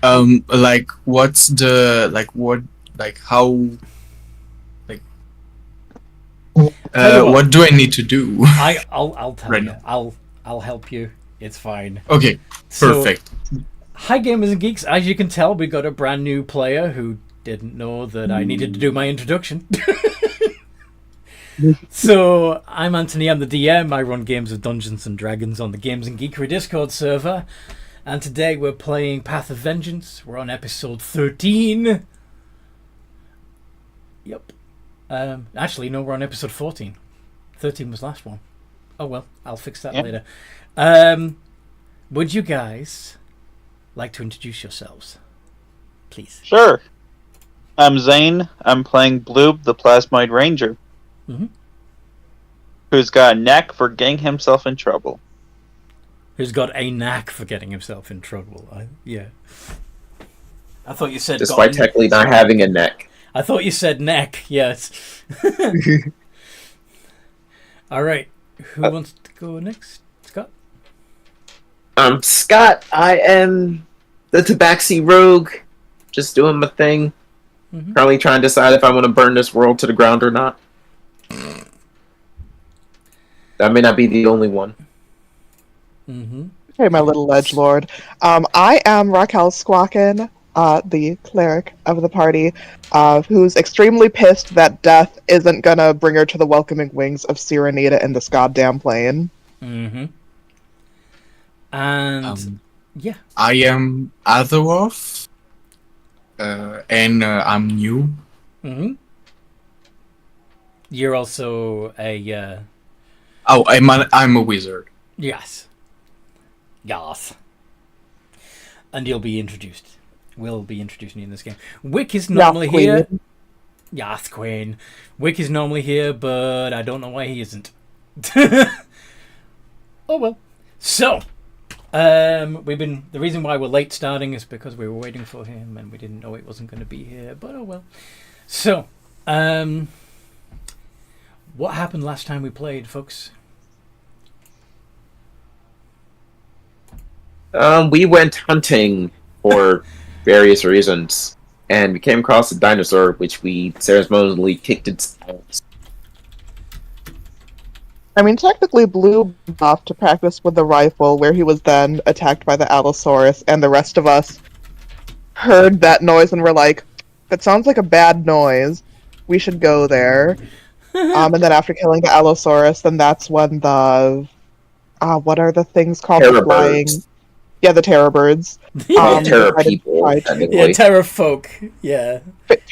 Like, what's the like what like how like Tell you what, what do I need to do I'll tell right you. now? I'll help you. It's fine. Okay, So, perfect. hi gamers and geeks. As you can tell, we got a brand new player who didn't know that I needed to do my introduction. So, I'm Anthony, I'm the DM. I run games of Dungeons and Dragons on the Games and Geekery Discord server. And today we're playing Path of Vengeance. We're on episode 13. Yep. Actually, no, we're on episode 14. 13 was last one. Oh well, I'll fix that later. Would you guys like to introduce yourselves, please? Sure. I'm Zane. I'm playing Bloob, the Plasmoid Ranger, Mm-hmm. who's got a knack for getting himself in trouble. Who's got a knack for getting himself in trouble? Yeah. I thought you said despite technically not having a neck. I thought you said neck. Yes. All right. Who wants to go next? Scott. Scott. I am the Tabaxi Rogue, just doing my thing. Mm-hmm. Currently trying to decide if I want to burn this world to the ground or not. That may not be the only one. Mm-hmm. Hey, my little edgelord. I am Raccel Squawkin, the cleric of the party, who's extremely pissed that death isn't gonna bring her to the welcoming wings of Sirenita in this goddamn plane. Mm-hmm. And yeah, I am Otherworth, and I'm new. mm-hmm. You're also a Oh, I'm a wizard. yes. Yes. And you'll be introduced. We'll be introducing you in this game. Wick is normally here. Yes, Queen. Wick is normally here, but I don't know why he isn't. Oh well. So, the reason why we're late starting is because we were waiting for him and we didn't know he wasn't going to be here. But oh well. So, what happened last time we played, folks? We went hunting for various reasons, and we came across a dinosaur, which we ceremoniously kicked its ass. I mean, technically, Blue went off to practice with the rifle, where he was then attacked by the Allosaurus, and the rest of us heard that noise and were like, that sounds like a bad noise. We should go there. And then after killing the Allosaurus, then that's when the... what are the things called? Terror The flying... birds. Yeah, the terror birds. Terror people, technically. Yeah, terror folk. Yeah.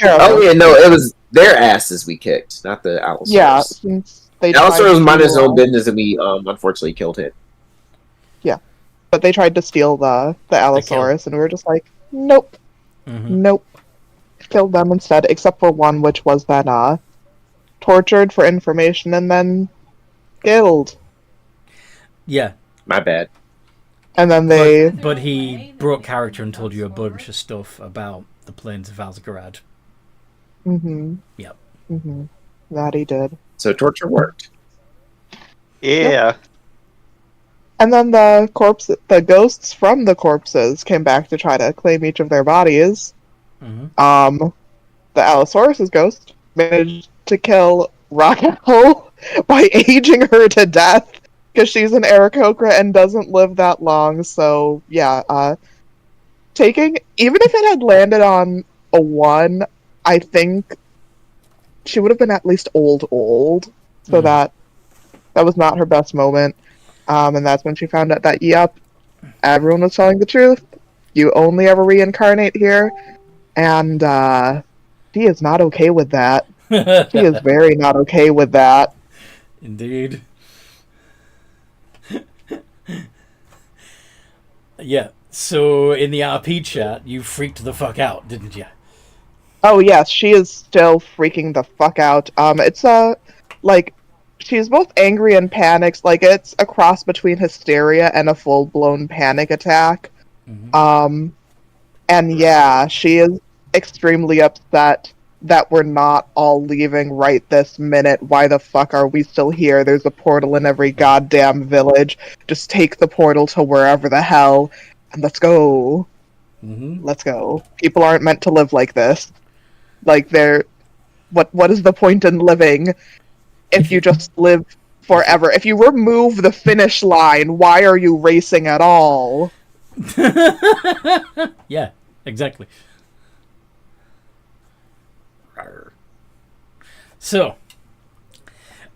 Oh yeah, no, it was their asses we kicked, not the Allosaurus. Yeah, since they Allosaurus minded his own to... business, and we unfortunately killed him. Yeah, but they tried to steal the Allosaurus, and we were just like, nope, Mm-hmm. nope. Killed them instead, except for one, which was then tortured for information and then killed. Yeah. My bad. And then they... But he broke character and told you a bunch of stuff about the plains of Valzgarad. Mm-hmm. Yep. Mm-hmm. That he did. So torture worked. Yeah. Yep. And then the ghosts from the corpses came back to try to claim each of their bodies. Mm-hmm. The Allosaurus' ghost managed to kill Raccel by aging her to death, because she's an Aarakocra and doesn't live that long, so yeah, even if it had landed on a 1, I think she would have been at least old, so that was not her best moment, and that's when she found out that, yep, everyone was telling the truth, you only ever reincarnate here, and, she is not okay with that. She is very not okay with that. Indeed. Yeah, so in the RP chat, you freaked the fuck out, didn't you? Oh yes, she is still freaking the fuck out. It's like, she's both angry and panicked. Like, it's a cross between hysteria and a full-blown panic attack. Mm-hmm. And yeah, she is extremely upset that we're not all leaving right this minute. Why the fuck are we still here? There's a portal in every goddamn village. Just take the portal to wherever the hell, and let's go. Mm-hmm. Let's go. People aren't meant to live like this. Like, they're... What is the point in living if you just live forever? If you remove the finish line, why are you racing at all? Yeah, exactly. So,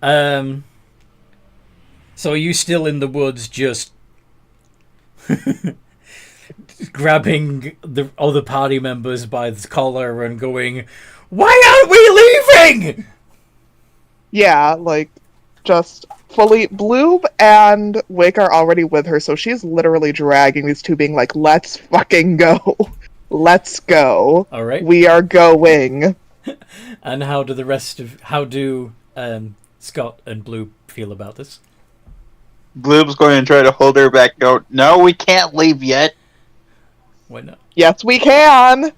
so are you still in the woods just grabbing the other party members by the collar and going, "Why aren't we leaving?" Yeah, like, just fully... Bloob and Wick are already with her, so she's literally dragging these two, being like, let's fucking go. Let's go. All right. We are going. And how do Scott and Blue feel about this? Bloob's going to try to hold her back. No, we can't leave yet. Why not? Yes, we can!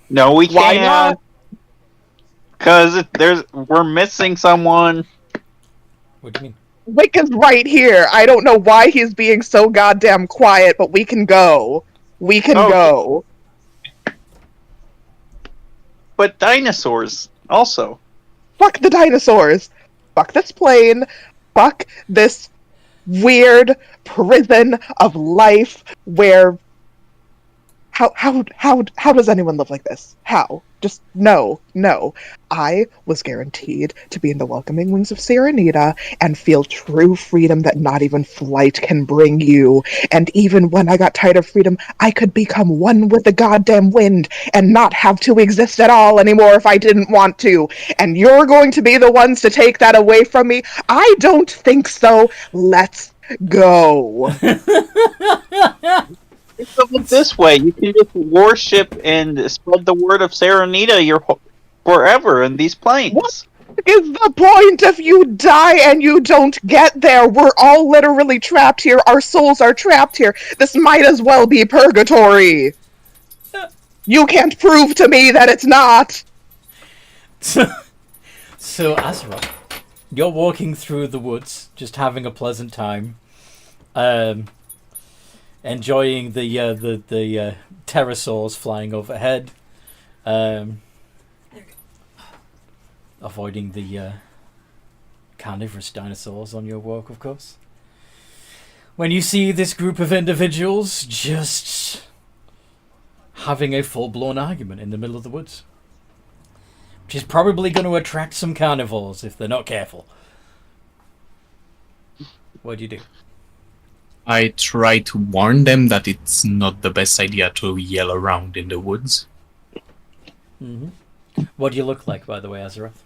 No, we Why can't. not? Because we're missing someone. What do you mean? Wick is right here. I don't know why he's being so goddamn quiet, but we can go. We can go. But dinosaurs also. Fuck the dinosaurs. Fuck this plane. Fuck this weird prison of life where... How does anyone live like this? How? Just no. I was guaranteed to be in the welcoming wings of Serenita and feel true freedom that not even flight can bring you. And even when I got tired of freedom, I could become one with the goddamn wind and not have to exist at all anymore if I didn't want to. And you're going to be the ones to take that away from me? I don't think so. Let's go. This way, you can just worship and spread the word of Serenita forever in these planes. What is the point if you die and you don't get there? We're all literally trapped here. Our souls are trapped here. This might as well be purgatory. You can't prove to me that it's not. So Azeroth, you're walking through the woods, just having a pleasant time. Enjoying the pterosaurs flying overhead, avoiding the carnivorous dinosaurs on your walk, of course. When you see this group of individuals just having a full-blown argument in the middle of the woods, which is probably going to attract some carnivores if they're not careful. What do you do? I try to warn them that it's not the best idea to yell around in the woods. Mm-hmm. What do you look like, by the way, Azeroth?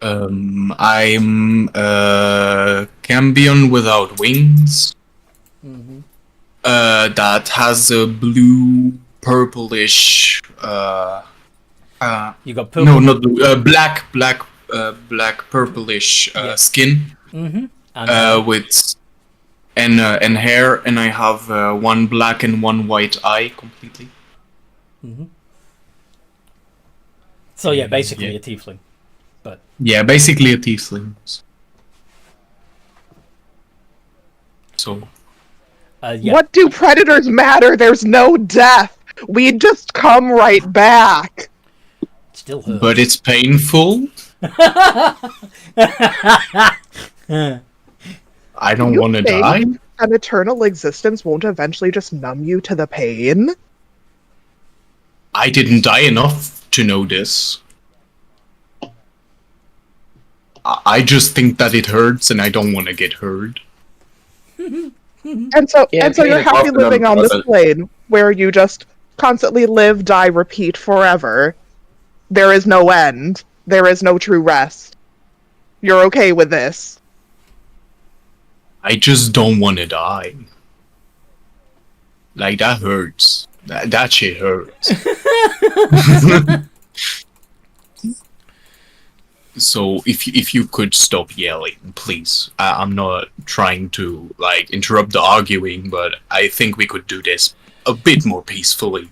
I'm a Cambion without wings. Mm-hmm. That has a blue, purplish. You got purple. No, not blue. Black, purplish skin. Mm-hmm. And, with and hair, and I have one black and one white eye completely. Mm-hmm. So yeah, basically a tiefling, but yeah, basically a tiefling. So, yeah. What do predators matter? There's no death. We just come right back. It still hurts. But it's painful. I don't want to die. An eternal existence won't eventually just numb you to the pain? I didn't die enough to know this. I just think that it hurts, and I don't want to get hurt. And so you're happy living on this plane where you just constantly live, die, repeat forever. There is no end. There is no true rest. You're okay with this. I just don't want to die. Like, that hurts. That shit hurts. So if you could stop yelling, please. I'm not trying to like interrupt the arguing, but I think we could do this a bit more peacefully.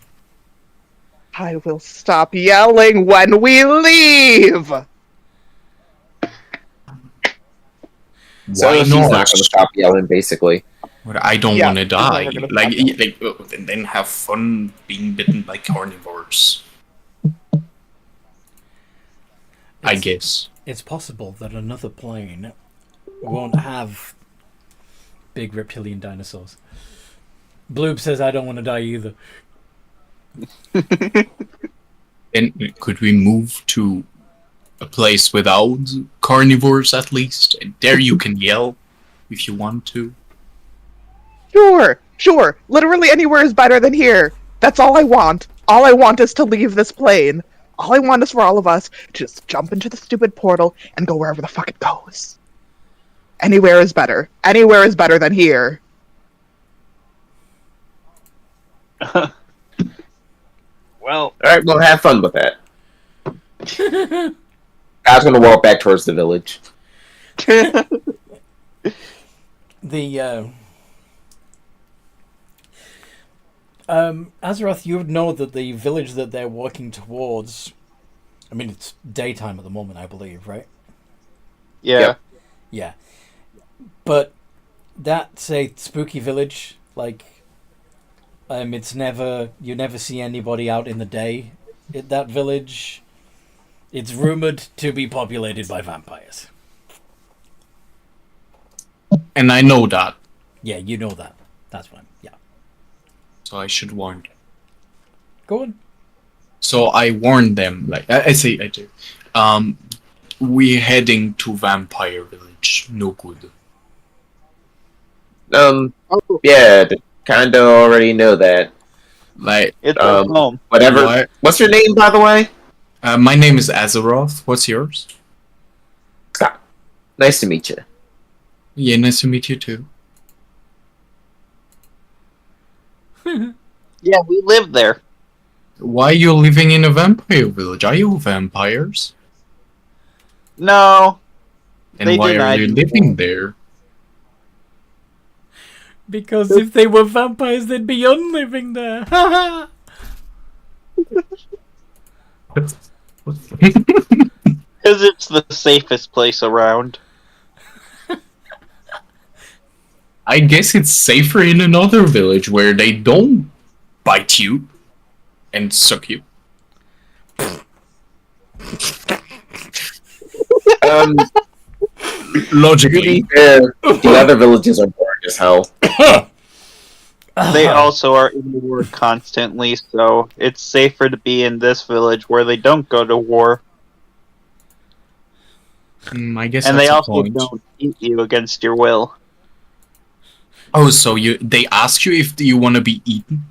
I will stop yelling when we leave. So Why she's not not? going to stop yelling, basically. But I don't Yeah, want to he's never die. gonna Like, stop and then have fun being bitten by carnivores. I guess. It's possible that another plane won't have big reptilian dinosaurs. Bloob says I don't want to die either. And could we move to a place without carnivores at least? And there you can yell if you want to. Sure. Literally anywhere is better than here. That's all I want. All I want is to leave this plane. All I want is for all of us to just jump into the stupid portal and go wherever the fuck it goes. Anywhere is better. Anywhere is better than here. Well, Alright, well, have fun with that. I was going to walk back towards the village. Azeroth, you would know that the village that they're walking towards, I mean, it's daytime at the moment, I believe, right? yeah. Yep. Yeah. But that's a spooky village, like, it's never, you never see anybody out in the day at that village. It's rumored to be populated by vampires. And I know that, Yeah, you know that. That's fine. Yeah. so I should warn them. Go on. So I warned them, like, I say, I do. We're heading to Vampire Village. No good. Yeah, kinda already know that. Like, It's at home. Whatever. What? What's your name, by the way? my name is Azeroth. What's yours? Scott. Nice to meet you. Yeah, nice to meet you too. Yeah, we live there. Why are you living in a vampire village? Are you vampires? No. And They why are denied you me. living there? Because if they were vampires, they'd be unliving there. Ha Because it's the safest place around. I guess it's safer in another village where they don't bite you and suck you. To Logically. be fair, the other villages are boring as hell. They also are in war constantly, so it's safer to be in this village where they don't go to war. I guess And that's they the also point. don't eat you against your will. Oh, so they ask you if you want to be eaten?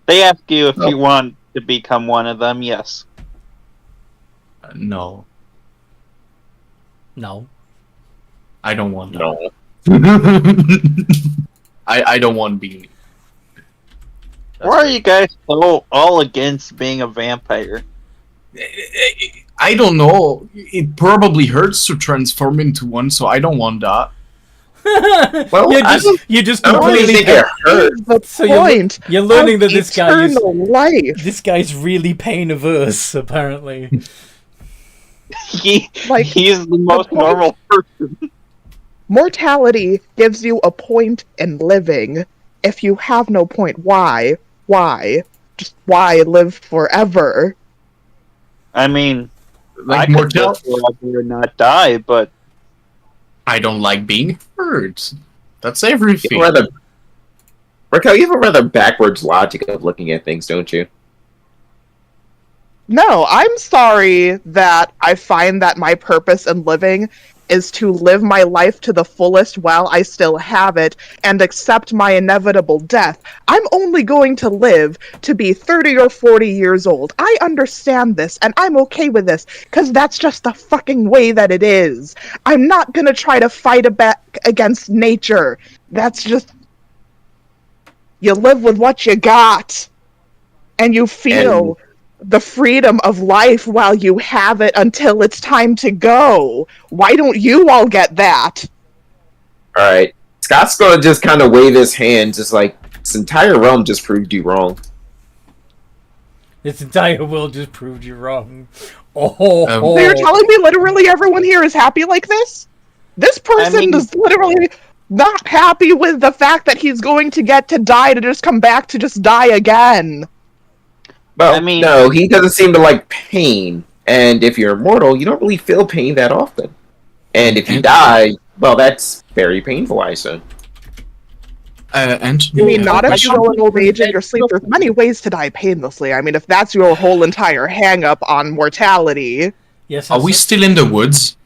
They ask you if Oh. you want to become one of them, yes. No, No. I don't want that. No. I don't want being. Why are you guys so all against being a vampire? I don't know. It probably hurts to transform into one, so I don't want that. Well, you just I don't really completely. think it hurts. The So you're- point. You're learning of that this guy is eternal life. this guy's really pain averse. Apparently, He's Like, the most point- normal person. Mortality gives you a point in living. If you have no point, why? Just why live forever? I mean, I Like could mortal. live forever and not die, but I don't like being hurt. That's You everything. have a rather, Raquel, you have a rather backwards logic of looking at things, don't you? No, I'm sorry that I find that my purpose in living is to live my life to the fullest while I still have it and accept my inevitable death. I'm only going to live to be 30 or 40 years old. I understand this and I'm okay with this because that's just the fucking way that it is. I'm not gonna try to fight back against nature. That's just... You live with what you got. And you feel... the freedom of life while you have it until it's time to go. Why don't you all get that? Alright. Scott's gonna just kind of wave his hand, just like, this entire realm just proved you wrong. this entire world just proved you wrong. Um, So you're telling me literally everyone here is happy like this? This person I mean- is literally... not happy with the fact that he's going to get to die to just come back to just die again. Well, I mean- no, he doesn't seem to like pain. And if you're immortal, you don't really feel pain that often. And if you And- die, well, that's very painful, I assume. Anthony, I mean, I have not a if you question. go in old age in your sleep. There's many ways to die painlessly. I mean, if that's your whole entire hang-up on mortality. Yes. Are we still in the woods?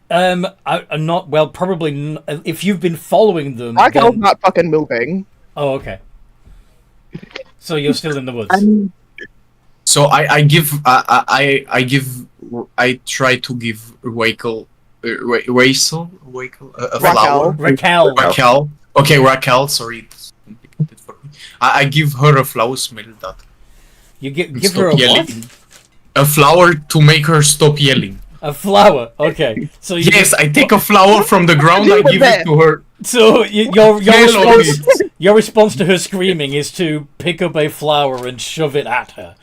I'm not. Well, probably. If you've been following them. Raquel's then- not fucking moving. Oh, okay. So you're still in the woods. So I try to give Raccel a flower. Raquel. Raccel. Okay, Raccel. Sorry, it's complicated for me. I give her a flower. Smell that. You give Stop her a yelling. what? A flower to make her stop yelling. A flower. Okay. So you Yes, I take a flower from the ground. I give it to her. So your Hello, response to her screaming is to pick up a flower and shove it at her.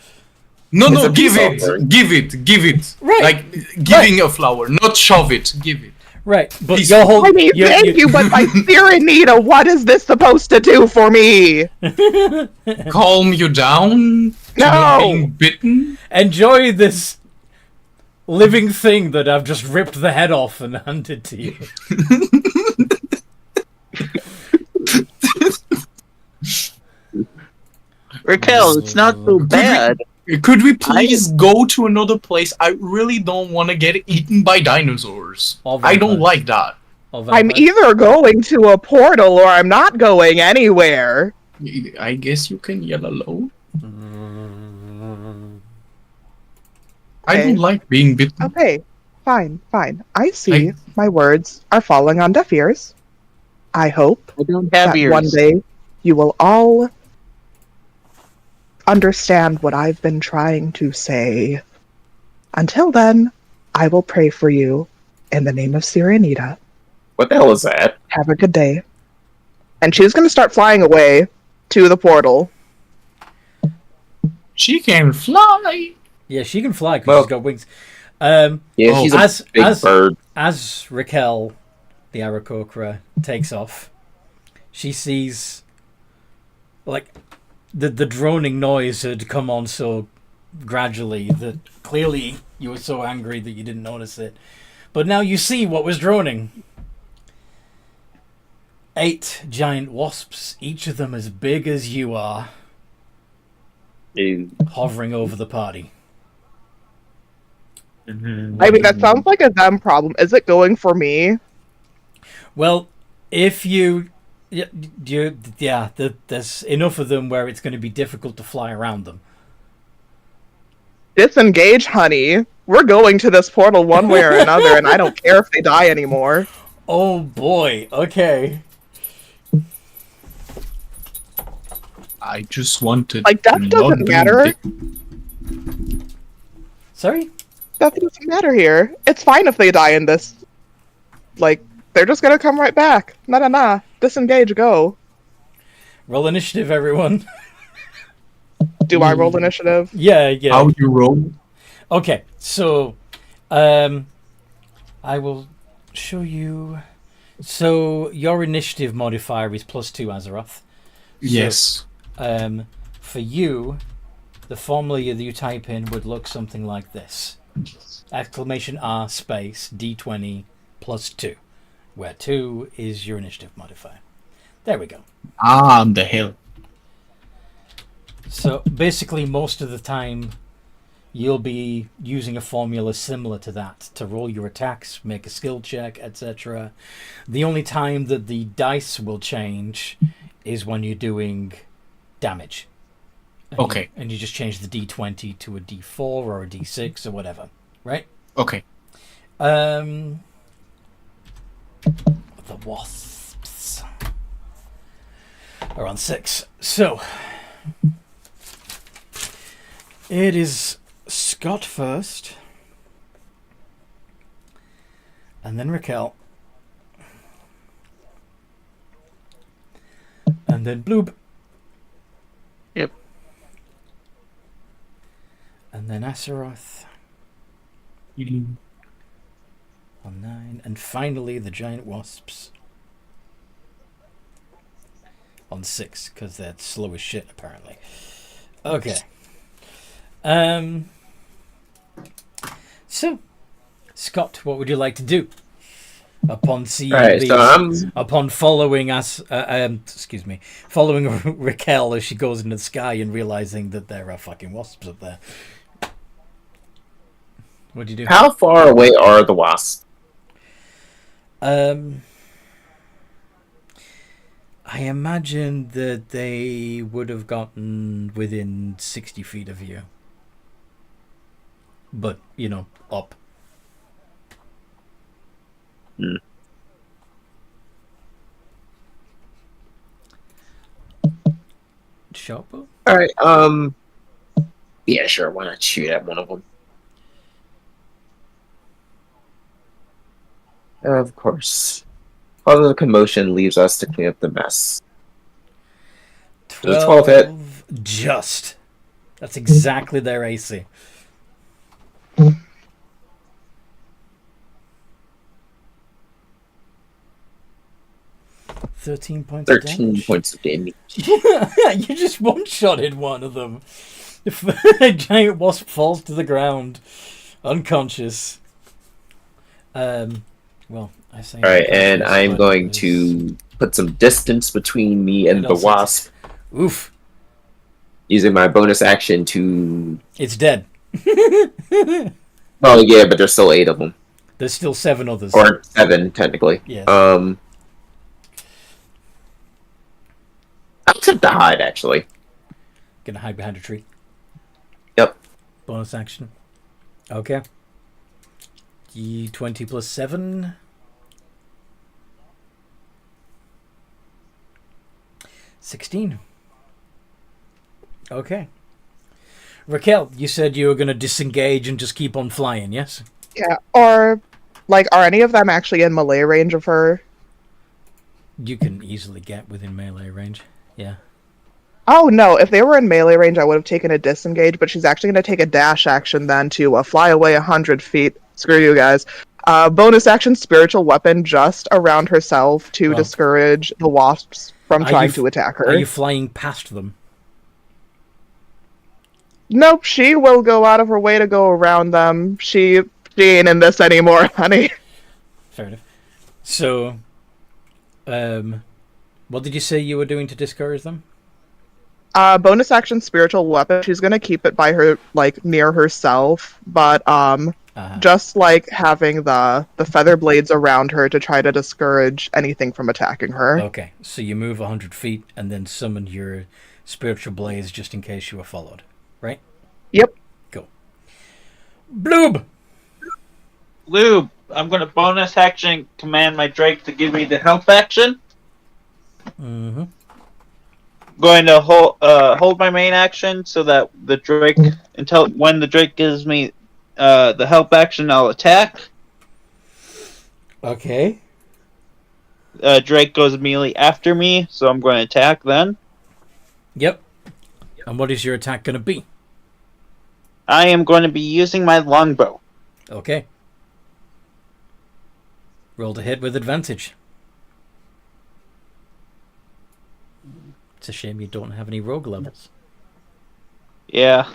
No, It's no, a give peace it, offering. give it, give it. Right. Like giving a flower, not shove it. Give it. Right, but Please. your whole I mean, thank you, but my Anita, what is this supposed to do for me? Calm you down. To No. not being bitten. enjoy this living thing that I've just ripped the head off and handed to you. Raquel, it's not so bad. Could we please go to another place? I really don't want to get eaten by dinosaurs. Or I don't vampires. like that. Or I'm vampires. either going to a portal or I'm not going anywhere. I guess you can yell alone. I Okay. don't like being bitten. Okay, fine. I see I- my words are falling on deaf ears. I hope I don't have that ears. one day you will all understand what I've been trying to say. Until then, I will pray for you in the name of Sirenita. What the hell is that? Have a good day. And she's going to start flying away to the portal. She can fly. Yeah, she can fly because Well- she's got wings. Yeah, Oh. she's a As- big as- bird. As Raquel, the Aarakocra, takes off, she sees like the droning noise had come on so gradually that clearly you were so angry that you didn't notice it. But now you see what was droning. 8 giant wasps, each of them as big as you are, Ew. hovering over the party. I mean, that sounds like a them problem. Is it going for me? Well, if you, there's enough of them where it's going to be difficult to fly around them. Disengage, honey. We're going to this portal one way or another, and I don't care if they die anymore. Oh boy. Okay. I just wanted. Like, death to doesn't not be matter. bitten. Sorry. That doesn't matter here. It's fine if they die in this. Like, they're just gonna come right back. Nah. Disengage, go. Roll initiative, everyone. Do I roll initiative? Yeah. How you roll? Okay. So, I will show you. So your initiative modifier is +2, Azeroth. Yes. For you, the formula that you type in would look something like this: !R space D20 +2, where 2 is your initiative modifier. There we go. Ah, the hell. So basically, most of the time, you'll be using a formula similar to that to roll your attacks, make a skill check, etc. The only time that the dice will change is when you're doing damage. And Okay. and you just change the D20 to a D4 or a D6 or whatever, right? Okay. The wasps are on 6. So it is Scott first, and then Raquel, and then Bloob. Yep. And then Aseroth on 9, and finally the giant wasps on 6 because they're slow as shit apparently. Okay. So, Scott, what would you like to do? Upon seeing upon following us, following Raccel as she goes into the sky and realizing that there are fucking wasps up there. What do you do? How far away are the wasps? I imagine that they would have gotten within 60 feet of you. But, up. Sharpo? Alright, yeah, sure, why not shoot at one of them? Of course. All the commotion leaves us to clean up the mess. 12 hit. Just. That's exactly their AC. Thirteen points of damage. You just one-shotted one of them. A giant wasp falls to the ground, unconscious. Well, I say. Alright, and I'm going to put some distance between me and the wasp. Oof. Using my bonus action to... It's dead. Oh, yeah, but there's still 8 of them. There's still 7 others. Or 7, technically. Yes. I'll attempt to hide, actually. Gonna hide behind a tree. Yep. Bonus action. Okay. D20 plus 7. 16. Okay. Raccel, you said you were going to disengage and just keep on flying, yes? Yeah, or, are any of them actually in melee range of her? You can easily get within melee range, yeah. Oh, no, if they were in melee range, I would have taken a disengage, but she's actually going to take a dash action then to fly away 100 feet. Screw you guys. Bonus action, spiritual weapon just around herself to discourage the wasps from trying to attack her. Are you flying past them? Nope, she will go out of her way to go around them. She ain't in this anymore, honey. Fair enough. So, what did you say you were doing to discourage them? Bonus action, spiritual weapon. She's gonna keep it by her, near herself, but just having the feather blades around her to try to discourage anything from attacking her. Okay, so you move 100 feet and then summon your spiritual blades just in case you were followed, right? Yep. Cool. Bloob! I'm going to bonus action command my Drake to give me the help action. Mm-hmm. Going to hold my main action so that the Drake, until when the Drake gives me the help action, I'll attack. Okay. Drake goes immediately after me, so I'm going to attack then. Yep. And what is your attack going to be? I am going to be using my longbow. Okay. Roll to hit with advantage. It's a shame you don't have any rogue levels. Yeah.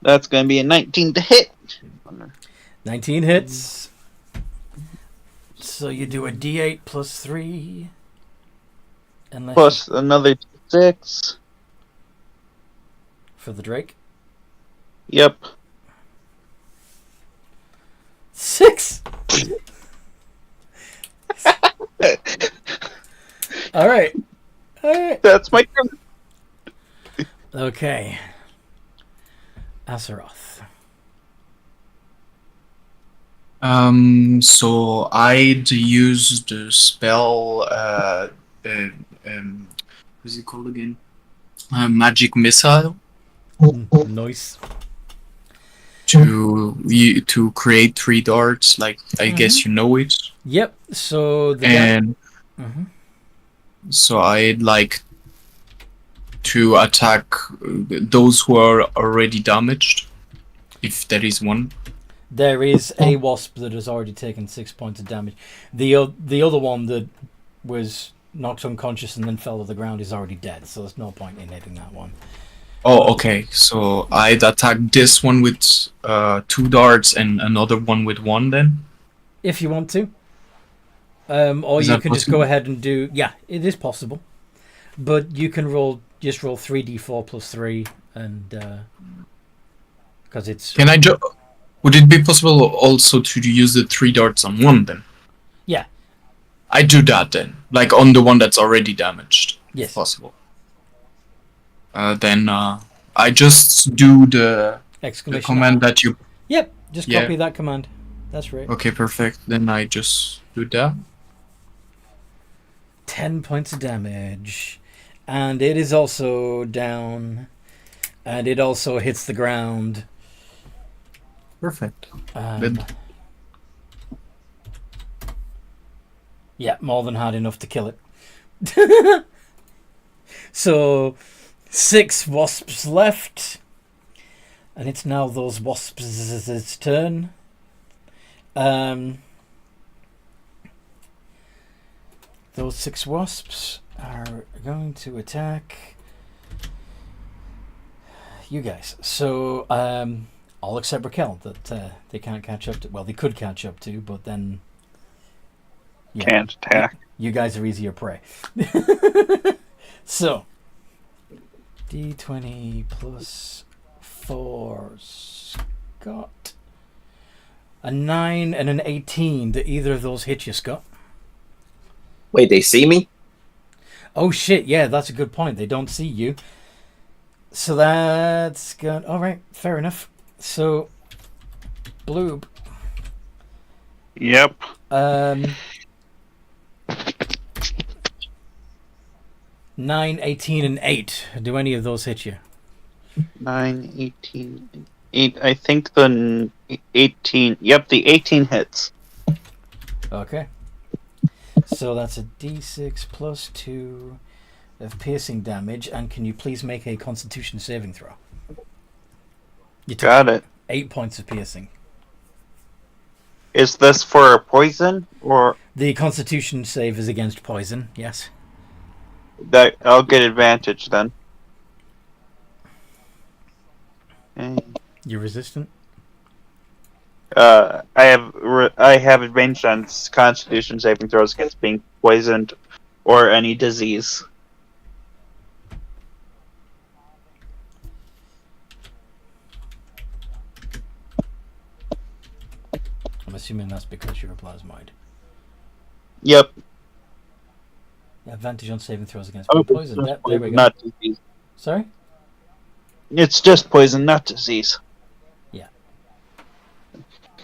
That's going to be a 19 to hit. 19 hits. So you do a D8 plus 3. Plus another 6. For the Drake? Yep. 6! Alright. That's my turn. Okay. Azeroth. So I'd use the spell, what's it called again? Magic Missile. Nice. To create 3 darts, I guess you know it. Yep, so so I'd like to attack those who are already damaged, if there is one. There is a wasp that has already taken 6 points of damage. The other one that was knocked unconscious and then fell to the ground is already dead, so there's no point in hitting that one. Oh, okay. So I'd attack this one with 2 darts and another one with 1 then? If you want to. Or Is you that can just possible? go ahead and do... Yeah, it is possible. But you can roll 3d4 plus 3 and... Because it's... Can I Would it be possible also to use the 3 darts on 1 then? Yeah. I do that then. Like on the one that's already damaged. Yes. If possible. Then I just do the Exclamation command mark. that you... Yep, just Yeah. copy that command. That's right. Okay, perfect. Then I just do that. 10 points of damage. And it is also down. And it also hits the ground. Perfect. Um, yeah, more than hard enough to kill it. So, 6 wasps left. And it's now those wasps' turn. Those 6 wasps are going to attack you guys. So, all except Raccel that they can't catch up to. Well, they could catch up to, but then... Yeah, Can't attack. you guys are easier prey. So, D20 plus 4. Scott. A 9 and an 18. Do either of those hit you, Scott? Wait, they see me? Oh shit, yeah, that's a good point. They don't see you. So that's good. Alright, fair enough. So, Bloob. Yep. 9, 18, and 8. Do any of those hit you? 9, 18, 8. I think the 18. Yep, the 18 hits. Okay. So that's a d6 plus 2 of piercing damage. And can you please make a constitution saving throw? You took Got it. 8 points of piercing. Is this for poison or The constitution save is against poison, yes. that? I'll get advantage then. Okay. You're resistant? I have advantage on Constitution saving throws against being poisoned or any disease. I'm assuming that's because you're a plasmoid. Yep. Advantage on saving throws against being poison. Yep, there we go. Not disease. Sorry? It's just poison, not disease.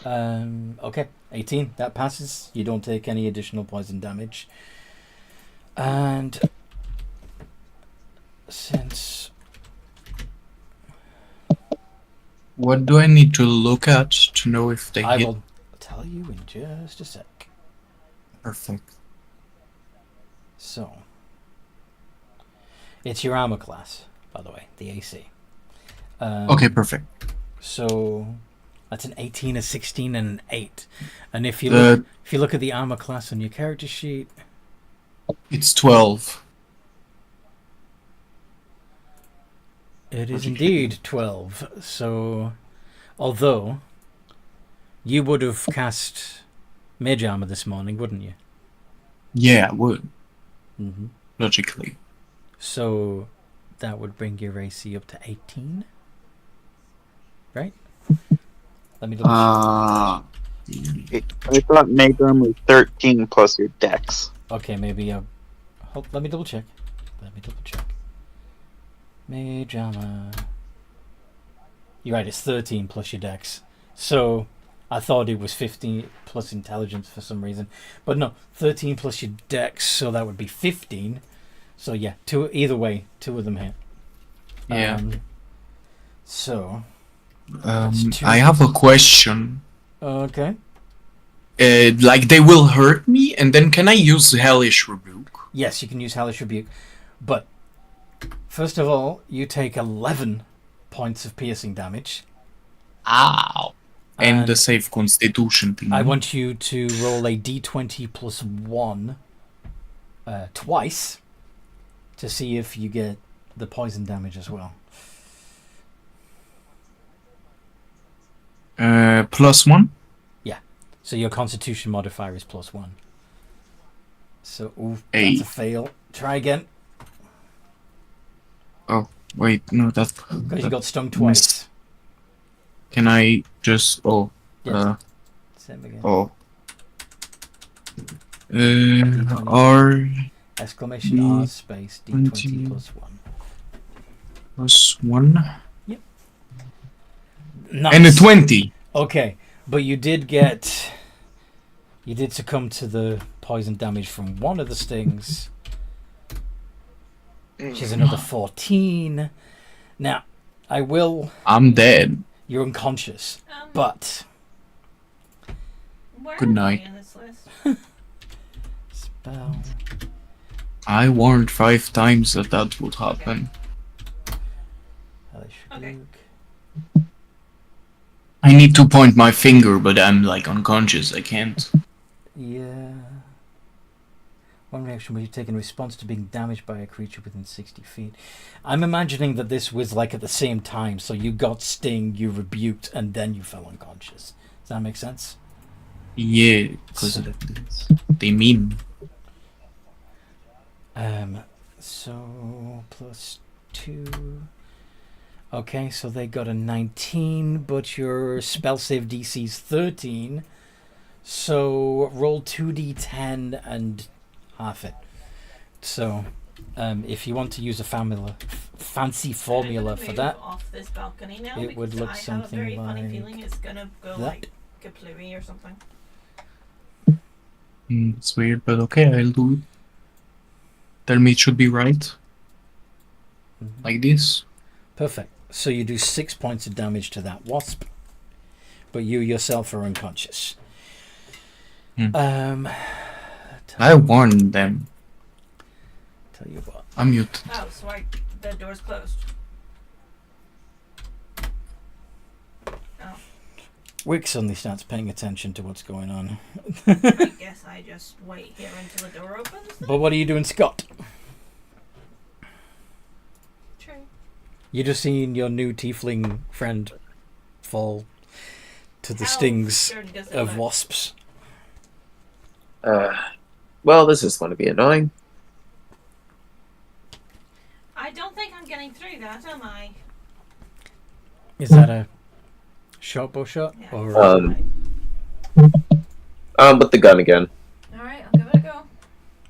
Okay, 18. That passes. You don't take any additional poison damage. And since What do I need to look at to know if they I hit? will tell you in just a sec. Perfect. So, it's your armor class, by the way, the AC. Okay, perfect. So that's an 18, a 16, and an 8. And if you The- look at the armor class on your character sheet, It's 12. it is indeed 12. So, although you would have cast mage armor this morning, wouldn't you? Yeah, I would. Mm-hmm. Logically. So that would bring your AC up to 18, right? Let me double check. I thought Magrum was 13 plus your dex. Okay, maybe. Let me double check. Mage armor. You're right. It's 13 plus your dex. So I thought it was 15 plus intelligence for some reason, but no, 13 plus your dex. So that would be 15. So yeah, either way, 2 of them hit. Yeah. So. I have a question. Okay. Like, they will hurt me, and then can I use Hellish Rebuke? Yes, you can use Hellish Rebuke, but first of all, you take 11 points of piercing damage. Ow. And And the save Constitution thing. I want you to roll a d20 plus 1 twice to see if you get the poison damage as well. +1. So your Constitution modifier is +1. So, oof, Hey. that's a fail. Try again. Oh wait, no, that's Because you got stung twice. Can I just? Oh, Yes. Same again. oh. R Exclamation R space D20 20. +1. +1 Nice. and a 20. Okay, but you did succumb to the poison damage from one of the stings, which is another 14. Now, I'm dead. you're unconscious, but Where Good am night. I in this list? spell. I warned 5 times that would happen. Hellish Okay. Rebuke. I need to point my finger, but I'm like unconscious. I can't. Yeah. One reaction where you take in response to being damaged by a creature within 60 feet. I'm imagining that this was like at the same time, so you got sting, you rebuked, and then you fell unconscious. Does that make sense? Yeah, because they mean. So +2. Okay, so they got a 19, but your spell save DC is 13. So roll 2d10 and half it. So, if you want to use a fancy formula I'm for gonna that, move off this balcony now it would because look I have a something very funny like feeling it's gonna go that. like kaplooey or something. It's weird, but okay, I'll do it. Tell me it should be right. Like this. Perfect. So you do 6 points of damage to that wasp, but you yourself are unconscious. I warned them. Tell you what. I'm mute. Oh, so the door's closed. Oh, Wick suddenly starts paying attention to what's going on. I guess I just wait here until the door opens. But what are you doing, Scott? True. You're just seeing your new tiefling friend fall to the How stings dirty does it of look? wasps. Well, this is going to be annoying. I don't think I'm getting through that, am I? Is that a short bow shot? Yeah. Or With the gun again. Alright, I'll give it a go.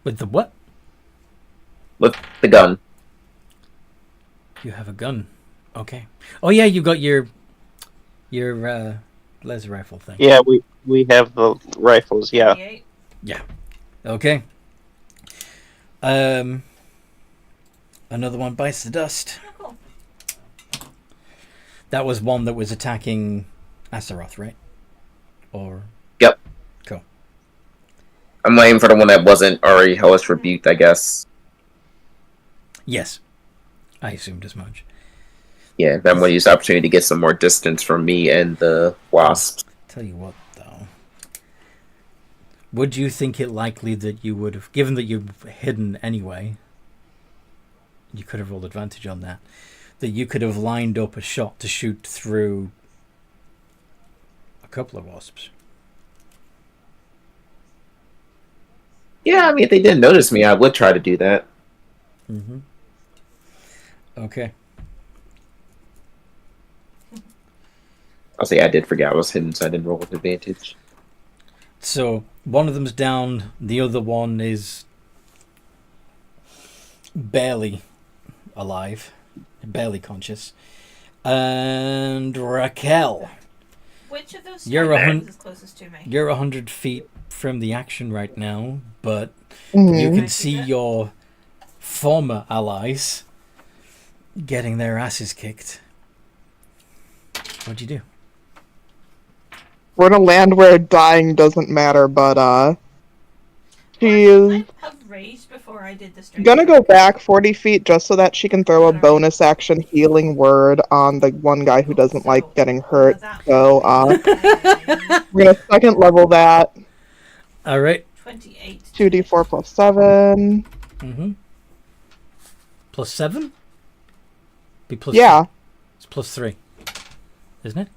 with the what? With the gun. You have a gun. Okay. Oh yeah, you got your laser rifle thing. Yeah, we have the rifles. Yeah. 38. Okay. Another one bites the dust. Oh, cool. That was one that was attacking Azeroth, right? Or Yep. Cool. I'm waiting for the one that wasn't already hellish rebuked, I guess. Yes. I assumed as much. Yeah, then we'll use the opportunity to get some more distance from me and the wasps. Tell you what, though. Would you think it likely that you would have, given that you've hidden anyway, you could have rolled advantage on that, that you could have lined up a shot to shoot through a couple of wasps? Yeah, I mean, if they didn't notice me, I would try to do that. Mm-hmm. Okay. I'll say I did forget I was hidden, so I didn't roll with advantage. So one of them's down, the other one is barely alive, barely conscious. And Raccel, Which of those You're spiders is closest to me? you're 100 feet from the action right now, but Mhm. you Can I can see that? your former allies getting their asses kicked. What'd you do? We're in a land where dying doesn't matter, but she is I have raged before I did this. gonna go back 40 feet just so that she can throw a bonus action healing word on the one guy who doesn't like getting hurt. So we're gonna second level that. All right. 28. 2d4 plus 7. Mm-hmm. Plus 7? Be plus Yeah. It's plus 3, isn't it?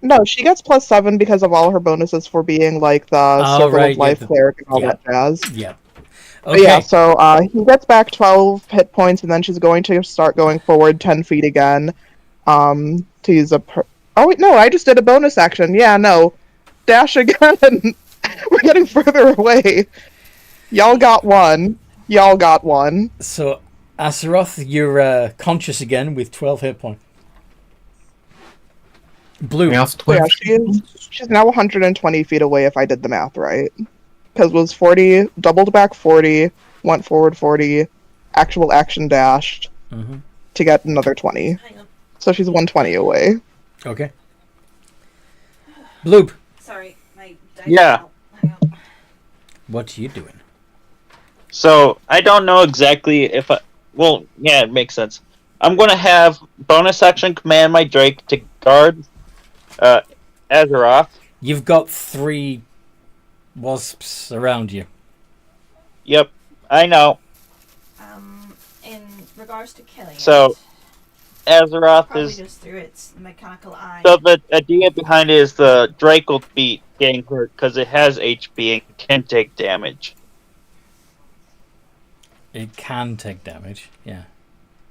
No, she gets plus 7 because of all her bonuses for being like the Circle right, of Life yeah, cleric and all yeah. that jazz. Yeah. But Okay. yeah, so he gets back 12 hit points, and then she's going to start going forward 10 feet again. To use a. Oh wait, no, I just did a bonus action. Yeah, no, dash again. We're getting further away. Y'all got one. Y'all got one. So, Azeroth, you're conscious again with 12 hit points. Blue. We have So 12. yeah, she's now 120 feet away if I did the math right. Because it was 40, doubled back 40, went forward 40, actual action dashed Mm-hmm. to get another 20. Hang on. So she's 120 away. Okay. Blue. Sorry, my dice. Yeah. Hang on. What are you doing? So I don't know exactly if I. Well, yeah, it makes sense. I'm gonna have bonus action command my Drake to guard Azeroth. You've got 3 wasps around you. Yep, I know. In regards to killing So, it, Azeroth probably is. just through its mechanical eye. So the idea behind it is the Drake will be getting hurt because it has HP and can take damage. It can take damage. Yeah.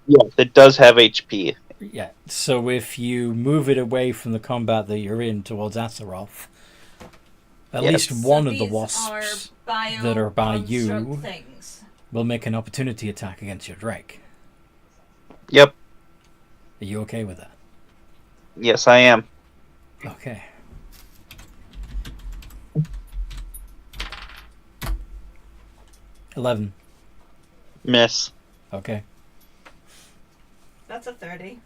Yes, it does have HP. Yeah. So if you move it away from the combat that you're in towards Azeroth, at Yes. least one of the These wasps are that are by you bio-construct things. will make an opportunity attack against your Drake. Yep. Are you okay with that? Yes, I am. Okay. $11. Miss. Okay. That's a 30.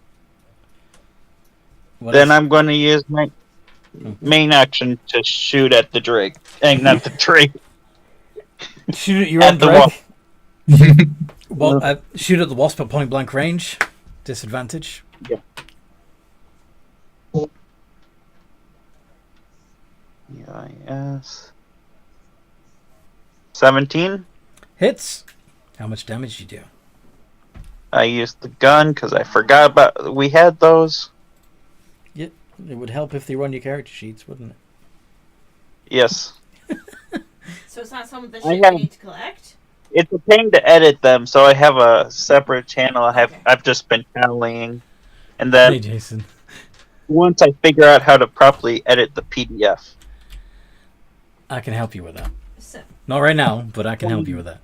What Then else? I'm going to use my main action to shoot at the Drake. Not the Drake. Shoot at your at own the Drake. Well, shoot at the wasp at point blank range. Disadvantage. Yeah. Yes. 17. Hits. How much damage you do? I used the gun because I forgot about. We had those. It would help if they run your character sheets, wouldn't it? Yes. So it's not some of the I shit have- we need to collect? It's a pain to edit them, so I have a separate channel. Okay. I've just been tallying, and then Hey, Jason. once I figure out how to properly edit the PDF. I can help you with that. So, Not right now, but I can help you with that.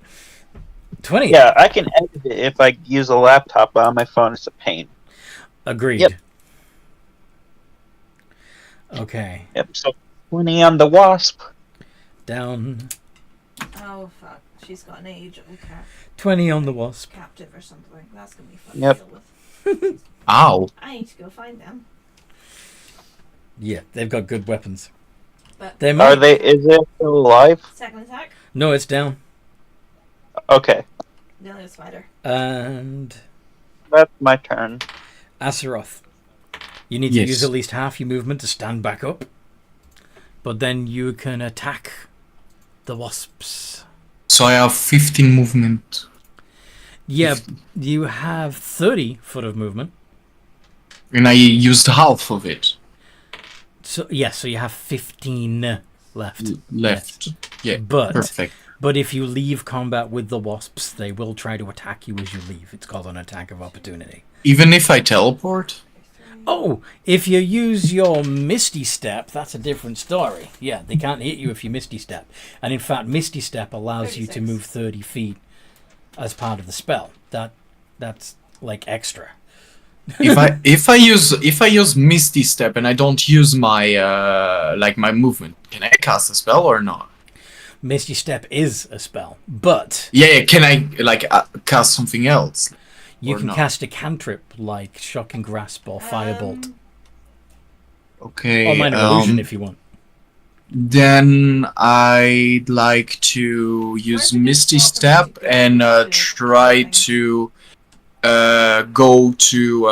20. Yeah, I can edit it if I use a laptop, but on my phone it's a pain. Agreed. Yep. Okay. Yep. So 20 on the wasp. Down. oh fuck. She's got an age of 20 on the wasp. captive or something. That's gonna be fun Yep. to deal with. Ow. I need to go find them. Yeah, they've got good weapons. But They Are might. they? Is it still alive? second attack, No, it's down. Okay, nearly a spider. And that's my turn. Azeroth. You need to Yes. use at least half your movement to stand back up. But then you can attack the wasps. So I have 15 movement. Yeah, you have 30 foot of movement. And I used half of it So so you have 15 left. left. Yeah, But perfect. but if you leave combat with the wasps, they will try to attack you as you leave. It's called an attack of opportunity. Even if I teleport? Oh, if you use your Misty Step, that's a different story. Yeah, they can't hit you if you Misty Step. And in fact, Misty Step allows you to 36. move 30 feet as part of the spell. That's like extra. if I use Misty Step and I don't use my my movement, can I cast a spell or not? Misty Step is a spell, but Yeah, can I cast something else? you Or can not. cast a cantrip like Shocking Grasp or Firebolt. Okay. Or Minor Illusion if you want. Then I'd like to use Where's the Misty good Step spell for and Misty Step? try to go to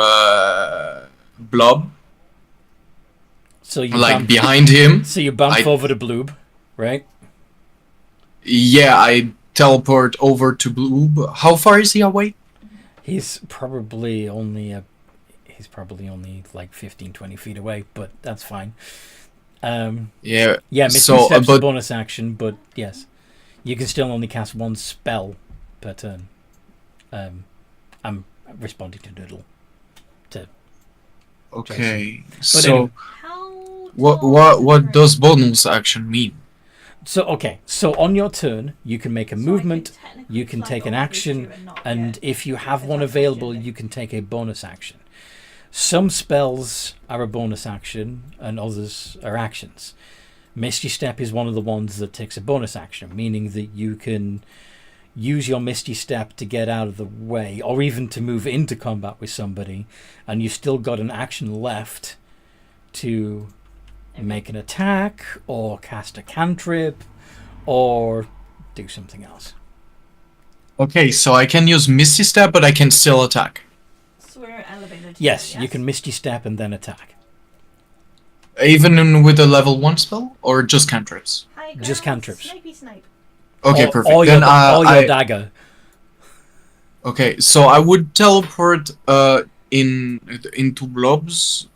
Blob, So you like bump, behind him. so you bump I- over to Bloob, right? Yeah, I teleport over to Bloob. How far is he away? He's probably only like 15, 20 feet away, but that's fine. Yeah. Yeah, Misty So, Step's a but bonus action, but yes, you can still only cast one spell per turn. I'm responding to Noodle. okay. But So anyway. How what does bonus action mean? So on your turn, you can make a So I movement, could technically you can fly take an over action, to not and get if you have a one bonus available, action. you can take a bonus action. Some spells are a bonus action, and others are actions. Misty Step is one of the ones that takes a bonus action, meaning that you can use your Misty Step to get out of the way, or even to move into combat with somebody, and you've still got an action left to make an attack, or cast a cantrip, or do something else. Okay, so I can use Misty Step, but I can still attack. So we're elevated. Yes, you can Misty Step and then attack. Even with a level 1 spell? Or just cantrips? High Just ground, cantrips. Snipey snipe. Okay, Or- perfect. Or Then your dagger. Okay, so I would teleport into Blob's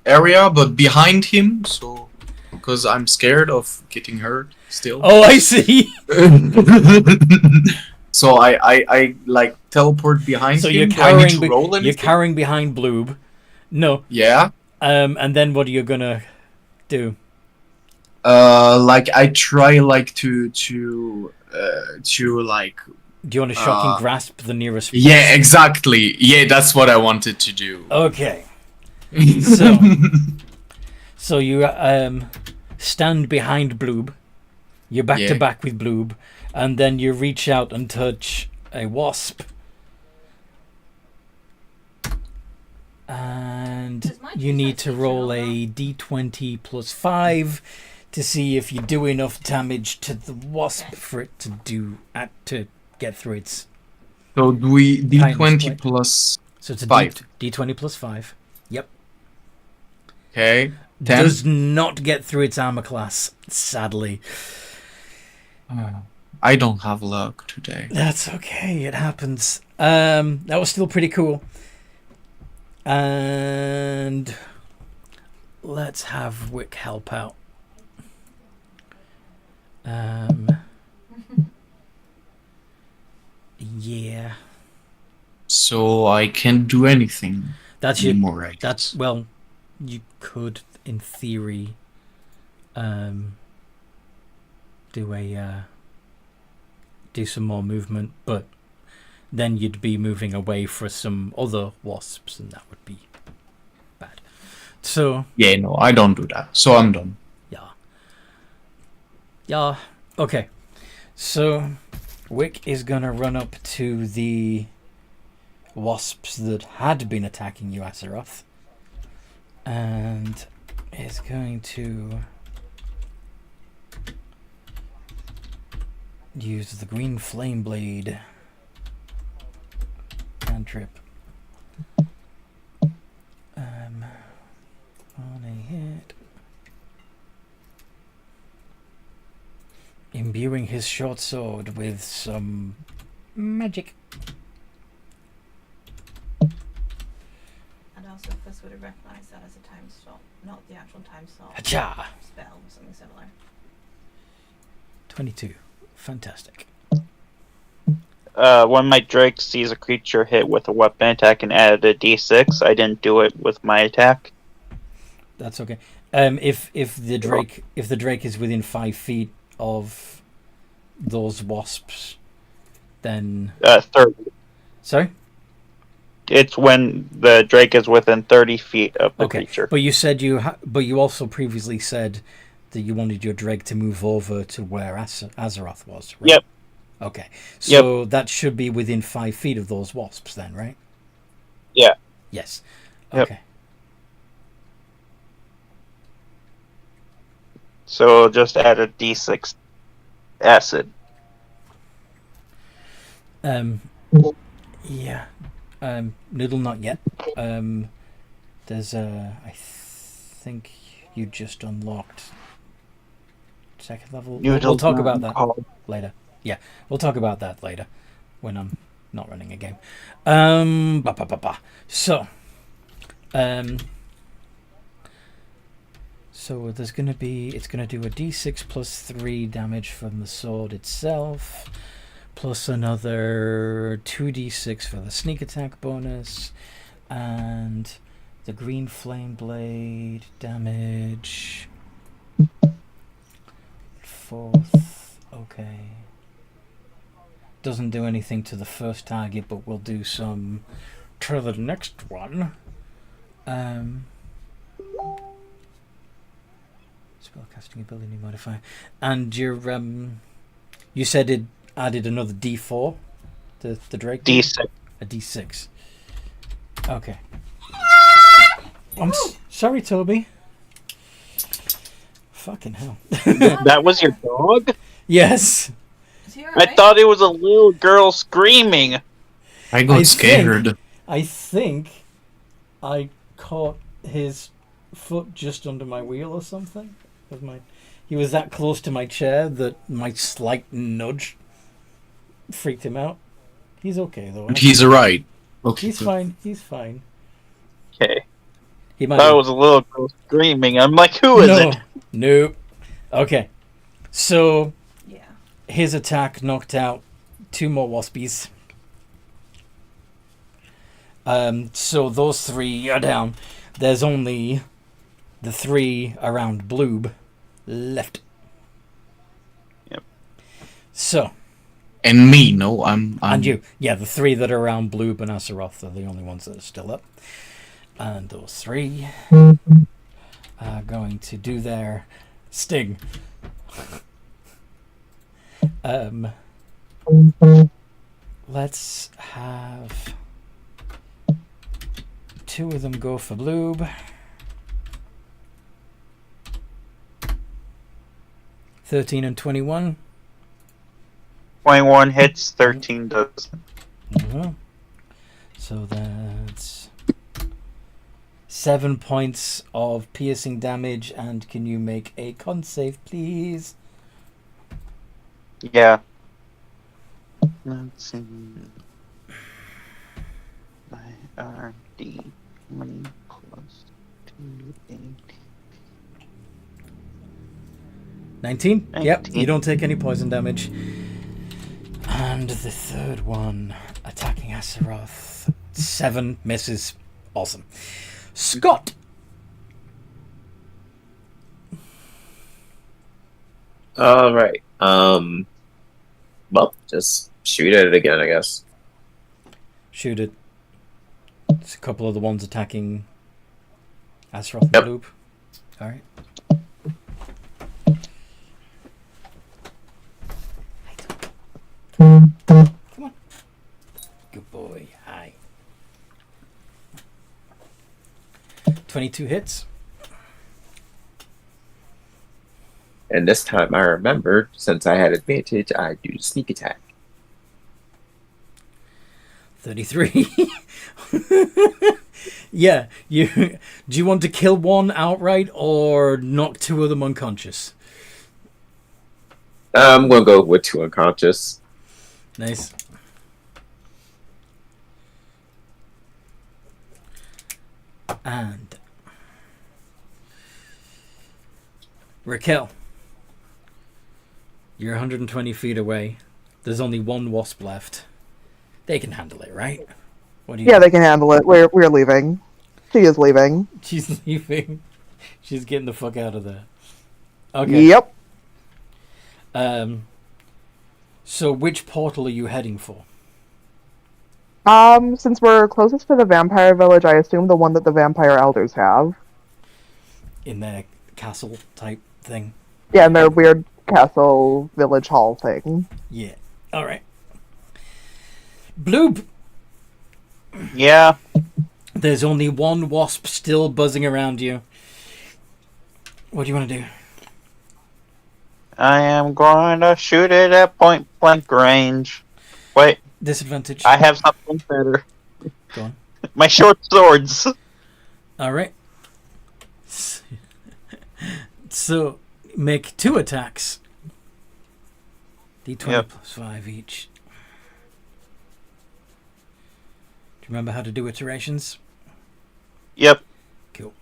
area, but behind him, so because I'm scared of getting hurt still. Oh, I see. So I like teleport behind So him. you're Do I need to carrying, roll anything? you're carrying behind Bloob. No. Yeah. And then what are you gonna do? Like I try like to like. Do you want to shocking grasp the nearest? Yeah, exactly. Yeah, that's what I wanted to do. Okay. So you stand behind Bloob. You're back to back with Bloob, and then you reach out and touch a wasp. And you need to roll a d20 plus 5 to see if you do enough damage to the wasp for it to get through its. So do we d20 split. plus So it's a 5. d20 plus 5. Yep. Okay. 10. Does not get through its armor class, sadly. I don't have luck today. That's okay. It happens. That was still pretty cool. And let's have Wick help out. Yeah. So I can't do anything That's your. anymore, I guess. That's well. You could, in theory, do some more movement, but then you'd be moving away for some other wasps, and that would be bad. So Yeah, no, I don't do that. So I'm done. yeah, okay. So Wick is gonna run up to the wasps that had been attacking you, Azeroth, and is going to use the green flame blade cantrip on a hit, imbuing his short sword with some magic. And also, Fuss would have recognized that as a time stop, not the actual time stop. Hacha! Spell, something similar. 22. Fantastic. When my Drake sees a creature hit with a weapon attack and added a d6, I didn't do it with my attack. That's okay. If the Drake is within 5 feet of those wasps, then 30. sorry. It's when the Drake is within 30 feet of the creature. But you said but you also previously said that you wanted your Drake to move over to where Azeroth was, right? Yep. Okay. So that should be within 5 feet of those wasps then, right? Yeah. Yes. Yep. Okay. So just add a d6 acid. Yeah. Noodle, not yet. There's I think you just unlocked Second level. You We'll talk about don't that call. later. Yeah, we'll talk about that later when I'm not running a game. So, so there's going to be, it's going to do a d6 plus 3 damage from the sword itself, plus another 2d6 for the sneak attack bonus, and the green flame blade damage. Fourth, okay. Doesn't do anything to the first target, but we'll do some to the next one. Spellcasting ability modifier, and your you said it added another D4 to the Drake. D6. A D6. Okay. I'm sorry, Toby. Fucking hell. That was your dog? Yes. Is he I alright? thought it was a little girl screaming. I got I scared. I think I caught his foot just under my wheel or something. He was that close to my chair that my slight nudge freaked him out. He's okay though. But he's alright. Okay. He's fine. He's fine. Okay. He might. That was a little girl screaming. I'm like, who is it? Nope. Okay. So Yeah. his attack knocked out 2 more waspies. So those 3 are down. There's only the 3 around Bloob left. Yep. So. And me, no, I'm And you. Yeah, the 3 that are around Bloob and Azeroth are the only ones that are still up. And those 3 are going to do their sting. Let's have 2 of them go for Bloob. 13 and 21. 21 hits, 13 doesn't. So that's 7 points of piercing damage, and can you make a con save, please? Yeah. Let's see. IRD 20 plus 2 19? Yep, 19. you don't take any poison damage. And the third one, attacking Azeroth. 7 misses. Awesome. Scott! Alright. Well, just shoot at it again, I guess. Shoot it. It's a couple of the ones attacking Azeroth and Yep. Loop. Alright. Come on. Good boy. Hi. 22 hits. And this time I remembered, since I had advantage, I do sneak attack. 33. Yeah, do you want to kill one outright or knock 2 of them unconscious? I'm gonna go with 2 unconscious. Nice. And Raquel, you're 120 feet away. There's only 1 wasp left. They can handle it, right? What do you? Yeah, they can handle it. We're leaving. She is leaving. She's leaving. She's getting the fuck out of there. Okay. Yep. So which portal are you heading for? Since we're closest to the vampire village, I assume the one that the vampire elders have. In their castle type thing? Yeah, in their weird castle village hall thing. Yeah. Alright. Bloob! Yeah. There's only 1 wasp still buzzing around you. What do you want to do? I am going to shoot it at point blank range. Wait, Disadvantage. I have something better. Go on. My short swords. Alright. So, make 2 attacks. D20 Yep. plus 5 each. Do you remember how to do iterations? Yep. Cool.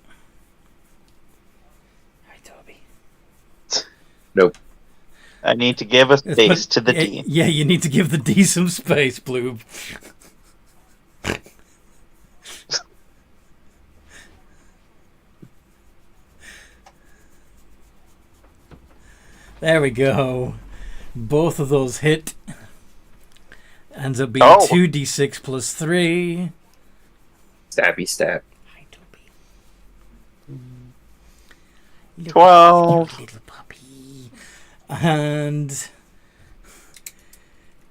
Hi, Toby. Nope. I need to give a space to the D. Yeah, you need to give the D some space, Bloob. There we go. Both of those hit. Ends up being 2d6 plus 3. Stabby stab. Hi, Toby. 12. Little puppy. And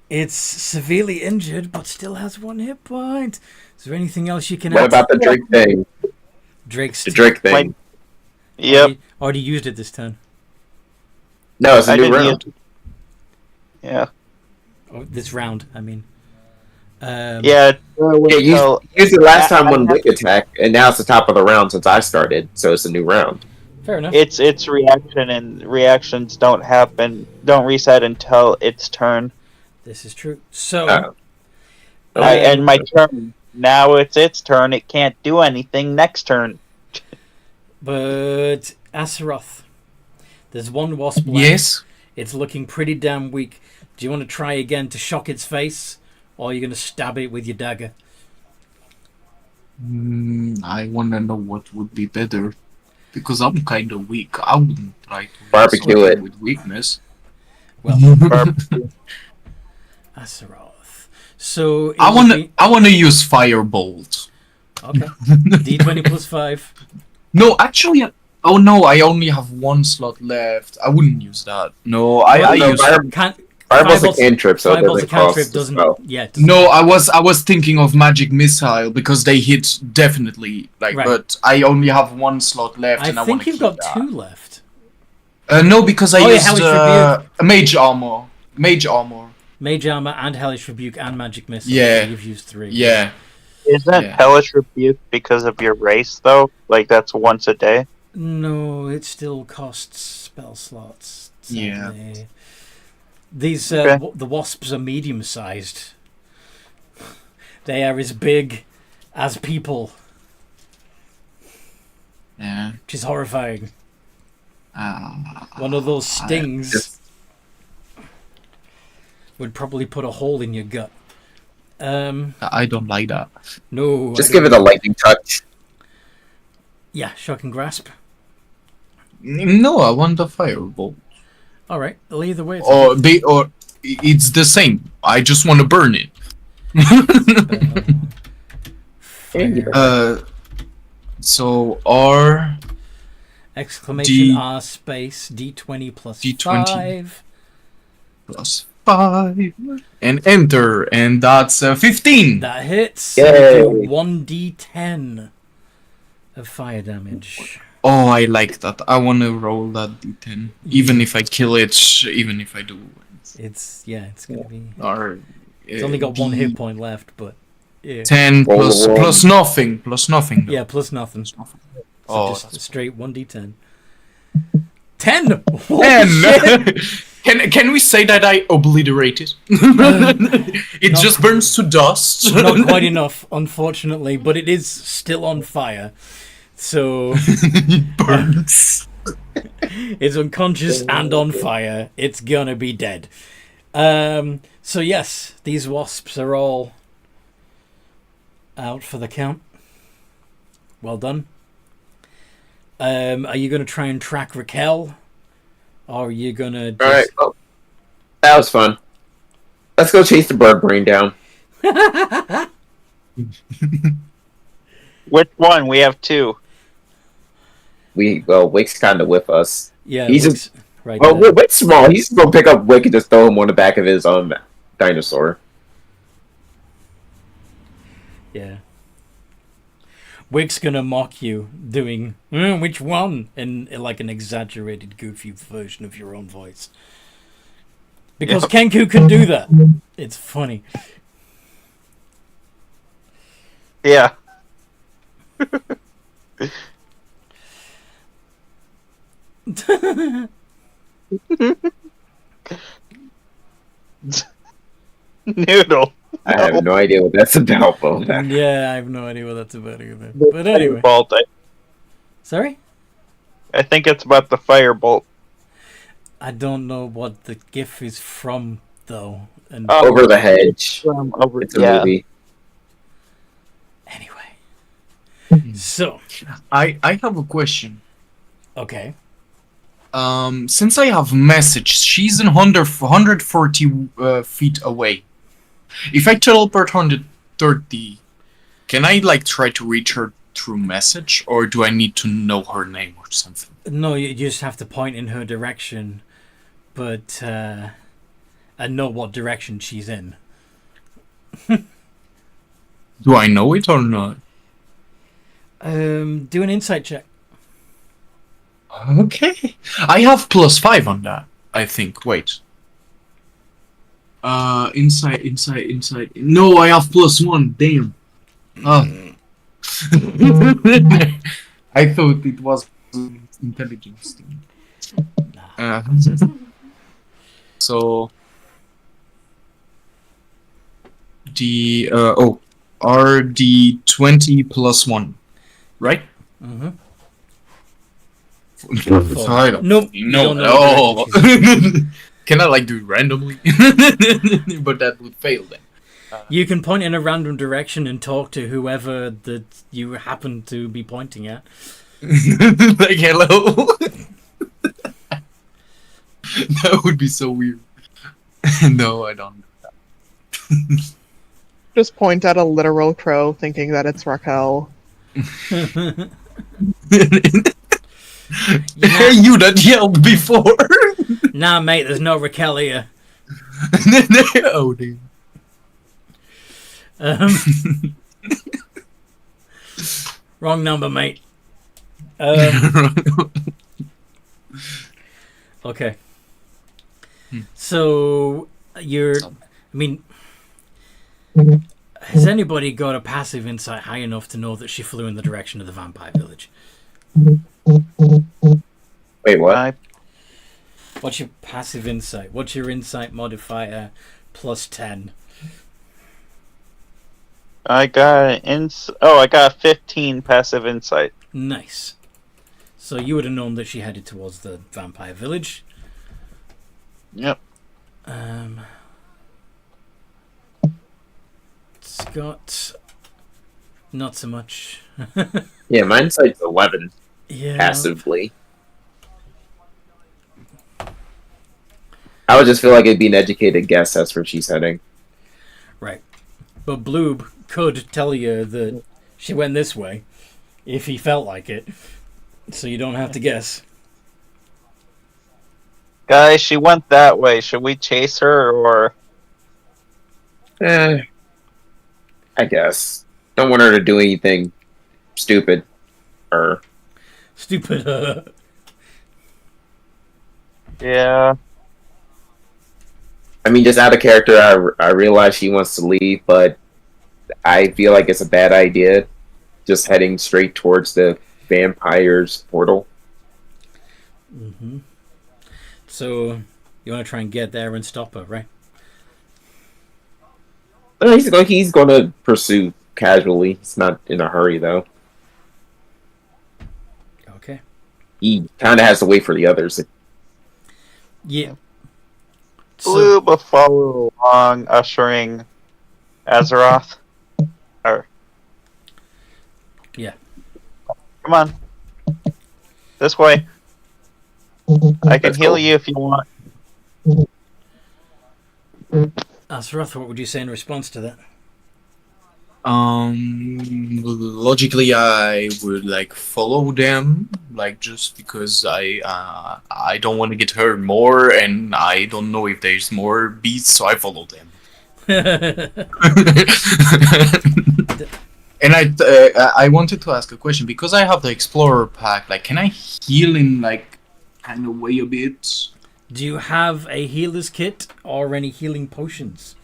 it's severely injured, but still has 1 hit point. Is there anything else you can What add? about the Drake thing? Drake's The Drake thing. Yep. Already used it this turn. No, it's a I new didn't round. Yeah. Oh, this round, I mean. Yeah. Yeah, you used it last time when Wick attacked, and now it's the top of the round since I started, so it's a new round. Fair enough. It's reaction, and reactions don't reset until its turn. This is true. So, And my turn. Now it's its turn. It can't do anything next turn. but Azeroth, there's 1 wasp left. Yes. It's looking pretty damn weak. Do you want to try again to shock its face, or are you going to stab it with your dagger? I want to know what would be better. Because I'm kind of weak. I wouldn't try to Barbecue insult it. him with weakness. Well, Barbecue. Azeroth. So I want to use firebolt. Okay. D20 plus 5. No, actually, oh no, I only have 1 slot left. I wouldn't use that. No, I No, use. Fireball's a cantrip, so it Fireball's a doesn't cost cantrip, the doesn't spell. yeah. It doesn't- No, I was thinking of magic missile because they hit definitely Right. but I only have 1 slot left and I I want think to you've keep got that. 2 left. No, because I Oh, yeah, used Hellish Rebuke. mage armor. Mage armor. Mage armor and hellish rebuke and magic missile. Yeah. So you've used 3. Yeah. Isn't Yeah. Hellish Rebuke because of your race, though? Like, that's once a day? No, it still costs spell slots. Yeah. Sadly. These Okay. the wasps are medium-sized. They are as big as people, Yeah. which is horrifying. One of those stings just- would probably put a hole in your gut. I don't like that. No. Just I give don't- it a lightning touch. Yeah, shock and grasp. No, I want the firebolt. All right. Well, either way, it's It's the same. I just want to burn it. fire. So R Exclamation D- R space D20 plus D20. 5. plus 5 and enter, and that's 15. That hits. Yay. 1d10 of fire damage. Oh, I like that. I want to roll that d10, even if I kill it, even if I do. It's gonna be. Or It's only got 1 hit point left, but yeah. 10 Roll plus the one. plus nothing, plus nothing. Though. Yeah, plus nothing. Plus nothing. So Oh, just that's straight 1d10. 10. 10. Can we say that I obliterated? It not- just burns to dust. Not quite enough, unfortunately, but it is still on fire. So It burns. it's unconscious and on fire. It's gonna be dead. So yes, these wasps are all out for the count. Well done. Are you gonna try and track Raquel? Or are you gonna just... Alright, well, that was fun. Let's go chase the bird brain down. Which one? We have 2. Wick's kind of with us. Yeah, He's Wick's right Well, there. Wick's small. He's gonna pick up Wick and just throw him on the back of his dinosaur. Yeah. Wick's gonna mock you, doing which one in like an exaggerated, goofy version of your own voice. Because Kenku can do that. It's funny. Yeah. Noodle. I have no idea what that's about, though. Yeah, I have no idea what that's about either. But anyway. Firebolt. Sorry? I think it's about the firebolt. I don't know what the GIF is from, though. And Over the Hedge. It's a yeah. movie. anyway. So, I have a question. okay. Since I have message, she's in 140 feet away. If I teleport 130, can I like try to reach her through message, or do I need to know her name or something? No, you just have to point in her direction, but and know what direction she's in. Do I know it or not? Do an insight check. Okay. I have +5 on that, I think. Wait. Insight. No, I have +1. Damn. Oh. I thought it was intelligence thing. So the RD20 +1, right? Mm-hmm. I don't Nope. know. You don't No. know Can I like do it randomly? But that would fail then. You can point in a random direction and talk to whoever that you happen to be pointing at. Like hello. That would be so weird. No, I don't. Just point at a literal crow, thinking that it's Raccel. You that yelled before. Nah, mate, there's no Raccel here. Oh, dude. Wrong number, mate. Okay. So, has anybody got a passive insight high enough to know that she flew in the direction of the vampire village? Wait, what? What's your passive insight? What's your insight modifier +10? I got I got 15 passive insight. Nice. So you would have known that she headed towards the vampire village. Yep. Scott, not so much. Yeah, my insight's 11 Yeah. passively. I would just feel like it'd be an educated guess. That's where she's heading. Right. But Bloob could tell you that she went this way if he felt like it. So you don't have to guess. Guys, she went that way. Should we chase her or? I guess. Don't want her to do anything stupid. Or Stupid. Yeah. I mean, just out of character, I realize she wants to leave, but I feel like it's a bad idea just heading straight towards the vampire's portal. Mm-hmm. So you want to try and get there and stop her, right? He's going to pursue casually. He's not in a hurry, though. Okay. He kind of has to wait for the others. Yeah. Blue will follow along, ushering Azeroth. Or, yeah. Come on. This way. I can heal you if you want. Azeroth, what would you say in response to that? Logically, I would like follow them, like just because I don't want to get hurt more, and I don't know if there's more beasts, so I follow them. And I wanted to ask a question because I have the Explorer pack. Like, can I heal in like kind of way a bit? Do you have a healer's kit or any healing potions?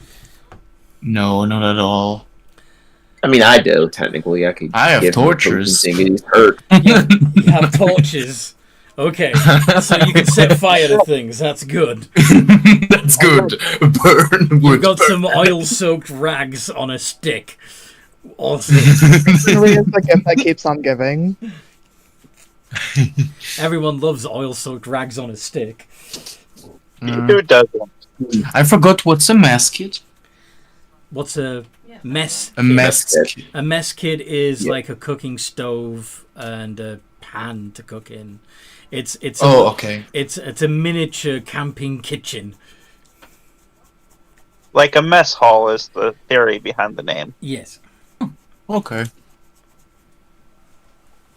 No, not at all. I mean, I do, technically. I have give him torches. potions and he's hurt. You have torches. Okay, so you can set fire to things. That's good. That's good. Burn wood. You've got some oil-soaked rags on a stick. Awesome. Really is the gift that keeps on giving. Everyone loves oil-soaked rags on a stick. Who doesn't? I forgot what's a mess kit. What's a mess? A mess Mess kit. A mess kit is Yeah. like a cooking stove and a pan to cook in. It's Oh, okay. It's a miniature camping kitchen. Like a mess hall is the theory behind the name. Yes. Okay.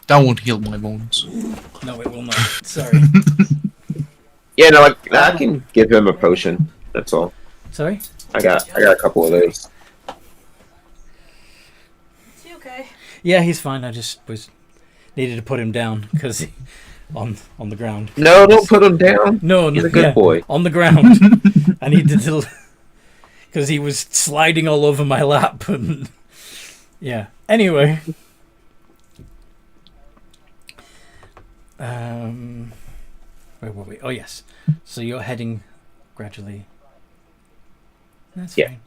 That won't heal my wounds. No, it will not. Sorry. Yeah, no, I can give him a potion. That's all. Sorry. I got a couple of those. Is he okay? Yeah, he's fine. I just needed to put him down because on the ground. No, don't put him down. No, He's a good boy. On the ground. I needed to because he was sliding all over my lap and yeah. Anyway. Where were we? Oh yes. So you're heading gradually. That's Yeah. fine.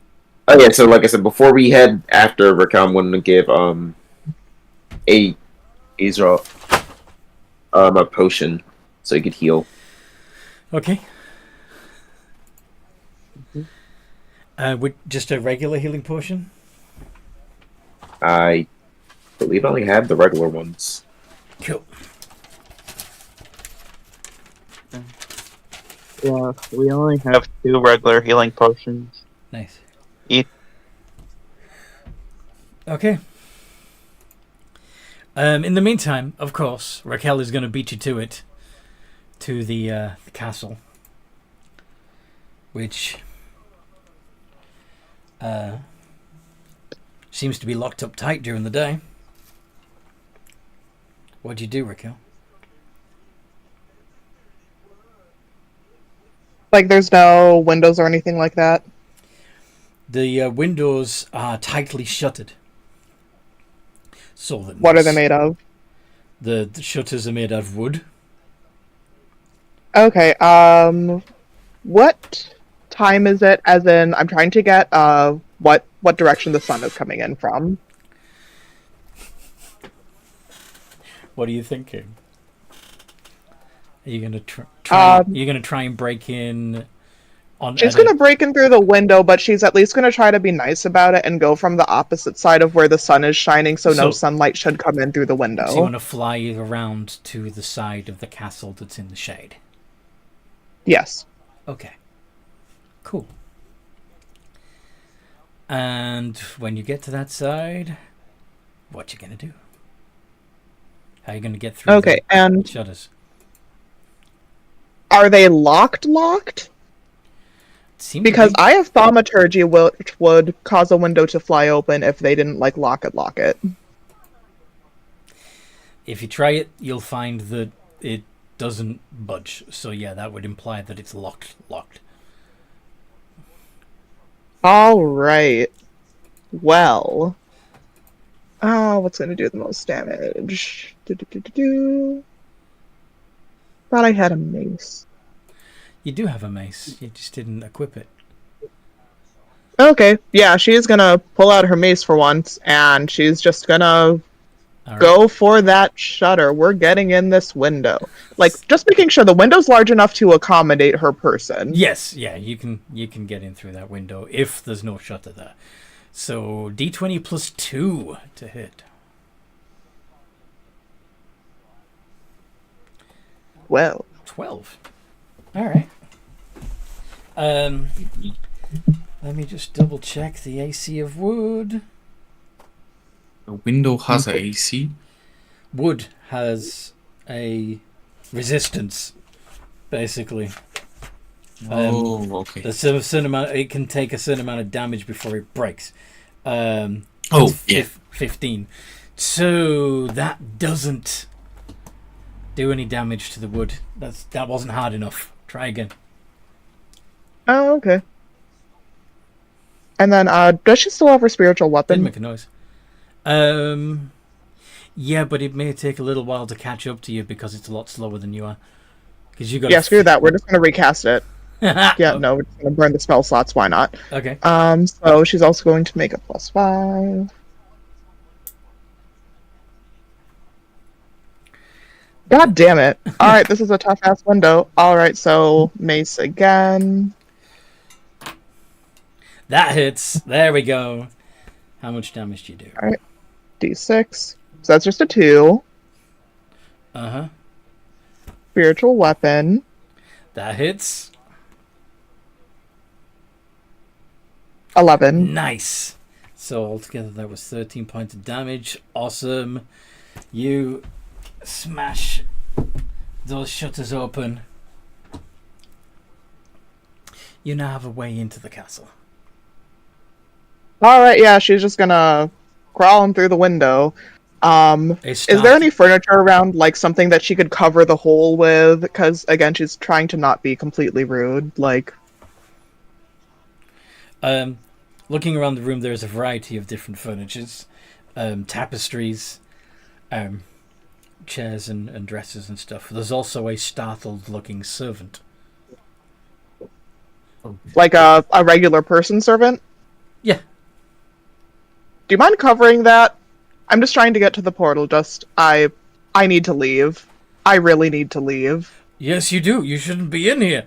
Oh yeah, so like I said, before we head after Raccel, I'm going to give Israel a potion so he could heal. Okay. With just a regular healing potion? I believe I only have the regular ones. Cool. Yeah, we only have 2 regular healing potions. Nice. Eat. Okay. In the meantime, of course, Raccel is going to beat you to it, to the castle, which seems to be locked up tight during the day. What do you do, Raccel? Like, there's no windows or anything like that. The windows are tightly shuttered. So that What are they made of? The shutters are made of wood. Okay, what time is it? As in, I'm trying to get, what direction the sun is coming in from. What are you thinking? Are you gonna try? You're gonna try and break in on. She's gonna break in through the window, but she's at least gonna try to be nice about it and go from the opposite side of where the sun is shining, so no sunlight should come in through the window. So you want to fly around to the side of the castle that's in the shade? Yes. Okay. Cool. And when you get to that side, what you gonna do? How you gonna get through? Okay, the and shutters? are they locked? Seem Because to be. I have thaumaturgy, which would cause a window to fly open if they didn't, like, lock it. If you try it, you'll find that it doesn't budge. So yeah, that would imply that it's locked. Alright. Well. What's gonna do the most damage? Thought I had a mace. You do have a mace. You just didn't equip it. Okay, yeah, she's gonna pull out her mace for once, and she's just gonna All right. go for that shutter. We're getting in this window. Like, just making sure the window's large enough to accommodate her person. Yes, yeah, you can get in through that window if there's no shutter there. So D20 plus 2 to hit. Well, 12. All right. Let me just double check the AC of wood. The window has a AC. Wood has a resistance, basically. Okay. There's a certain amount. It can take a certain amount of damage before it breaks. Yeah. 15. So that doesn't do any damage to the wood. That wasn't hard enough. Try again. oh, okay. And then, does she still have her spiritual Didn't weapon? make a noise. Yeah, but it may take a little while to catch up to you because it's a lot slower than you are. Because you got. Yeah, screw that. We're just gonna recast it. Yeah, no, we're just gonna burn the spell slots. Why not? Okay. So she's also going to make a +5. God damn it. Alright, this is a tough ass window. Alright, so mace again. That hits. There we go. How much damage do you do? Alright. D6. So that's just a 2. Uh-huh. Spiritual weapon. That hits. 11. Nice. So altogether that was 13 points of damage. Awesome. You smash those shutters open. You now have a way into the castle. Alright, yeah, she's just gonna crawl in through the window. Is there any furniture around, like something that she could cover the hole with? Because, again, she's trying to not be completely rude. Like, looking around the room, there's a variety of different furnitures, tapestries, chairs and dresses and stuff. There's also a startled-looking servant. like a regular person servant? Yeah. Do you mind covering that? I'm just trying to get to the portal. I need to leave. I really need to leave. Yes, you do. You shouldn't be in here.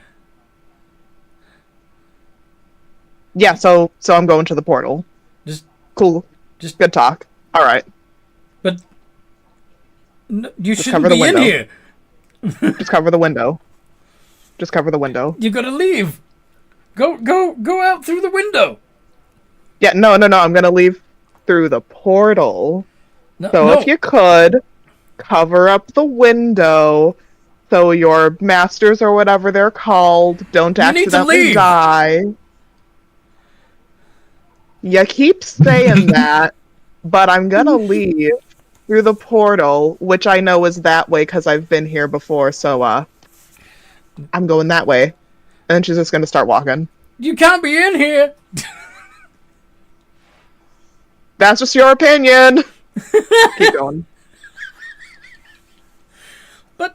Yeah, so I'm going to the portal. Just Cool. Just Good talk. Alright. But no, you Just shouldn't cover the be in window. here. Just cover the window. Just cover the window. You gotta leave. Go out through the window. Yeah, no, I'm gonna leave through the portal. No, So no. if you could, cover up the window so your masters or whatever they're called don't You need to accidentally leave. die. You keep saying that, but I'm gonna leave through the portal, which I know is that way because I've been here before, so I'm going that way. And then she's just gonna start walking. You can't be in here. That's just your opinion. Keep going. But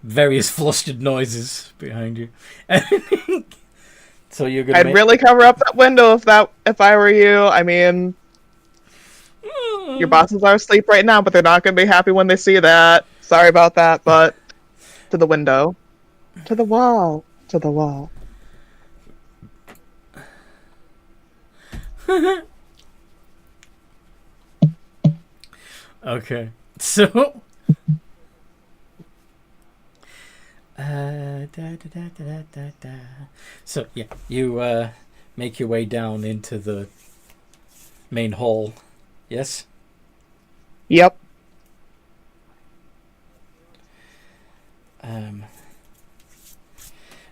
various flustered noises behind you. So you're gonna. I'd really cover up that window if I were you. I mean, your bosses are asleep right now, but they're not gonna be happy when they see that. Sorry about that, but to the window, to the wall, to the wall. Okay, so. So yeah, you make your way down into the main hall. Yes. Yep.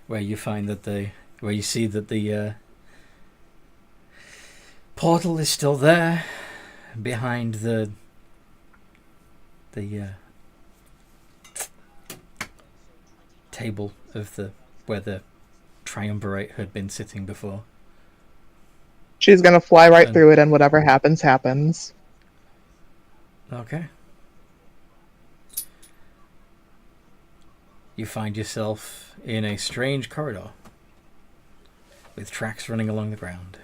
Where you find that where you see that the portal is still there, behind the table of where the triumvirate had been sitting before. She's gonna fly right through it, and whatever happens, happens. Okay. You find yourself in a strange corridor with tracks running along the ground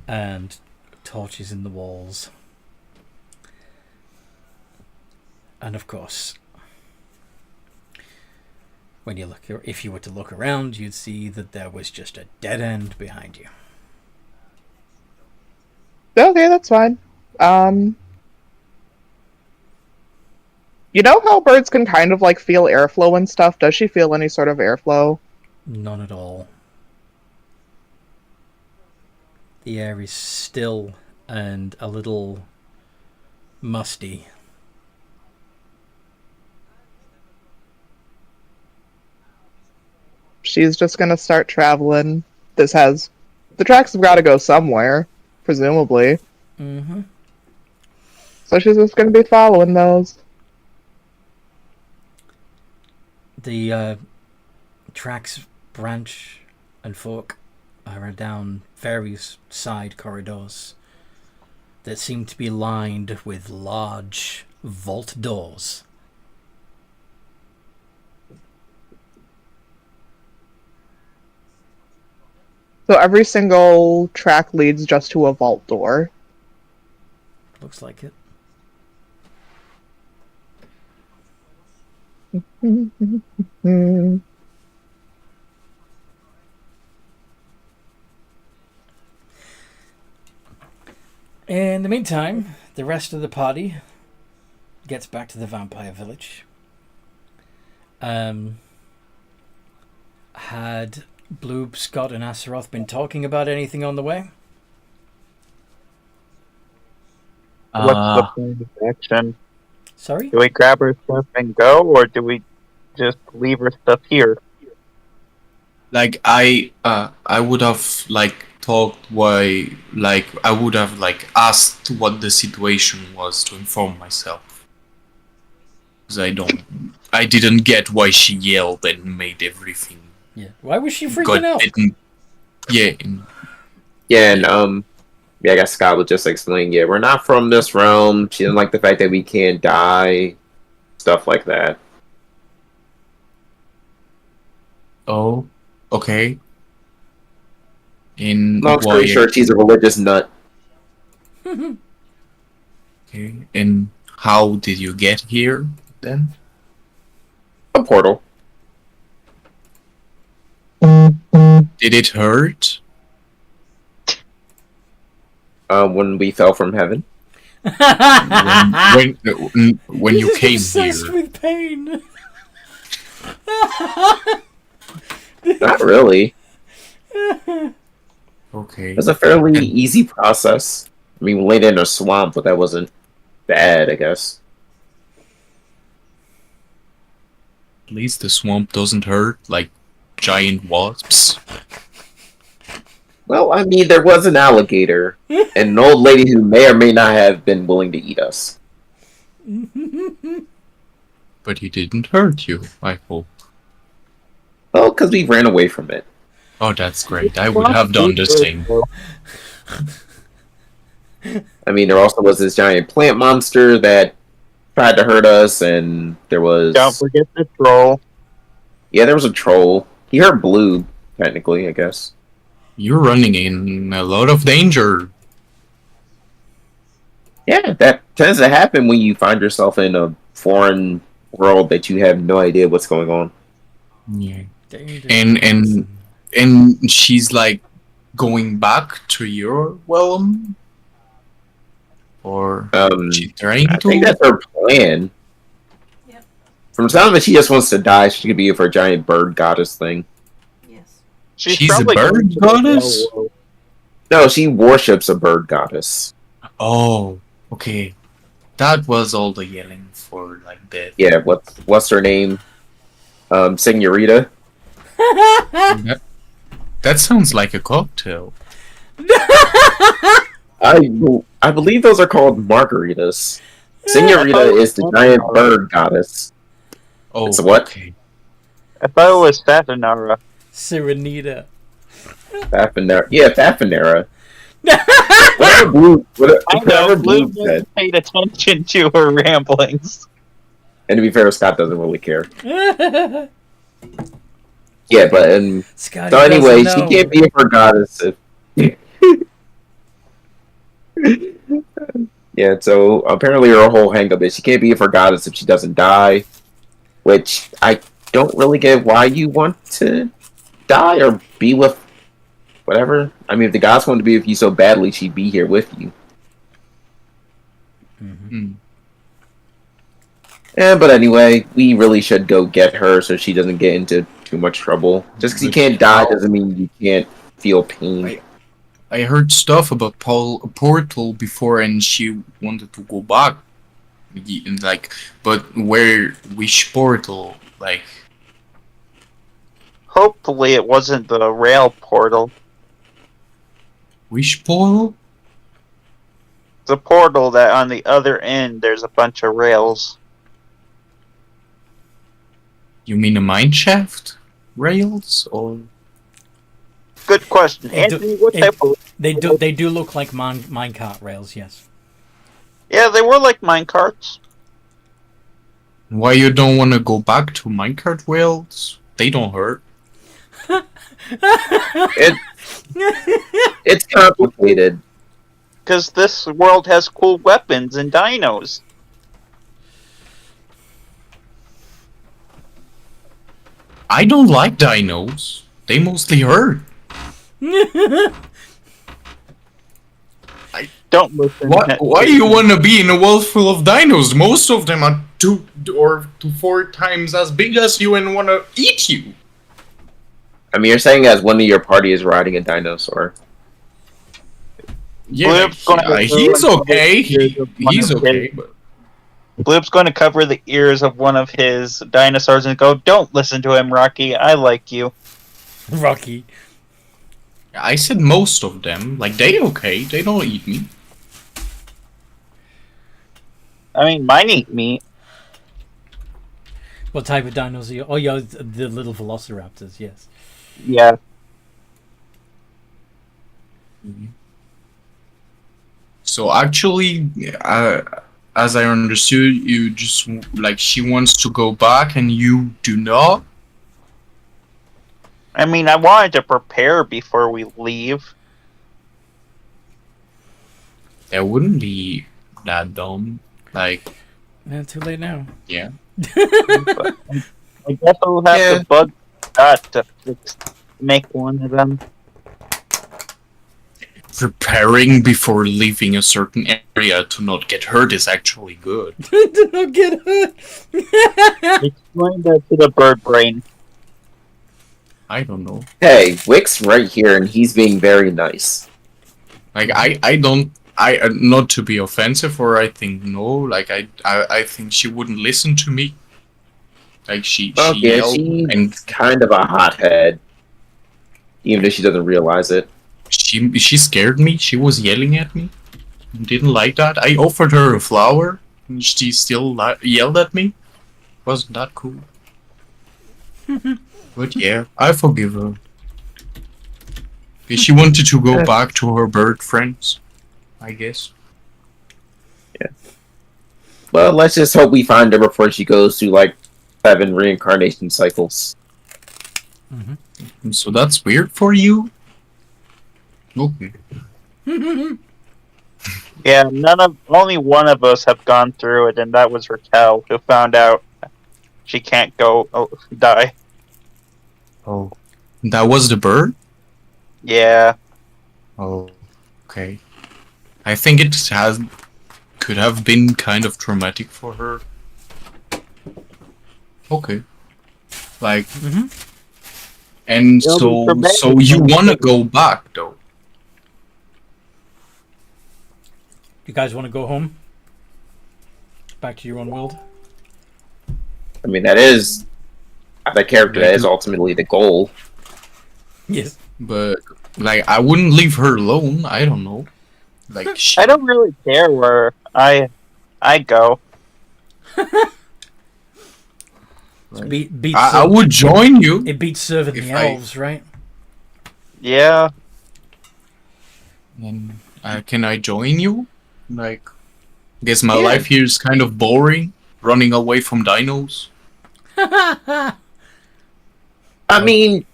and torches in the walls. And of course, if you were to look around, you'd see that there was just a dead end behind you. Okay, that's fine. You know how birds can kind of like feel airflow and stuff? Does she feel any sort of airflow? None at all. The air is still and a little musty. She's just gonna start traveling. The tracks have got to go somewhere, presumably. Mm-hmm. So she's just gonna be following those. The tracks branch and fork are down various side corridors that seem to be lined with large vault doors. So every single track leads just to a vault door. Looks like it. In the meantime, the rest of the party gets back to the vampire village. Had Bloob, Scott, and Aseroth been talking about anything on the way? What's the plan of action? Sorry? Do we grab her stuff and go, or do we just leave her stuff here? Like I would have like talked why, like I would have like asked what the situation was to inform myself, because I didn't get why she yelled and made everything. Yeah. Why was she freaking out? Yeah. Yeah, and yeah, I guess Scott would just explain. Yeah, we're not from this realm. She didn't like the fact that we can't die, stuff like that. Oh, okay. In Long story why? short, she's a religious nut. Okay. And how did you get here then? A portal. Did it hurt? When we fell from heaven. When you came obsessed here? with pain. Not really. Okay. It was a fairly easy process. I mean, we laid in a swamp, but that wasn't bad, I guess. At least the swamp doesn't hurt like giant wasps. Well, I mean, there was an alligator and an old lady who may or may not have been willing to eat us. But he didn't hurt you, I hope. Well, because we ran away from it. Oh, that's great. I would have done the same. I mean, there also was this giant plant monster that tried to hurt us, and there was... Don't forget the troll. Yeah, there was a troll. He hurt Blue, technically, I guess. You're running in a lot of danger. Yeah, that tends to happen when you find yourself in a foreign world that you have no idea what's going on. Yeah. And she's like going back to your realm? Or she's trying I to? think that's her plan. Yep. From the sound of it, she just wants to die. She could be for a giant bird goddess thing. Yes. She's a probably bird going to the goddess? railroad. No, she worships a bird goddess. Oh, okay. That was all the yelling for like that. Yeah, what's her name? Senorita? That sounds like a cocktail. I believe those are called margaritas. Senorita is the giant bird goddess. Oh, It's what? Okay. I thought it was Fatinara. Serenita. Fafnera. Yeah, Fafnera. Whatever Blue, I know, whatever Blue Blue said. paid attention to her ramblings. And to be fair, Scott doesn't really care. Yeah, but Scotty so anyway, doesn't she know. can't be a bird goddess if. Yeah, so apparently her whole hang-up is she can't be a goddess if she doesn't die, which I don't really get why you want to die or be with whatever. I mean, if the gods wanted to be with you so badly, she'd be here with you. Hmm. But anyway, we really should go get her so she doesn't get into too much trouble. Just because you can't die doesn't mean you can't feel pain. I heard stuff about Portal before, and she wanted to go back. Like, but which portal? Like, Hopefully it wasn't the rail portal. which portal? The portal that on the other end there's a bunch of rails. You mean a mine shaft? Rails? Or good question. It do- Anthony, what it- type of... They do look like minecart rails, yes. Yeah, they were like minecarts. Why you don't want to go back to minecart whales? They don't hurt. It's complicated. Because this world has cool weapons and dinos. I don't like dinos. They mostly hurt. Don't listen. Why you want to be in a world full of dinos? Most of them are 2 or 4 times as big as you and want to eat you. I mean, you're saying as one of your party is riding a dinosaur. Yeah, he's okay. He's okay, but Bloop's going to cover the ears of one of his dinosaurs and go, "Don't listen to him, Rocky. I like you." Rocky. I said most of them. Like, they okay. They don't eat me. I mean, mine eat meat. What type of dinos are you? Oh, yeah, the little velociraptors, yes. Yeah. So actually, as I understood, you just like she wants to go back and you do not. I mean, I wanted to prepare before we leave. That wouldn't be that dumb. Like, Too late now. yeah. But I guess I'll have to bug Scott to make one of them. Preparing before leaving a certain area to not get hurt is actually good. Do not get hurt. Explain that to the bird brain. I don't know. Hey, Wick's right here, and he's being very nice. Like, I don't. Not to be offensive, or I think no. Like, I think she wouldn't listen to me. Like, she yelled she's and kind of a hothead. Even if she doesn't realize it. she scared me. She was yelling at me. Didn't like that. I offered her a flower, and she still yelled at me. Wasn't that cool? But yeah, I forgive her. She wanted to go back to her bird friends, I guess. Well, let's just hope we find her before she goes through, like, 7 reincarnation cycles. So that's weird for you? Okay. Yeah, only one of us have gone through it, and that was Raccel, who found out she can't go die. Oh. That was the bird? Yeah. Oh. Okay. I think it could have been kind of traumatic for her. Okay. Like, and so you want to go back though? You guys want to go home? Back to your own world? I mean, that is... The character that is ultimately the goal. Yes. But, like, I wouldn't leave her alone. I don't know. Like, I don't really care where I go. I would join you. It beats serving the elves, right? Yeah. And can I join you? Like, I guess my life here is kind of boring. Running away from dinos. I mean,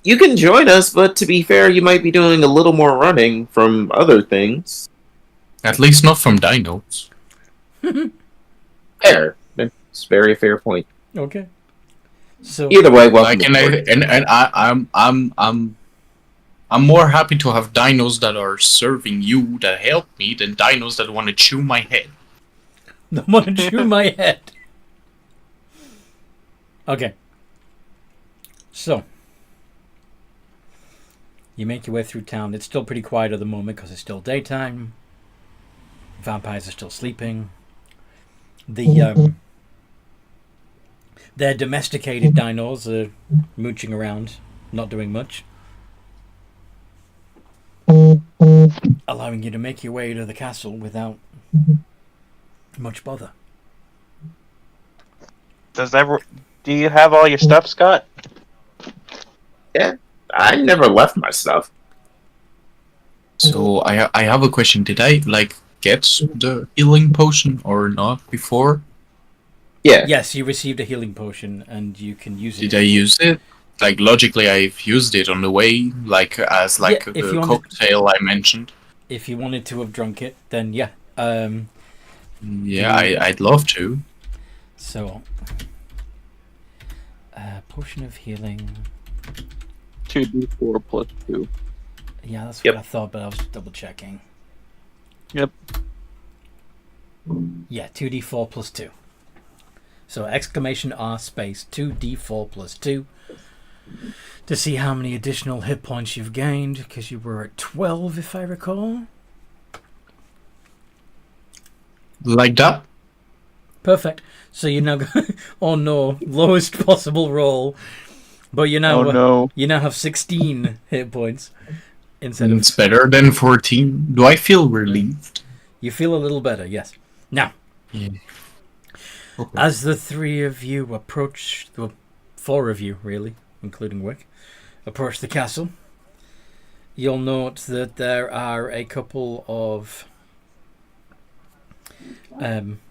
you can join us, but to be fair, you might be doing a little more running from other things. At least not from dinos. Fair. It's a very fair point. Okay. So Either way, welcome. Like, I'm more happy to have dinos that are serving you, that help me, than dinos that want to chew my head. I want to chew my head. Okay. So, you make your way through town. It's still pretty quiet at the moment because it's still daytime. Vampires are still sleeping. Their domesticated dinos are mooching around, not doing much. Allowing you to make your way to the castle without much bother. Do you have all your stuff, Scott? Yeah. I never left my stuff. So I have a question. Did I get the healing potion or not before? Yeah. Yes, you received a healing potion, and you can use it. Did I use it? Logically, I've used it on the way, as Yeah, if the you wanted- cocktail I mentioned. If you wanted to have drunk it, then yeah. Yeah, I'd love to. So, potion of healing. 2d4 plus 2. Yeah, that's Yep. what I thought, but I was double checking. Yep. Yeah, 2d4 plus 2. So exclamation R space 2d4 plus 2 to see how many additional hit points you've gained, because you were at 12 if I recall. Like that? Perfect. So you now go, oh no, lowest possible roll. But you now you now have 16 hit points instead of. It's better than 14. Do I feel relieved? You feel a little better, yes. Now, Yeah. Okay. as the three of you approach, the 4 of you really, including Wick, approach the castle, you'll note that there are a couple of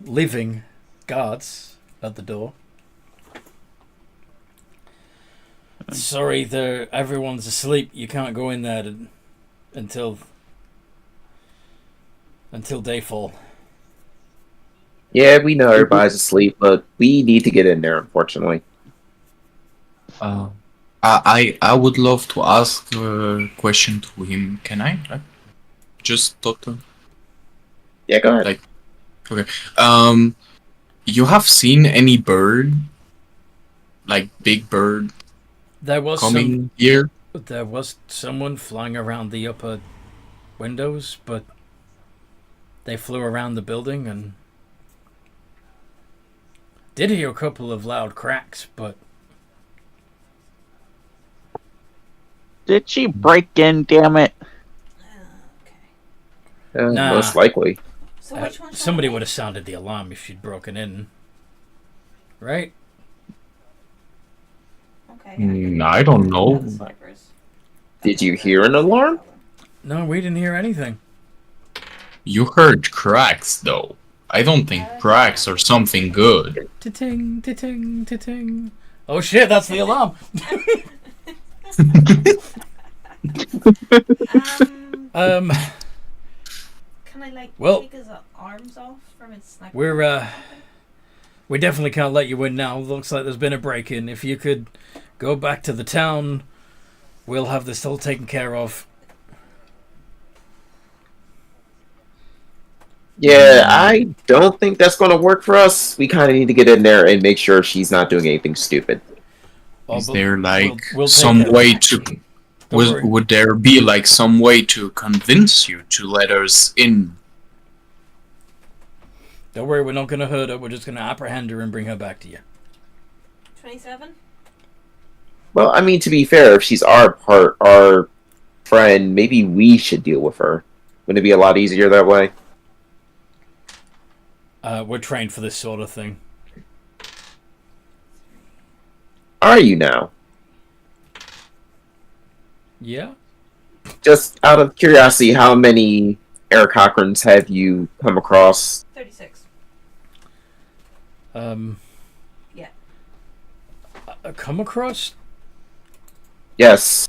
living guards at the door. Sorry, everyone's asleep. You can't go in there until dayfall. Yeah, we know everybody's asleep, but we need to get in there, unfortunately. I would love to ask a question to him. Can I? Just talk to him. Yeah, go ahead. Okay. You have seen any bird? Big bird There was coming here? There was someone flying around the upper windows, but they flew around the building and did hear a couple of loud cracks, but Did she break in, damn it? Okay. Nah. Most likely. So which one's somebody that? would have sounded the alarm if she'd broken in. Right? Okay. I don't know. Snipers. Did you hear an alarm? No, we didn't hear anything. You heard cracks, though. I don't think cracks are something good. Ta-ting, ta-ting, ta-ting. Oh shit, that's the alarm. Can I Well, take his arms off from his sniper? we definitely can't let you in now. Looks like there's been a break-in. If you could go back to the town, we'll have this all taken care of. Yeah, I don't think that's going to work for us. We kind of need to get in there and make sure she's not doing anything stupid. Is there we'll take some care of way it. to? Don't worry. Would there be some way to convince you to let us in? Don't worry, we're not going to hurt her. We're just going to apprehend her and bring her back to you. 27? Well, I mean, to be fair, if she's our friend, maybe we should deal with her. Wouldn't it be a lot easier that way? We're trained for this sort of thing. Are you now? Yeah? Just out of curiosity, how many Eric Cochrans have you come across? 36. Yeah. Come across? Yes.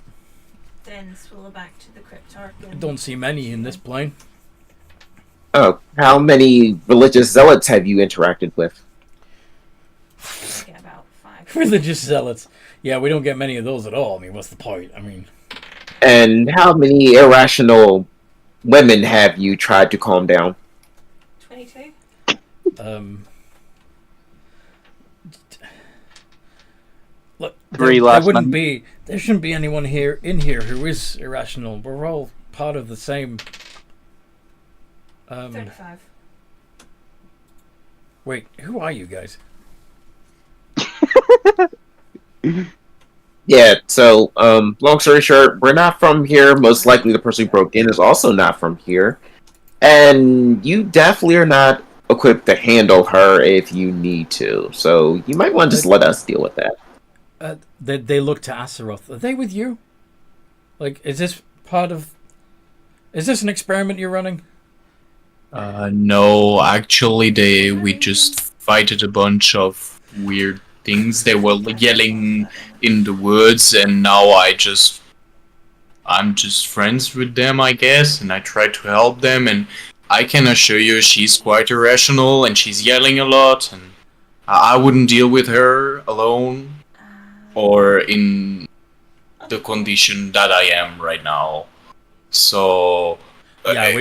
Then swivel back to the Cryptarch. I don't see many in this plane. Oh, how many religious zealots have you interacted with? Get about 5. Religious zealots. Yeah, we don't get many of those at all. I mean, what's the point? I mean... And how many irrational women have you tried to calm down? 22? Look, Three there last wouldn't night. be... There shouldn't be anyone in here who is irrational. We're all part of the same... 35. Wait, who are you guys? Yeah, so, long story short, we're not from here. Most likely the person who broke in is also not from here. And you definitely are not equipped to handle her if you need to. So you might want to just let us deal with that. They look to Azeroth. Are they with you? Like, is this part of? Is this an experiment you're running? No, actually, we just fighted a bunch of weird things. They were yelling in the woods, and now I'm just friends with them, I guess, and I try to help them. And I can assure you, she's quite irrational, and she's yelling a lot, and I wouldn't deal with her alone, or in the condition that I am right now. So. Yeah,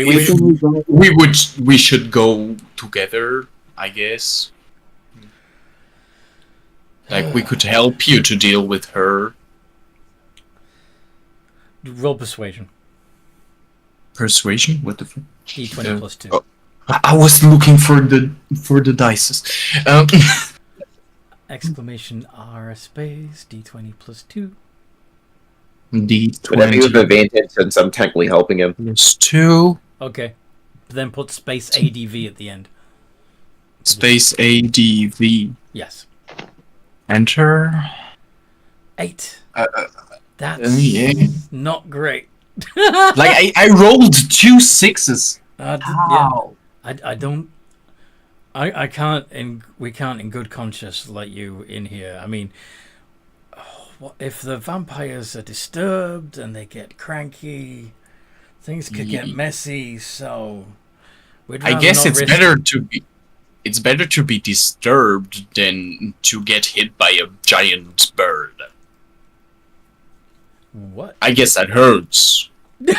We should go together, I guess. Like, we could help you to deal with her. Roll persuasion. Persuasion? What the fuck? D20 plus 2. Oh, I was looking for the dices. Exclamation R space D20 plus 2. D20 Would that be with advantage since I'm technically helping him? plus 2. Okay. Then put space ADV at the end. Space ADV. Yes. Enter. 8. Uh, That's yeah. not great. Like, I rolled 2 6s. Yeah. How? I don't. I can't, and we can't in good conscience let you in here. I mean, what if the vampires are disturbed and they get cranky? Things could get messy. So, I guess it's better to be disturbed than to get hit by a giant bird. What? I guess that hurts. Should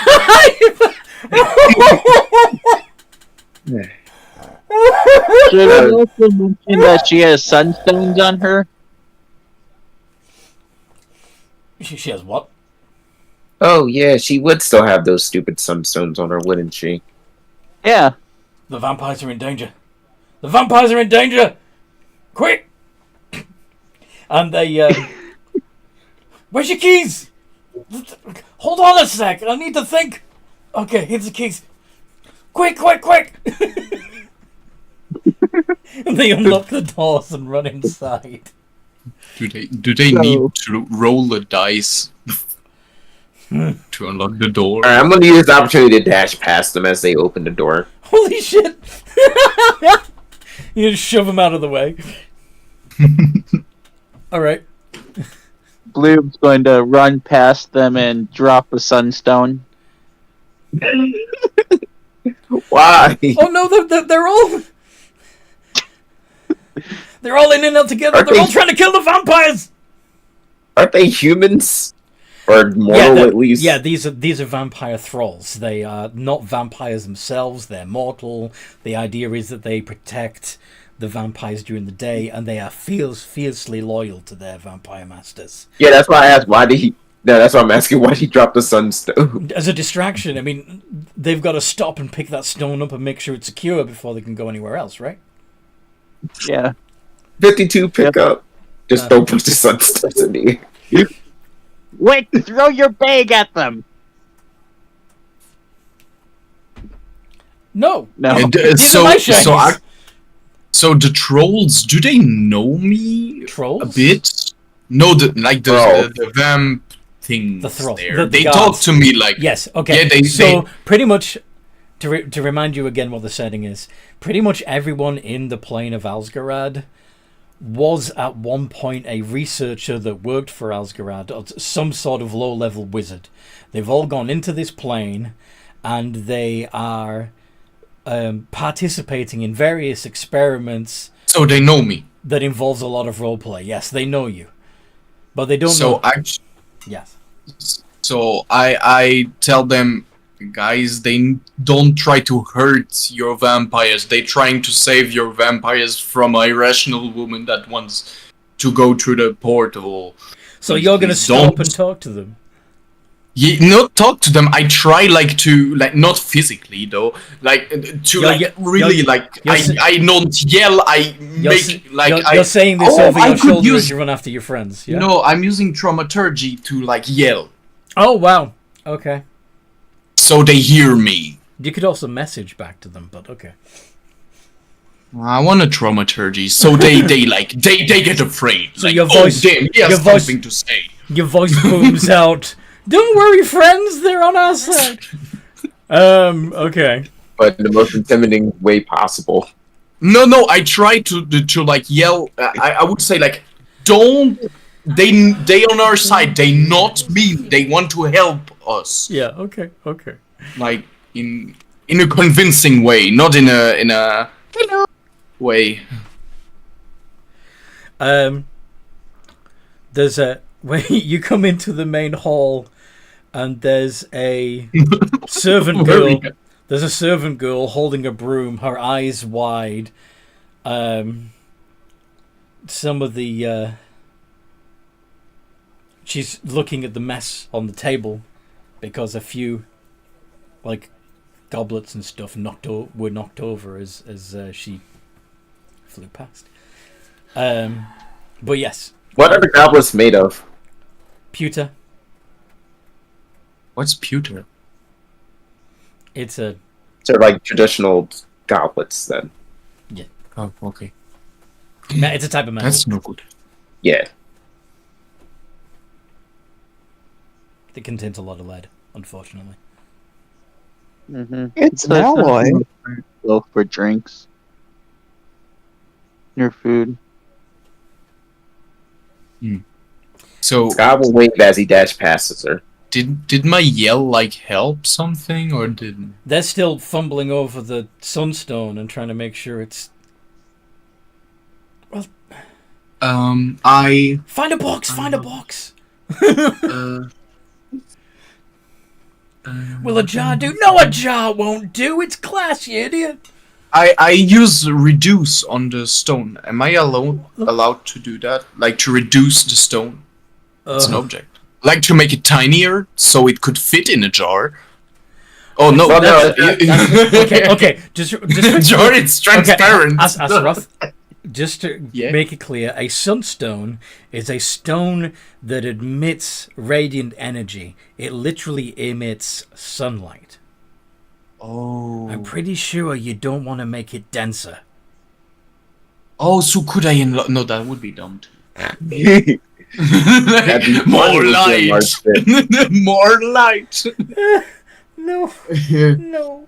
I also mention that she has sunstones on her? She has what? Oh yeah, she would still have those stupid sunstones on her, wouldn't she? Yeah. The vampires are in danger. The vampires are in danger! Quick! And they, where's your keys? Hold on a sec, I need to think. Okay, here's the keys. Quick! And they unlock the doors and run inside. Do they need to roll a dice to unlock the door? Alright, I'm gonna use the opportunity to dash past them as they open the door. Holy shit! You just shove them out of the way. Alright. Bloom's going to run past them and drop a sunstone. Why? Oh no, they're all... They're all in and out together. They're all trying to kill the vampires. Aren't they humans? Or mortal at least? Yeah, these are vampire thralls. They are not vampires themselves. They're mortal. The idea is that they protect the vampires during the day, and they are fiercely loyal to their vampire masters. Yeah, that's why I asked why did he... No, that's why I'm asking why he dropped the sunstone. As a distraction, I mean, they've got to stop and pick that stone up and make sure it's secure before they can go anywhere else, right? Yeah. 52 pickup. Just don't push the sunstones in the air. Wait, throw your bag at them! No. And, These are my shaggies. So the trolls, do they know me Trolls? a bit? No, the vamp things The thralls. there. The They guards. talk to me like... Yes, okay. Yeah, so pretty much, to remind you again what the setting is, pretty much everyone in the plane of Asgarad was at one point a researcher that worked for Asgarad, or some sort of low-level wizard. They've all gone into this plane, and they are participating in various experiments. So they know me. That involves a lot of roleplay. Yes, they know you, but they don't know. Yes. So I tell them, guys, they don't try to hurt your vampires. They're trying to save your vampires from an irrational woman that wants to go through the portal. So you're going to stop and talk to them? Yeah, not talk to them. I try to not physically though, I don't yell. I make you're saying this over your shoulder as you run after your friends. Yeah? No, I'm using thaumaturgy to yell. Oh wow. Okay. So they hear me. You could also message back to them, but okay. I want a thaumaturgy, so they get afraid. So your voice, oh damn, he has something to say. Your voice booms out. Don't worry, friends. They're on our side. Okay. But in the most intimidating way possible. No, I try to like yell. I would say like, don't. They on our side. They not mean. They want to help us. Yeah. Okay. Like in a convincing way, not in a way. There's a when you come into the main hall, and there's a servant girl. There's a servant girl holding a broom, her eyes wide. Some of the she's looking at the mess on the table because a few like goblets and stuff were knocked over as she flew past. But yes. What are the goblets made of? Pewter. What's pewter? It's a... So like traditional goblets then? Yeah. Oh, okay. It's a type of metal. That's no good. Yeah. It contains a lot of lead, unfortunately. Mm-hmm. It's an alloy. Well, for drinks. Your food. So Scott will wave as he dash passes her. did my yell like help something or didn't? They're still fumbling over the sunstone and trying to make sure it's... Well, I find a box! Find a box! Will a jar do? No, a jar won't do! It's glass, you idiot! I use reduce on the stone. Am I allowed to do that? Like to reduce the stone? It's an object. Like to make it tinier so it could fit in a jar. Oh no! Well, no, Okay. Just jar. It's transparent. Okay, Asaroth, just to Yeah. make it clear, a sunstone is a stone that emits radiant energy. It literally emits sunlight. Oh. I'm pretty sure you don't want to make it denser. Oh, so could I no, that would be dumb too. That'd be More fun with light. your large fit. More light. No. No.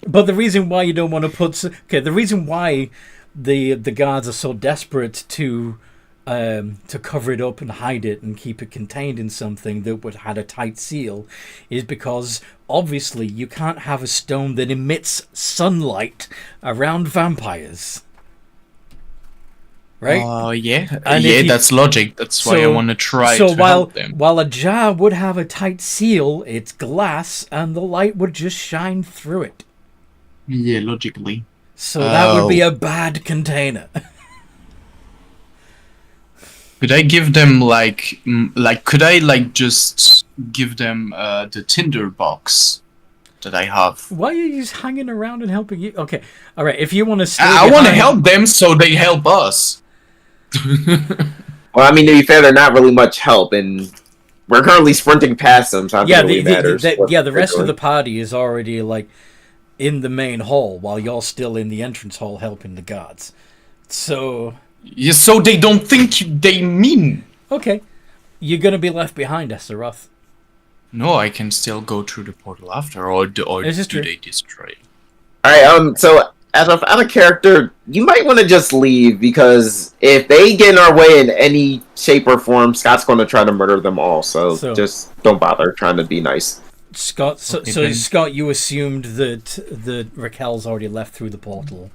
But the reason why you don't want to put... the reason why the guards are so desperate to cover it up and hide it and keep it contained in something that would had a tight seal is because obviously you can't have a stone that emits sunlight around vampires. Right? Yeah. And Yeah, if you- that's logic. That's why I want to try so to while, help them. while a jar would have a tight seal, it's glass and the light would just shine through it. Yeah, logically. So that would be a bad container. Could I give them could I just give them the tinder box that I have? Why are you just hanging around and helping you? Okay, all right. If you want to stay I want to behind- help them so they help us. Well, I mean, to be fair, they're not really much help, and we're currently sprinting past them, so I don't Yeah, think it really matters. the what rest they're of the doing. party is already like in the main hall, while you're still in the entrance hall helping the guards. So Yeah, so they don't think they mean. okay, you're gonna be left behind, Asaroth. No, I can still go through the portal after, or do This is true. they destroy it? Alright, so as a out of character, you might want to just leave, because if they get in our way in any shape or form, Scott's going to try to murder them all, so just don't bother trying to be nice. Scott, so then. Scott, you assumed that Raquel's already left through the portal,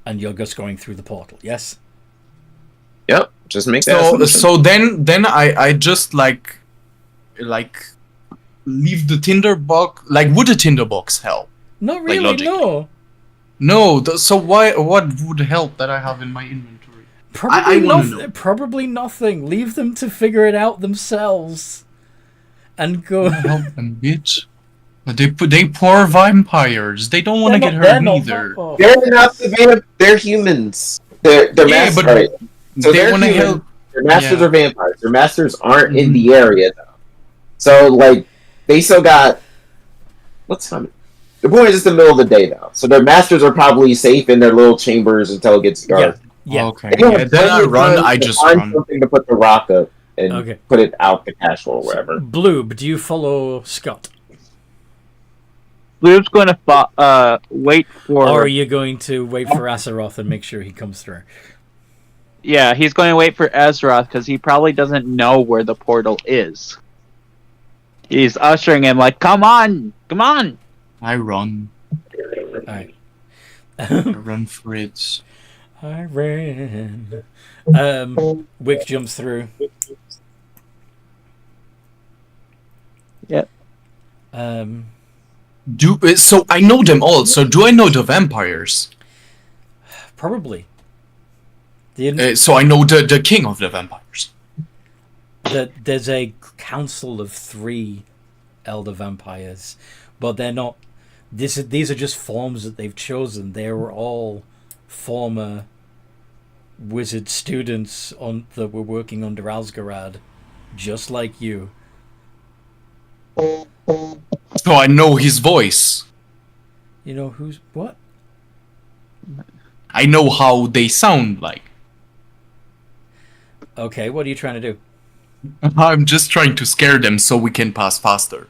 and you're just going through the portal, yes? Yep, just make that So assumption. then I just like leave the tinder box. Like, would a tinder box help? Not really, logically. no. No. So what would help that I have in my inventory? Probably I wanna nothing. know. Probably nothing. Leave them to figure it out themselves, and go. Help them, bitch. But they poor vampires. They don't want to get hurt either. Oh. They're not they're humans. They're Yeah, masters. but Right. So they they're want to humans. help. Their masters Yeah. are vampires. Their masters aren't in Mhm. the area, though. So, like, they still got... What's time? The point is it's the middle of the day, though. So their masters are probably safe in their little chambers until it gets dark. Yeah. Okay. They have Yeah, then I plenty of run. time I to just find run. something to put the rock up. and Okay. put it out the cache or wherever. Bloob, do you follow Scott? Blue's going to wait for. Or are you going to wait for Azeroth and make sure he comes through? Yeah, he's going to wait for Azeroth because he probably doesn't know where the portal is. He's ushering him like, "Come on, come on!" I run. Alright. I run for it. I ran. Wick jumps through. Yep. So I know them all. So do I know the vampires? Probably. So I know the king of the vampires. There's a council of 3 elder vampires, but they're not. These are just forms that they've chosen. They were all former wizard students that were working under Asgarad, just like you. So I know his voice. You know who's what? I know how they sound like. Okay, what are you trying to do? I'm just trying to scare them so we can pass faster.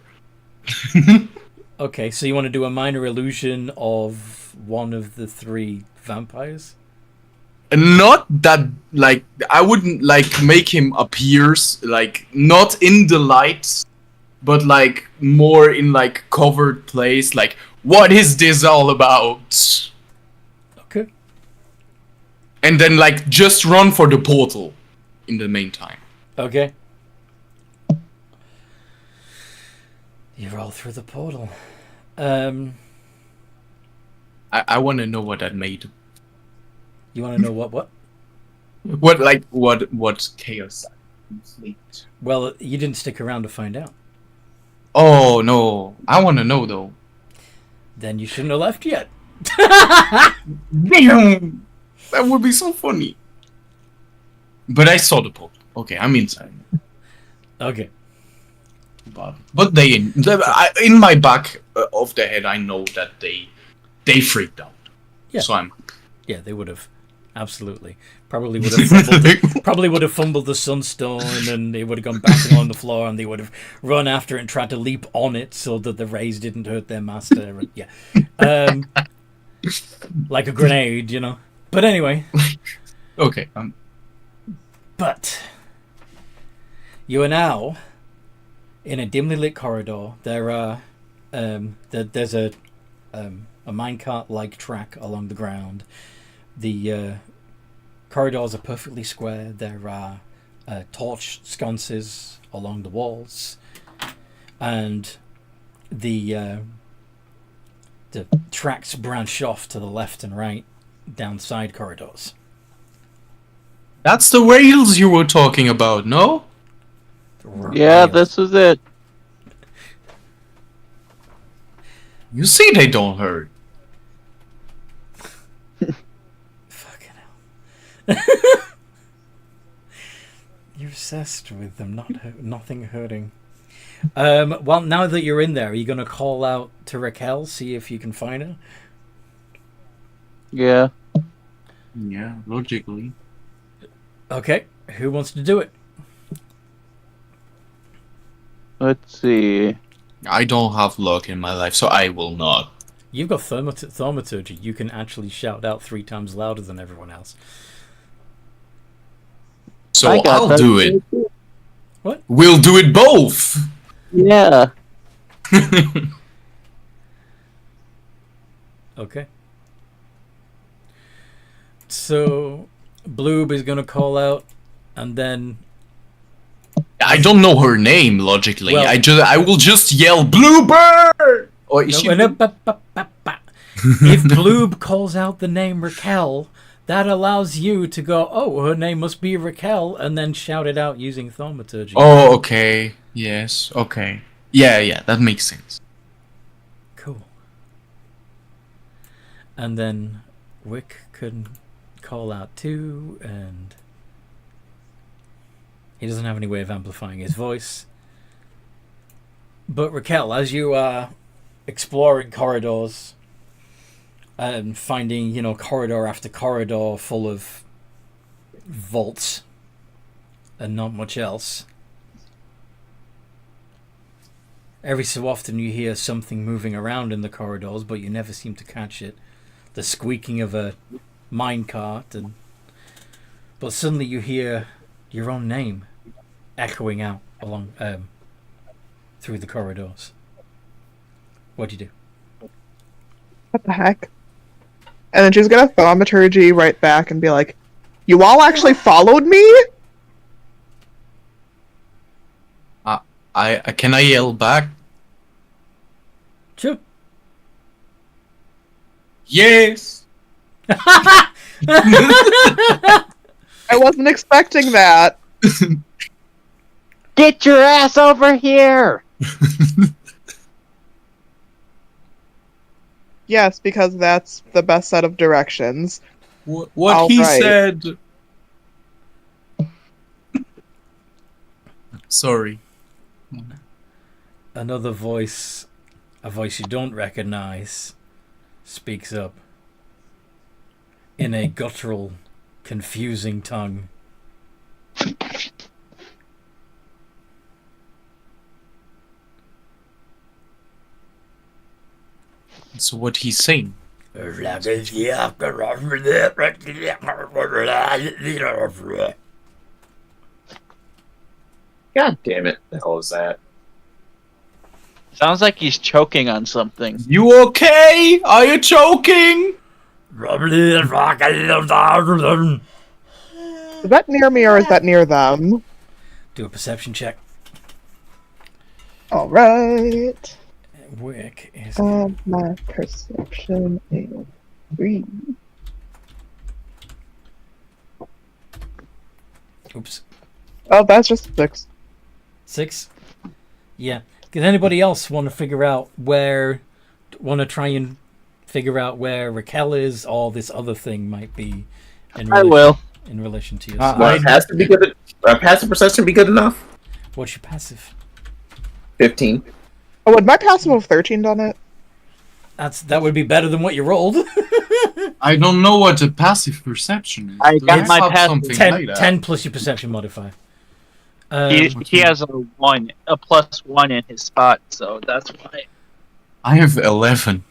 Okay, so you want to do a minor illusion of one of the 3 vampires? Not that, like, I wouldn't, like, make him appear, like, not in the light, but, like, more in, like, covered place, like, what is this all about? Okay. And then, like, just run for the portal in the meantime. Okay. You roll through the portal. I want to know what that made. You want to know what? What chaos? Well, you didn't stick around to find out. Oh no, I want to know though. Then you shouldn't have left yet. Damn, that would be so funny. But I saw the portal. Okay, I'm inside. Okay. But in my back of the head, I know that they freaked out. Yeah. So I'm. Yeah, they would have. Absolutely. Probably would have fumbled the sunstone, and they would have gone bouncing on the floor, and they would have run after it and tried to leap on it so that the rays didn't hurt their master. And, yeah. Like a grenade, you know. But anyway. Okay. But you are now in a dimly lit corridor. There are there's a minecart-like track along the ground. The corridors are perfectly square. There are torch sconces along the walls, and the tracks branch off to the left and right down side corridors. That's the rails you were talking about, no? Yeah, this is it. You see, they don't hurt. Fucking hell. You're obsessed with them nothing hurting. Well, now that you're in there, are you going to call out to Raccel, see if you can find her? Yeah. Yeah, logically. Okay, who wants to do it? Let's see. I don't have luck in my life, so I will not. You've got thaumaturgy. You can actually shout out 3 times louder than everyone else. So I got I'll that. do it. What? We'll do it both. Yeah. Okay. So, Bloob is going to call out, and then... I don't know her name logically. Well- I will just yell Bluebird. Or is she? If Bloob calls out the name Raccel, that allows you to go, oh, her name must be Raccel, and then shout it out using thaumaturgy. Oh, okay. Yes. Okay. Yeah. That makes sense. Cool. And then Wick can call out too, and he doesn't have any way of amplifying his voice. But Raccel, as you are exploring corridors and finding, corridor after corridor full of vaults and not much else. Every so often you hear something moving around in the corridors, but you never seem to catch it. The squeaking of a minecart, but suddenly you hear your own name echoing out along through the corridors. What do you do? What the heck? And then she's gonna thaumaturgy right back and be like, "You all actually followed me?" Can I yell back? Sure. Yes. I wasn't expecting that. Get your ass over here! Yes, because that's the best set of directions. What All he right. said. Sorry. Another voice, a voice you don't recognize, speaks up in a guttural, confusing tongue. So what he's saying? God damn it! The hell is that? Sounds like he's choking on something. You okay? Are you choking? Is that near me or is that near them? Do a perception check. Alright. Wick is My perception is 3. oops. Oh, that's just 6. 6. Yeah. Does anybody else want to try and figure out where Raccel is, or this other thing might be? I will. In relation to your Well, passive be good. Passive perception be good enough. What's your passive? 15. Oh, would my passive of 13 done it? That would be better than what you rolled. I don't know what a passive perception is. I Do got they my have passive- something 10, like that? 10 plus your perception modifier. He has a +1 in his spot, so that's why. I have 11.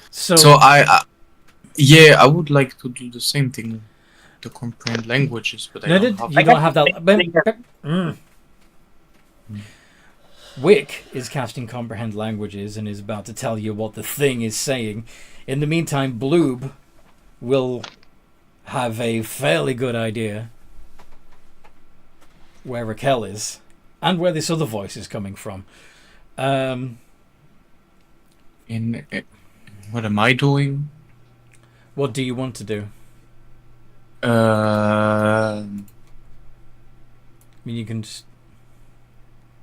So I would like to do the same thing to comprehend languages, but I no, don't have you don't have that. Wick is casting comprehend languages and is about to tell you what the thing is saying. In the meantime, Bloob will have a fairly good idea where Raccel is and where this other voice is coming from. What am I doing? What do you want to do? I I mean, you can just...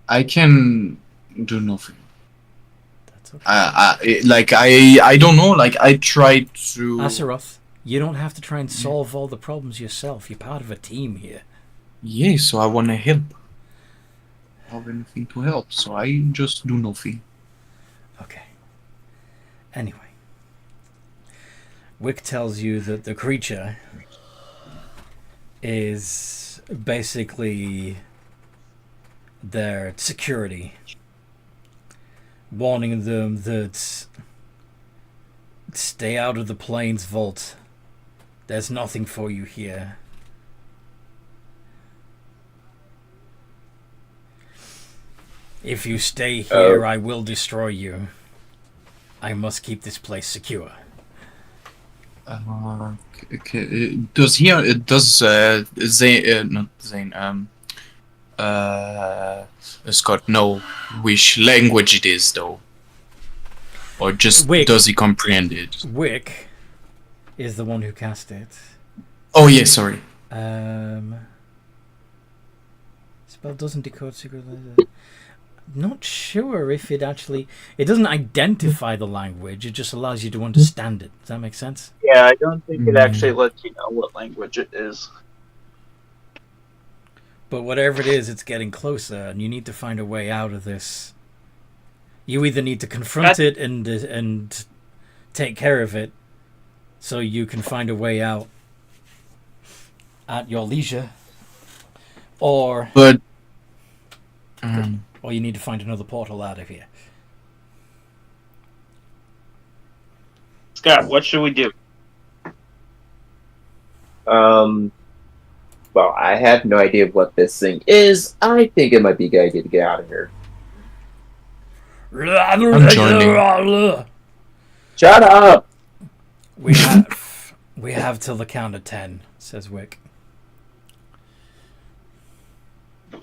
I can do nothing. That's okay. I don't know. Like I tried to. Aseroth, you don't have to try and solve all the problems yourself. You're part of a team here. Yeah, so I want to help. I have anything to help, so I just do nothing. Okay. Anyway. Wick tells you that the creature is basically their security, warning them that stay out of the plains vault. There's nothing for you here. If you stay here, I will destroy you. I must keep this place secure. Does he? Does Zane? Not Zane. Scott know which language it is, though, or just Wick. does he comprehend it? Wick is the one who cast it. Oh yeah, sorry. Spell doesn't decode secret. Not sure if it actually... It doesn't identify the language, it just allows you to understand it. Does that make sense? Yeah, I don't think it actually lets you know what language it is. But whatever it is, it's getting closer, and you need to find a way out of this. You either need to confront it and take care of it, so you can find a way out, at your leisure, or But you need to find another portal out of here. Scott, what should we do? Well, I have no idea what this thing is. I think it might be a good idea to get out of here. I'm joining. Shut up! We have till the count of 10, says Wick.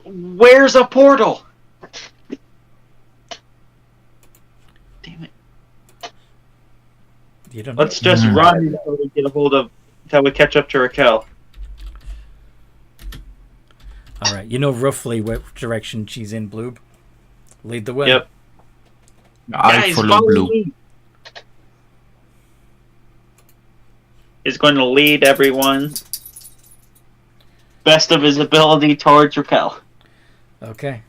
Where's a portal? Damn it. You don't know. Let's just run until we get a hold of, until we catch up to Raccel. All right, you know roughly what direction she's in, Bloob. Lead the way. Yep. I Guys, follow follow Blue. me. He's going to lead everyone best of his ability towards Raccel. Okay.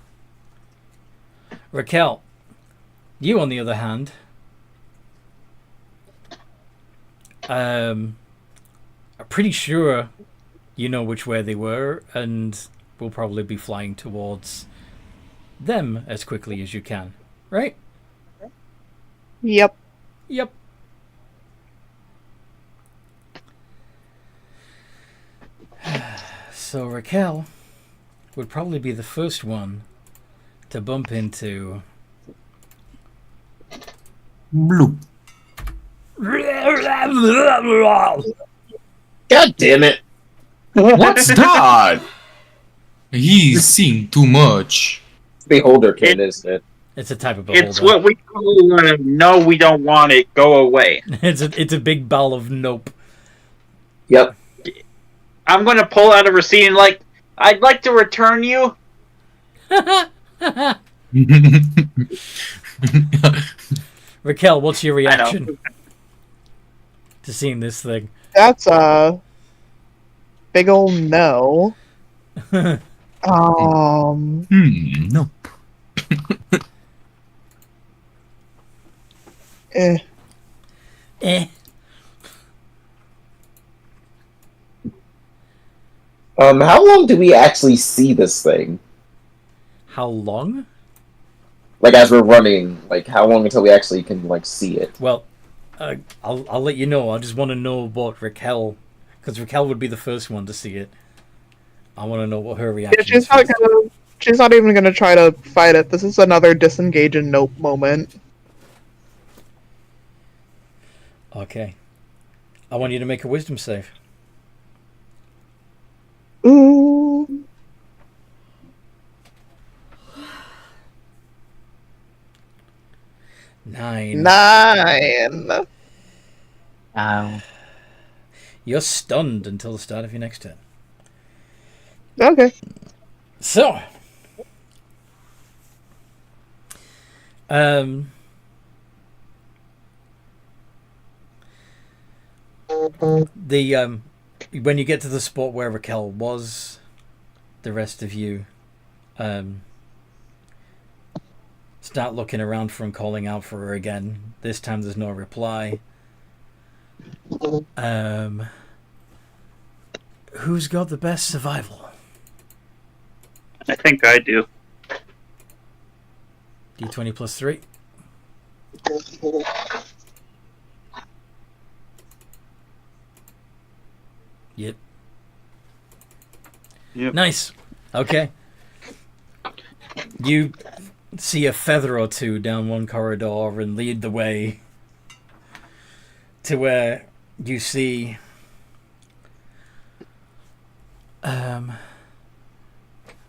Raccel, you on the other hand, are pretty sure you know which way they were, and will probably be flying towards them as quickly as you can, right? Yep. Yep. So Raccel would probably be the first one to bump into Blue. God damn it! What's that? He's seeing too much. Beholder kin, isn't it? It's a type of beholder. It's what we call no, we don't want it, go away. It's a big ball of nope. Yep. I'm going to pull out a receipt and I'd like to return you. Raccel, what's your I know. reaction to seeing this thing? That's a big ol' no. No. Eh. Eh. How long do we actually see this thing? How long? Like, as we're running, like, how long until we actually can, like, see it? Well, I'll let you know. I just want to know about Raccel, because Raccel would be the first one to see it. I want to know what her reaction Yeah, is. First. she's not even gonna try to fight it. This is another disengage and nope moment. Okay. I want you to make a wisdom save. Ooh. Nine. 9. You're stunned until the start of your next turn. Okay. So, when you get to the spot where Raccel was, the rest of you start looking around for and calling out for her again. This time there's no reply. Who's got the best survival? I think I do. D20 plus 3. Yep. Nice. Okay. You see a feather or two down one corridor and lead the way to where you see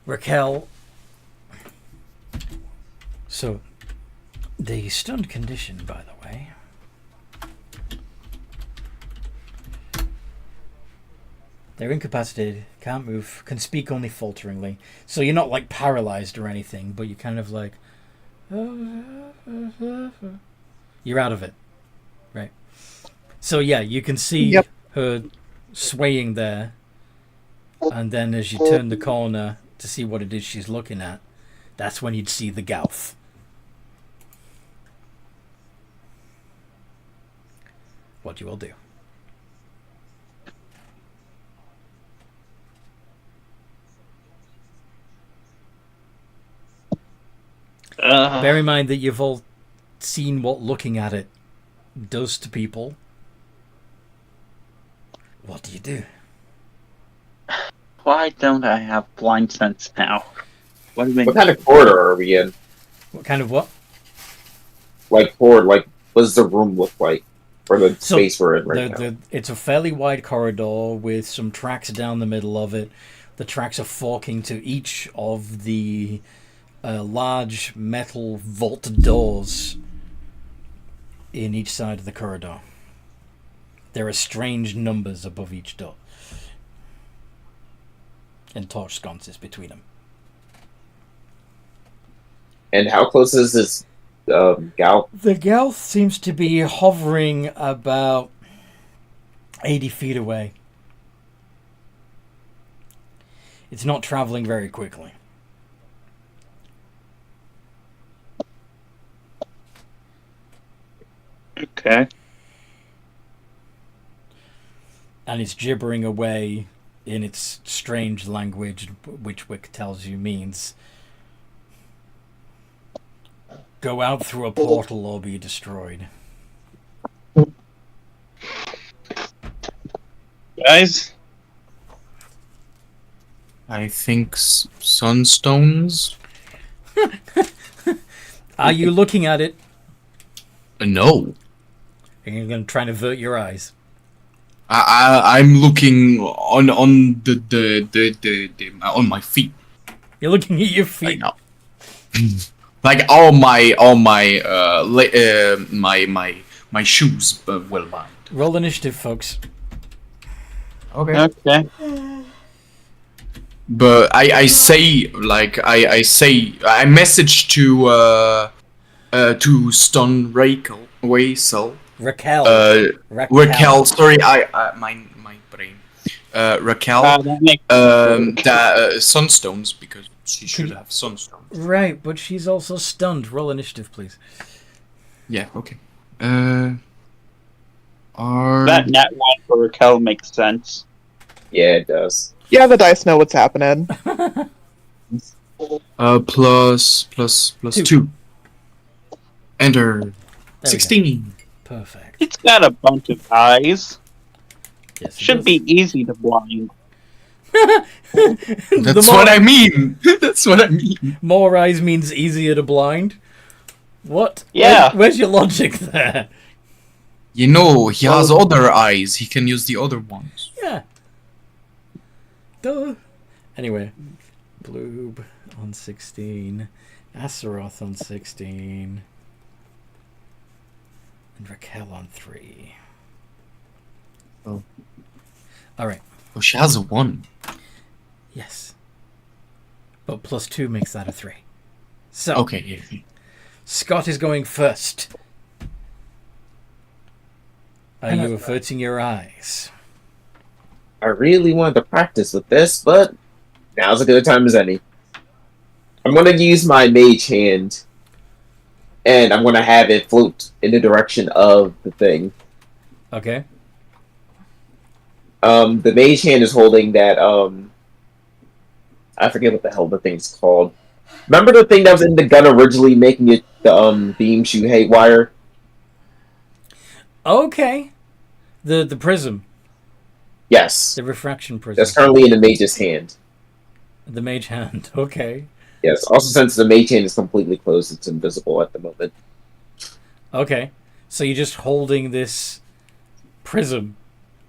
Raccel. So, the stunned condition, by the way. They're incapacitated, can't move, can speak only falteringly. So you're not like paralyzed or anything, but you're kind of like... You're out of it. Right. So yeah, you can see her swaying there. And then as you turn the corner to see what it is she's looking at, that's when you'd see the Gouth. What you will do. Bear in mind that you've all seen what looking at it does to people. What do you do? Why don't I have blind sense now? What do you mean? What kind of corridor are we in? What kind of what? Like, what does the room look like? Or the space we're in right now? It's a fairly wide corridor with some tracks down the middle of it. The tracks are forking to each of the large metal vault doors in each side of the corridor. There are strange numbers above each door. And torch sconces between them. And how close is this gal? The Gauth seems to be hovering about 80 feet away. It's not traveling very quickly. Okay. And it's gibbering away in its strange language, which Wick tells you means go out through a portal or be destroyed. Guys? I think sunstones? Are you looking at it? No. Are you going to try and avert your eyes? I'm looking on on my feet You're looking at your right feet. now. Like all my my shoes well lined. Roll initiative, folks. Okay. Okay. But I say like I message to stun Raccel. Raccel. Raccel. Sorry, my brain. Raccel. That makes sense. Sunstones because she should have sunstones. Right, but she's also stunned. Roll initiative, please. Yeah. Okay. That net one for Raquel makes sense. Yeah, it does. Yeah, the dice know what's happening. Plus Two. 2. Enter. There we go. 16. Perfect. It's got a bunch of eyes. Yes, it Should does. be easy to blind. That's what I mean. That's what I mean. More eyes means easier to blind. What? Yeah. Where's your logic there? You know, he has other eyes. He can use the other ones. Yeah. Duh. Anyway, Bloob on 16, Azeroth on 16, and Raquel on 3. Oh. Alright, Oh, she has a 1. yes. But plus 2 makes that a 3. So, Okay. Yeah. Scott is going first. Are you averting your eyes? I really wanted to practice with this, but now's as good a time as any. I'm going to use my mage hand, and I'm going to have it float in the direction of the thing. Okay. The mage hand is holding that, I forget what the hell the thing's called. Remember the thing that was in the gun originally making it, the beam shoot haywire? Okay. The prism. Yes. The refraction prism. That's currently in the mage's hand. The mage hand. Okay. Yes. Also, since the mage hand is completely closed, it's invisible at the moment. Okay. So you're just holding this prism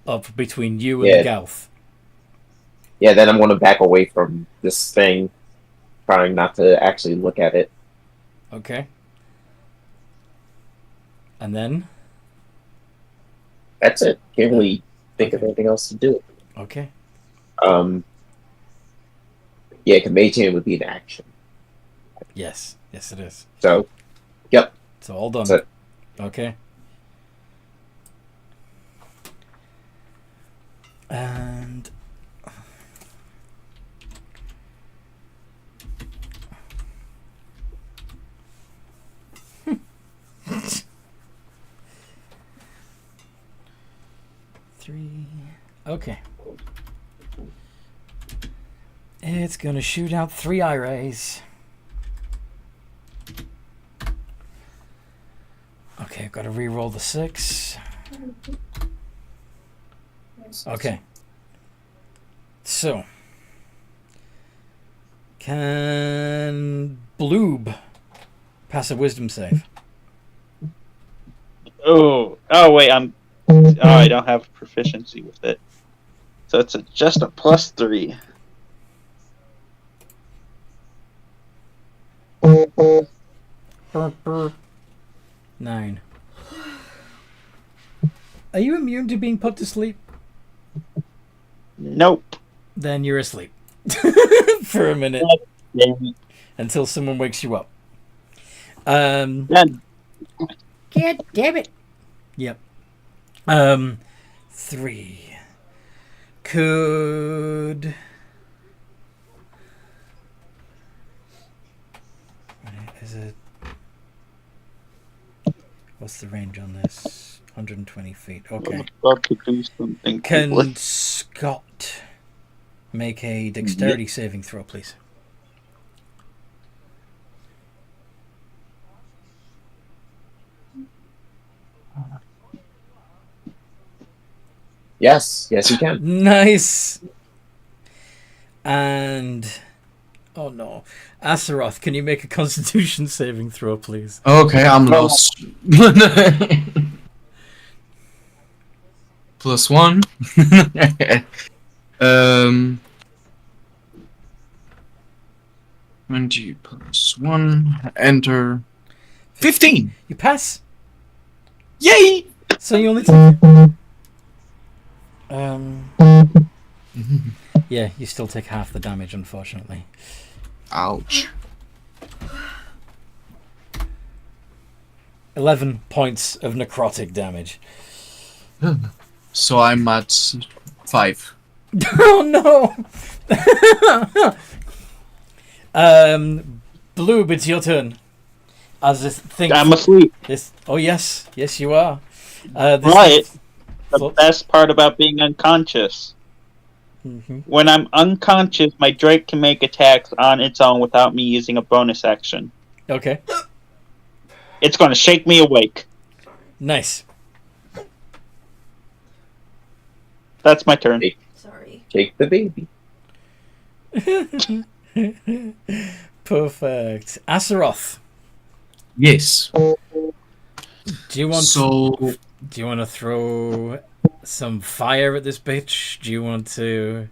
up between you and the Gauth. Yeah, then I'm going to back away from this thing, trying not to actually look at it. Okay. And then? That's it. Can't really think of anything else to do. Okay. Yeah, mage hand would be an action. Yes. Yes, it is. So, yep. So all done. That's it. Okay. And... Three. Okay. It's gonna shoot out 3 eye rays. Okay, gotta re-roll the 6. Okay. So, can Bloob pass a wisdom save? Oh, wait, I don't have proficiency with it. So it's just a +3. Nine. Are you immune to being put to sleep? Nope. Then you're asleep. For a minute. Until someone wakes you up. Then God damn it. Yep. 3. Could... Is it... What's the range on this? 120 feet. Okay. I'm about to do something. Can Scott make a dexterity saving throw, please? Yes, you can. Nice. And oh no, Azeroth, can you make a Constitution saving throw, please? Okay, I'm lost. +1. 20 +1. Enter. 15. You pass. Yay! So you only take. Yeah, you still take half the damage, unfortunately. Ouch. 11 points of necrotic damage. So I'm at 5. Oh no! Blue, it's your turn. As this thing. I'm asleep. Oh yes, you are. Right. The best part about being unconscious. Mm-hmm. When I'm unconscious, my Drake can make attacks on its own without me using a bonus action. Okay. It's going to shake me awake. Nice. That's my turn. Sorry. Take the baby. Perfect. Azeroth, Yes. do you want So to throw some fire at this bitch? Do you want to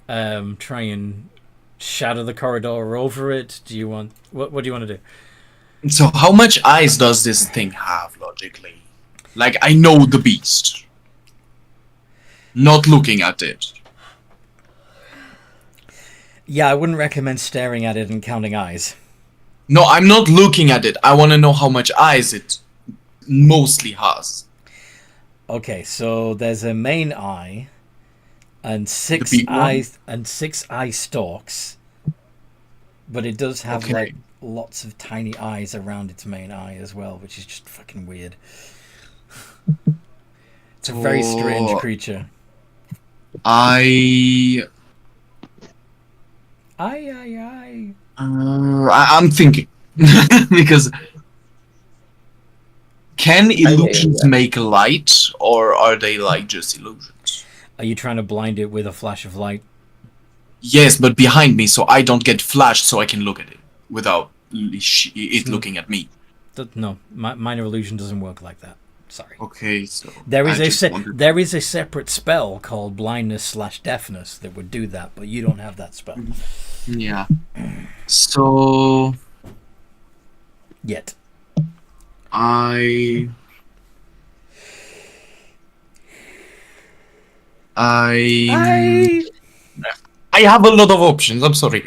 try and shatter the corridor over it? Do you want what do you want to do? So how much eyes does this thing have logically? Like, I know the beast. Not looking at it. Yeah, I wouldn't recommend staring at it and counting eyes. No, I'm not looking at it. I want to know how much eyes it mostly has. Okay, so there's a main eye and 6 big one? eyes and 6 eye stalks. But it does have Okay. like lots of tiny eyes around its main eye as well, which is just fucking weird. It's a very strange Oh. creature. I'm thinking because can illusions make light, or are they like just illusions? Are you trying to blind it with a flash of light? Yes, but behind me, so I don't get flashed, so I can look at it without it looking at me. No, minor illusion doesn't work like that. Sorry. Okay, so There I is just wondered. there is a separate spell called blindness/deafness that would do that, but you don't have that spell Yeah. So yet. I have a lot of options. I'm sorry.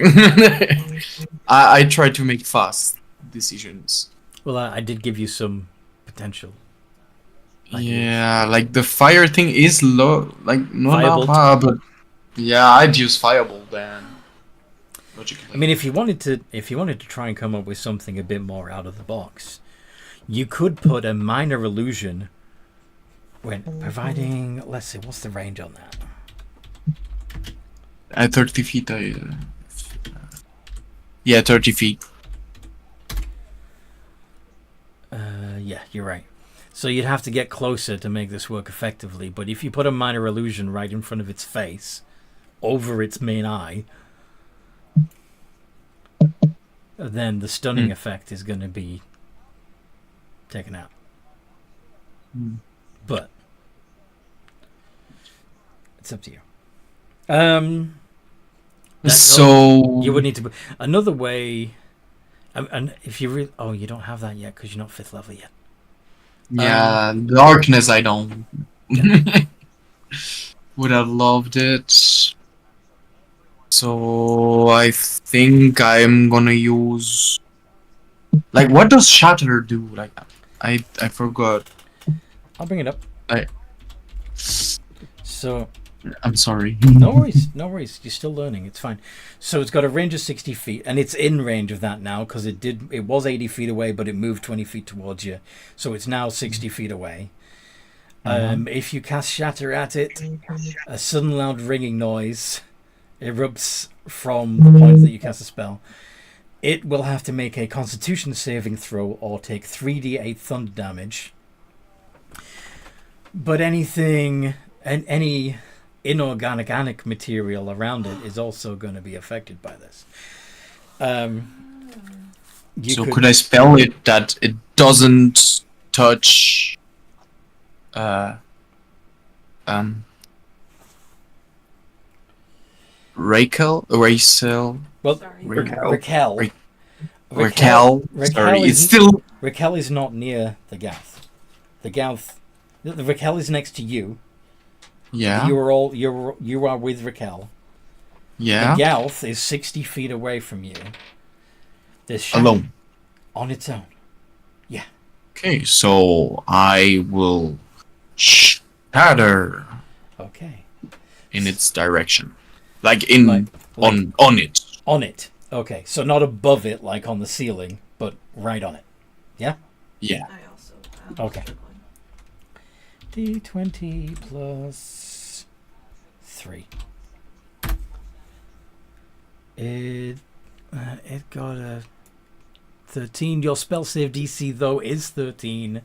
I try to make fast decisions. Well, I did give you some potential. Yeah, like the fire thing is low, like not Firebolt. that bad, but yeah, I'd use Firebolt then. Logically. I mean, if you wanted to try and come up with something a bit more out of the box, you could put a minor illusion. When providing, let's see, what's the range on that? At 30 feet, yeah, 30 feet. Yeah, you're right. So you'd have to get closer to make this work effectively. But if you put a minor illusion right in front of its face, over its main eye, then the stunning effect is going to be taken out. But it's up to you. So you would need to another way. And if you really, you don't have that yet because you're not 5th level yet. yeah, darkness. I don't. Would have loved it. So I think I'm gonna use. Like, what does Shatter do? Like, I forgot. I'll bring it up. So. I'm sorry. No worries. You're still learning. It's fine. So it's got a range of 60 feet, and it's in range of that now because it was 80 feet away, but it moved 20 feet towards you. So it's now 60 feet away. If you cast Shatter at it, a sudden loud ringing noise erupts from the point that you cast a spell. It will have to make a Constitution saving throw or take 3d8 thunder damage. But any inorganic material around it is also going to be affected by this. Could I spell it that it doesn't touch Raccel? Well, Sorry. Raccel. Raccel. Sorry, it's still. Raccel is not near the Gauth. The Raccel is next to you. Yeah. You are with Raccel. Yeah. The Gauth is 60 feet away from you. Alone. On its own. Yeah. Okay, so I will shatter. Okay. In its direction, on it. On it. Okay, so not above it, like on the ceiling, but right on it. Yeah. Yeah. I also. Okay. D20 plus 3. It got a 13. Your spell save DC though is 13,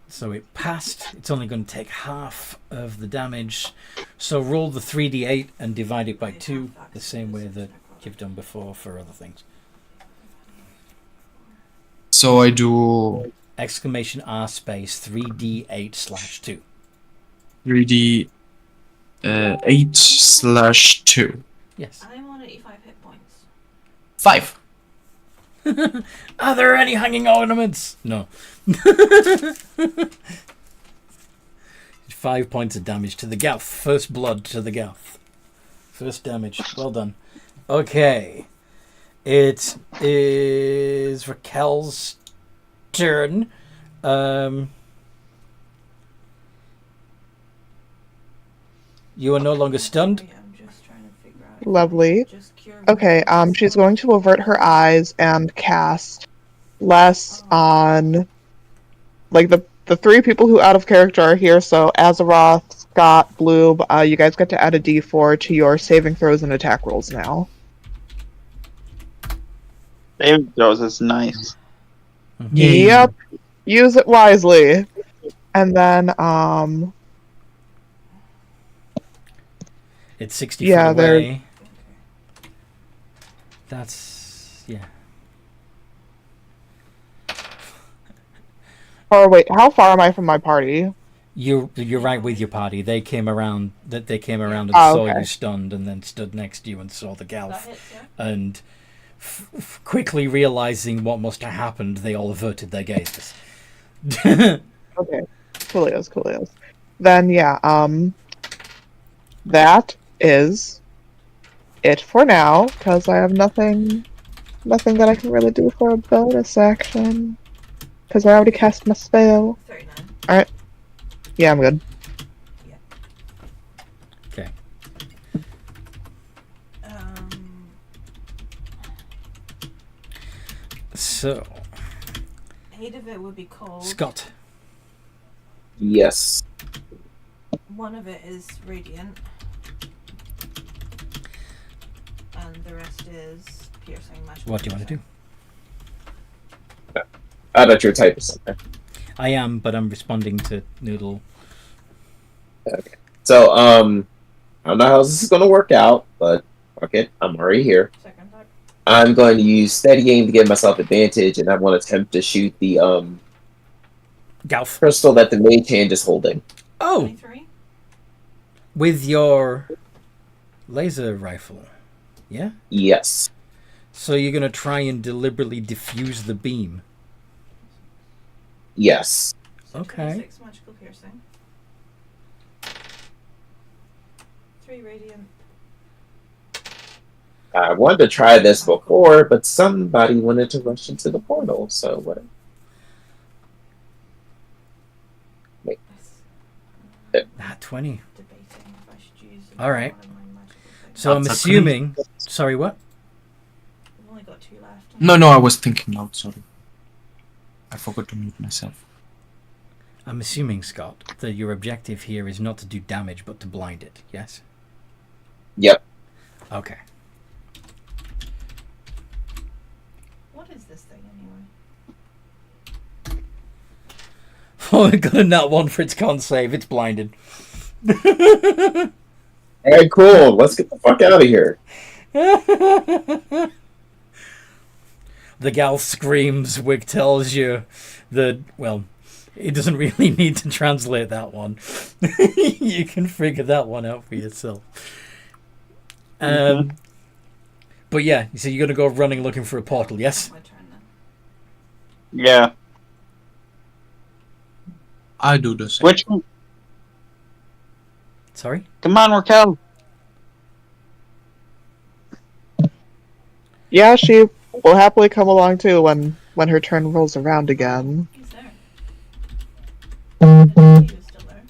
so it passed. It's only going to take half of the damage. So roll the 3d8 and divide it by 2, the same way that you've done before for other things. So I do Exclamation R space 3d8/2. 3d8/2. Yes. I'm on 85 hit points. 5. Are there any hanging ornaments? No. 5 points of damage to the Gauth. First blood to the Gauth. First damage. Well done. Okay. It is Raquel's turn. You are no longer stunned. I'm just trying to figure out. Lovely. Just cure me. Okay, she's going to avert her eyes and cast less on, like, the 3 people who out of character are here, so Azeroth, Scott, Bloob, you guys get to add a d4 to your saving throws and attack rolls now. Saving throws is nice. Yep. Use it wisely. And then, It's 60 Yeah, feet away. That's... yeah. or wait, how far am I from my party? You're right with your party. They came around and Oh, saw okay. you stunned, and then stood next to you and saw the That Gauth. hits, yeah? And quickly realizing what must have happened, they all averted their gazes. Okay. Coolios. Then, yeah, that is it for now, because I have nothing that I can really do for a bonus action. Because I already cast my spell. 39. Yeah, I'm good. Okay. So, 8 of it would be cold. Scott. Yes. 1 of it is radiant. And the rest is piercing magic. What do you want to do? I thought you were typing something. I am, but I'm responding to Noodle. Okay. So, I don't know how this is going to work out, but fuck it, I'm already here. Second time. I'm going to use steady aim to give myself advantage, and I want to attempt to shoot the Galf. crystal that the mage hand is holding. Oh, 23. with your laser rifle. Yeah? Yes. So you're going to try and deliberately diffuse the beam. Yes. Okay. 26 magical piercing. 3 radiant. I wanted to try this before, but somebody wanted to rush into the portal, so whatever. Not 20. Debating if I should use All right. one of my magical things. So I'm That's a assuming... Sorry, what? I've only got 2 left. No, I was thinking out, sorry. I forgot to mute myself. I'm assuming, Scott, that your objective here is not to do damage, but to blind it, yes? Yep. Okay. What is this thing anyway? Oh, I got a nat 1 for its con save. It's blinded. Hey, cool. Let's get the fuck out of here. The gal screams. Wig tells you that, well, it doesn't really need to translate that one. You can figure that one out for yourself. But yeah, so you're going to go running looking for a portal, yes? My turn then. Yeah. I do the same. Which one? Sorry? Come on, Raquel. Yeah, she will happily come along too when her turn rolls around again. He's there. I didn't know he was still there.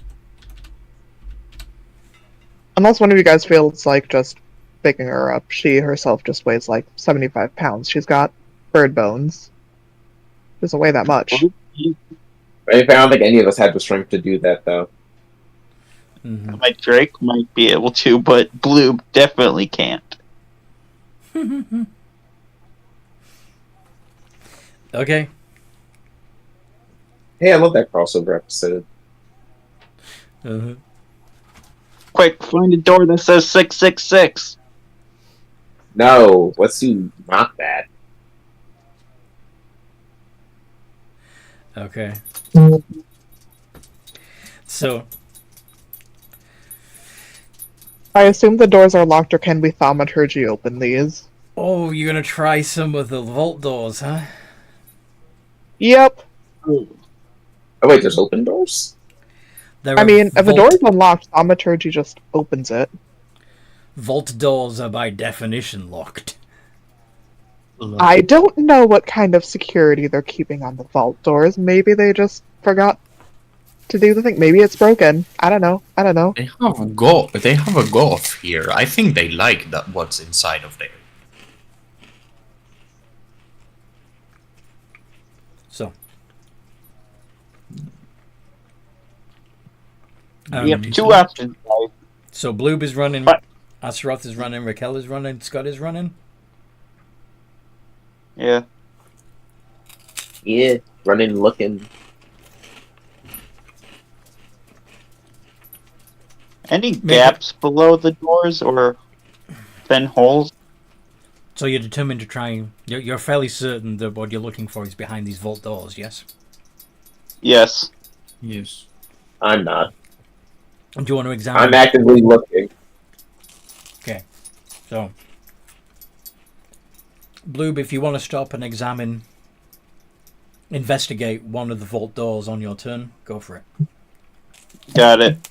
Unless one of you guys feels like just picking her up. She herself just weighs like 75 pounds. She's got bird bones. Doesn't weigh that much. I don't think any of us had the strength to do that, though. Mm-hmm. My Drake might be able to, but Blue definitely can't. Okay. Hey, I love that crossover episode. Uh-huh. Quick, find a door that says 666. No, let's do not that. Okay. So, I assume the doors are locked, or can we thaumaturgy open these? oh, you're going to try some of the vault doors, huh? Yep. Oh, wait, there's open doors? There I are mean, if a vault- door is unlocked, thaumaturgy just opens it. Vault doors are by definition locked. I don't know what kind of security they're keeping on the vault doors. Maybe they just forgot to do the thing. Maybe it's broken. I don't know. They have a golf here. I think they like that what's inside of there. So. We have 2 options, guys. So Bloob is running, But- Azeroth is running, Raquel is running, Scott is running. Yeah. Yeah, running, looking. Any gaps below the doors or thin holes? So you're determined to try. You're fairly certain that what you're looking for is behind these vault doors, yes? Yes. Yes. I'm not. And do you want to examine? I'm actively looking. Okay. So, Bloob, if you want to stop and investigate one of the vault doors on your turn, go for it. Got it.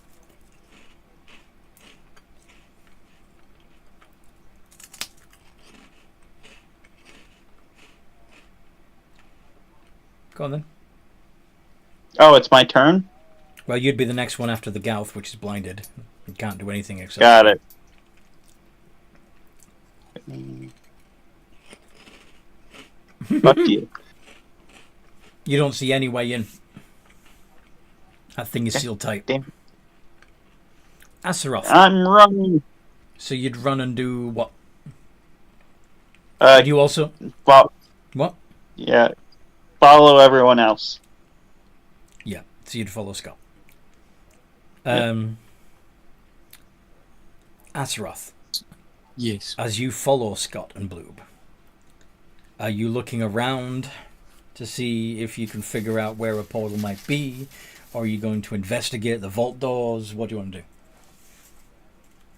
Go on then. Oh, it's my turn? Well, you'd be the next one after the Gouth, which is blinded. You can't do anything except. Got it. Fuck you. You don't see any way in. That thing is sealed tight. Damn. Azeroth. I'm running. So you'd run and do what? Uh, You also well, what? yeah. Follow everyone else. So you'd follow Scott. Azeroth, Yes. as you follow Scott and Bloob, are you looking around to see if you can figure out where a portal might be? Or are you going to investigate the vault doors? What do you want to do?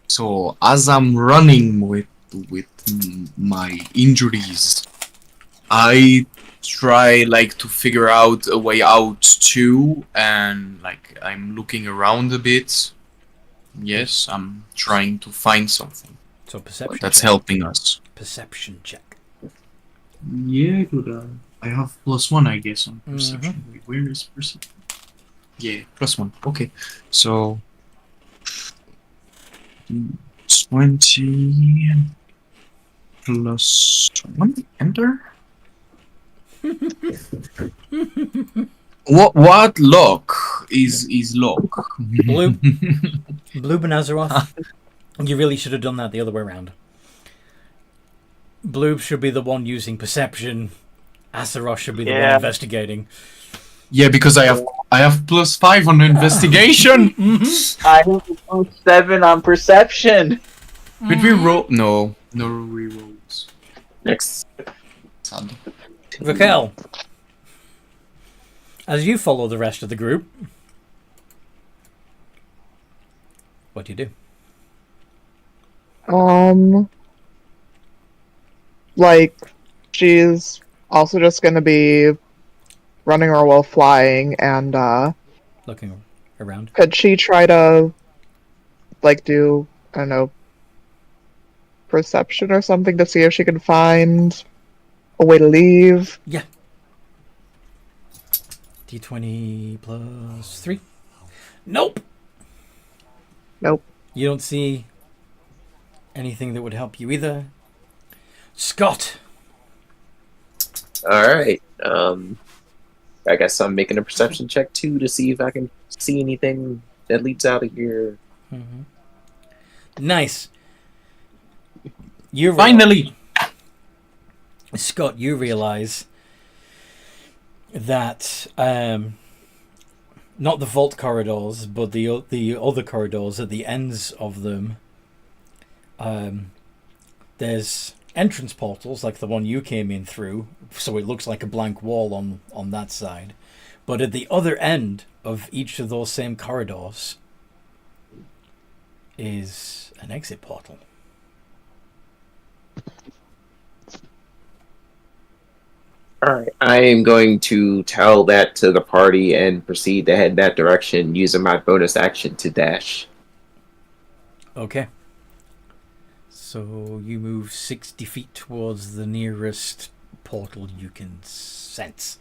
So as I'm running with my injuries, I try like to figure out a way out too, and like I'm looking around a bit. Yes, I'm trying to find something So perception that's check. helping us. Perception check. Yeah, good. I have +1, I guess, on perception. Wait, where is perception? Yeah, +1. Okay, so 20 +1. Enter. What luck is luck? Blue. Bloob and Azeroth. You really should have done that the other way around. Bloob should be the one using perception. Azeroth should be the one investigating. Yeah, because I have +5 on investigation. I have 7 on perception. Did we roll? No rerolls. Next. Sad. Raquel, as you follow the rest of the group, what do you do? Like, she's also just gonna be running or while flying, and Looking around. could she try to, like, do, I don't know, perception or something to see if she can find a way to leave? Yeah. D20 +3. Nope. Nope. You don't see anything that would help you either. Scott. All right. I guess I'm making a perception check too to see if I can see anything that leads out of here. Nice. You Finally. Scott, you realize that not the vault corridors, but the other corridors at the ends of them, there's entrance portals like the one you came in through, so it looks like a blank wall on that side. But at the other end of each of those same corridors is an exit portal. All right. I am going to tell that to the party and proceed to head that direction using my bonus action to dash. Okay. So you move 60 feet towards the nearest portal you can sense.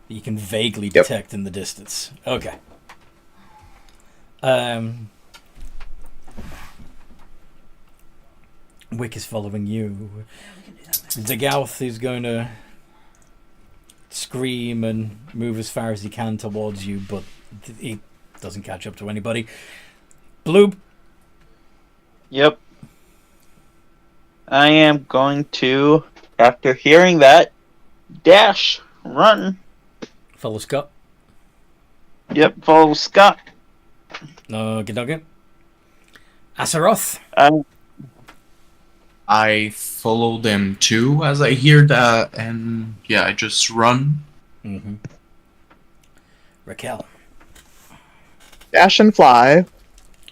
You can vaguely detect in the distance. Okay. Wick is following you. Zagauth is going to scream and move as far as he can towards you, but he doesn't catch up to anybody. Bloob. Yep. I am going to, after hearing that, dash, run. Follow Scott. Yep, follow Scott. Okie Azeroth. I follow them too as I hear that, and yeah, I just run. Raquel. Dash and fly.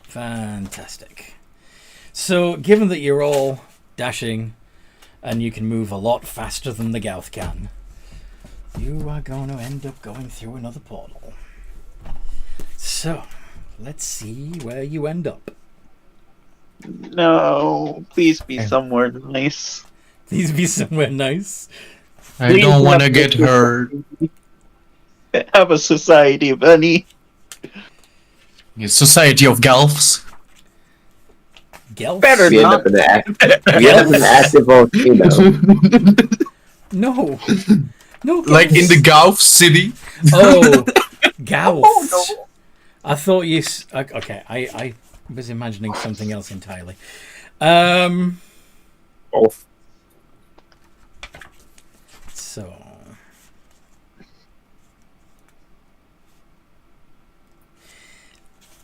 Fantastic. So, given that you're all dashing and you can move a lot faster than the Gauth can, you are going to end up going through another portal. So, let's see where you end up. No, please be somewhere nice. Please be somewhere nice. I Please don't want to not get make hurt. Have a society, Bunny. Society of Gelfs. Gelf? Better We end not. up in an active volcano. No. No, Like in the Gauf city. Oh, Gauth. I thought you... Okay, I was imagining something else entirely. Oh, So...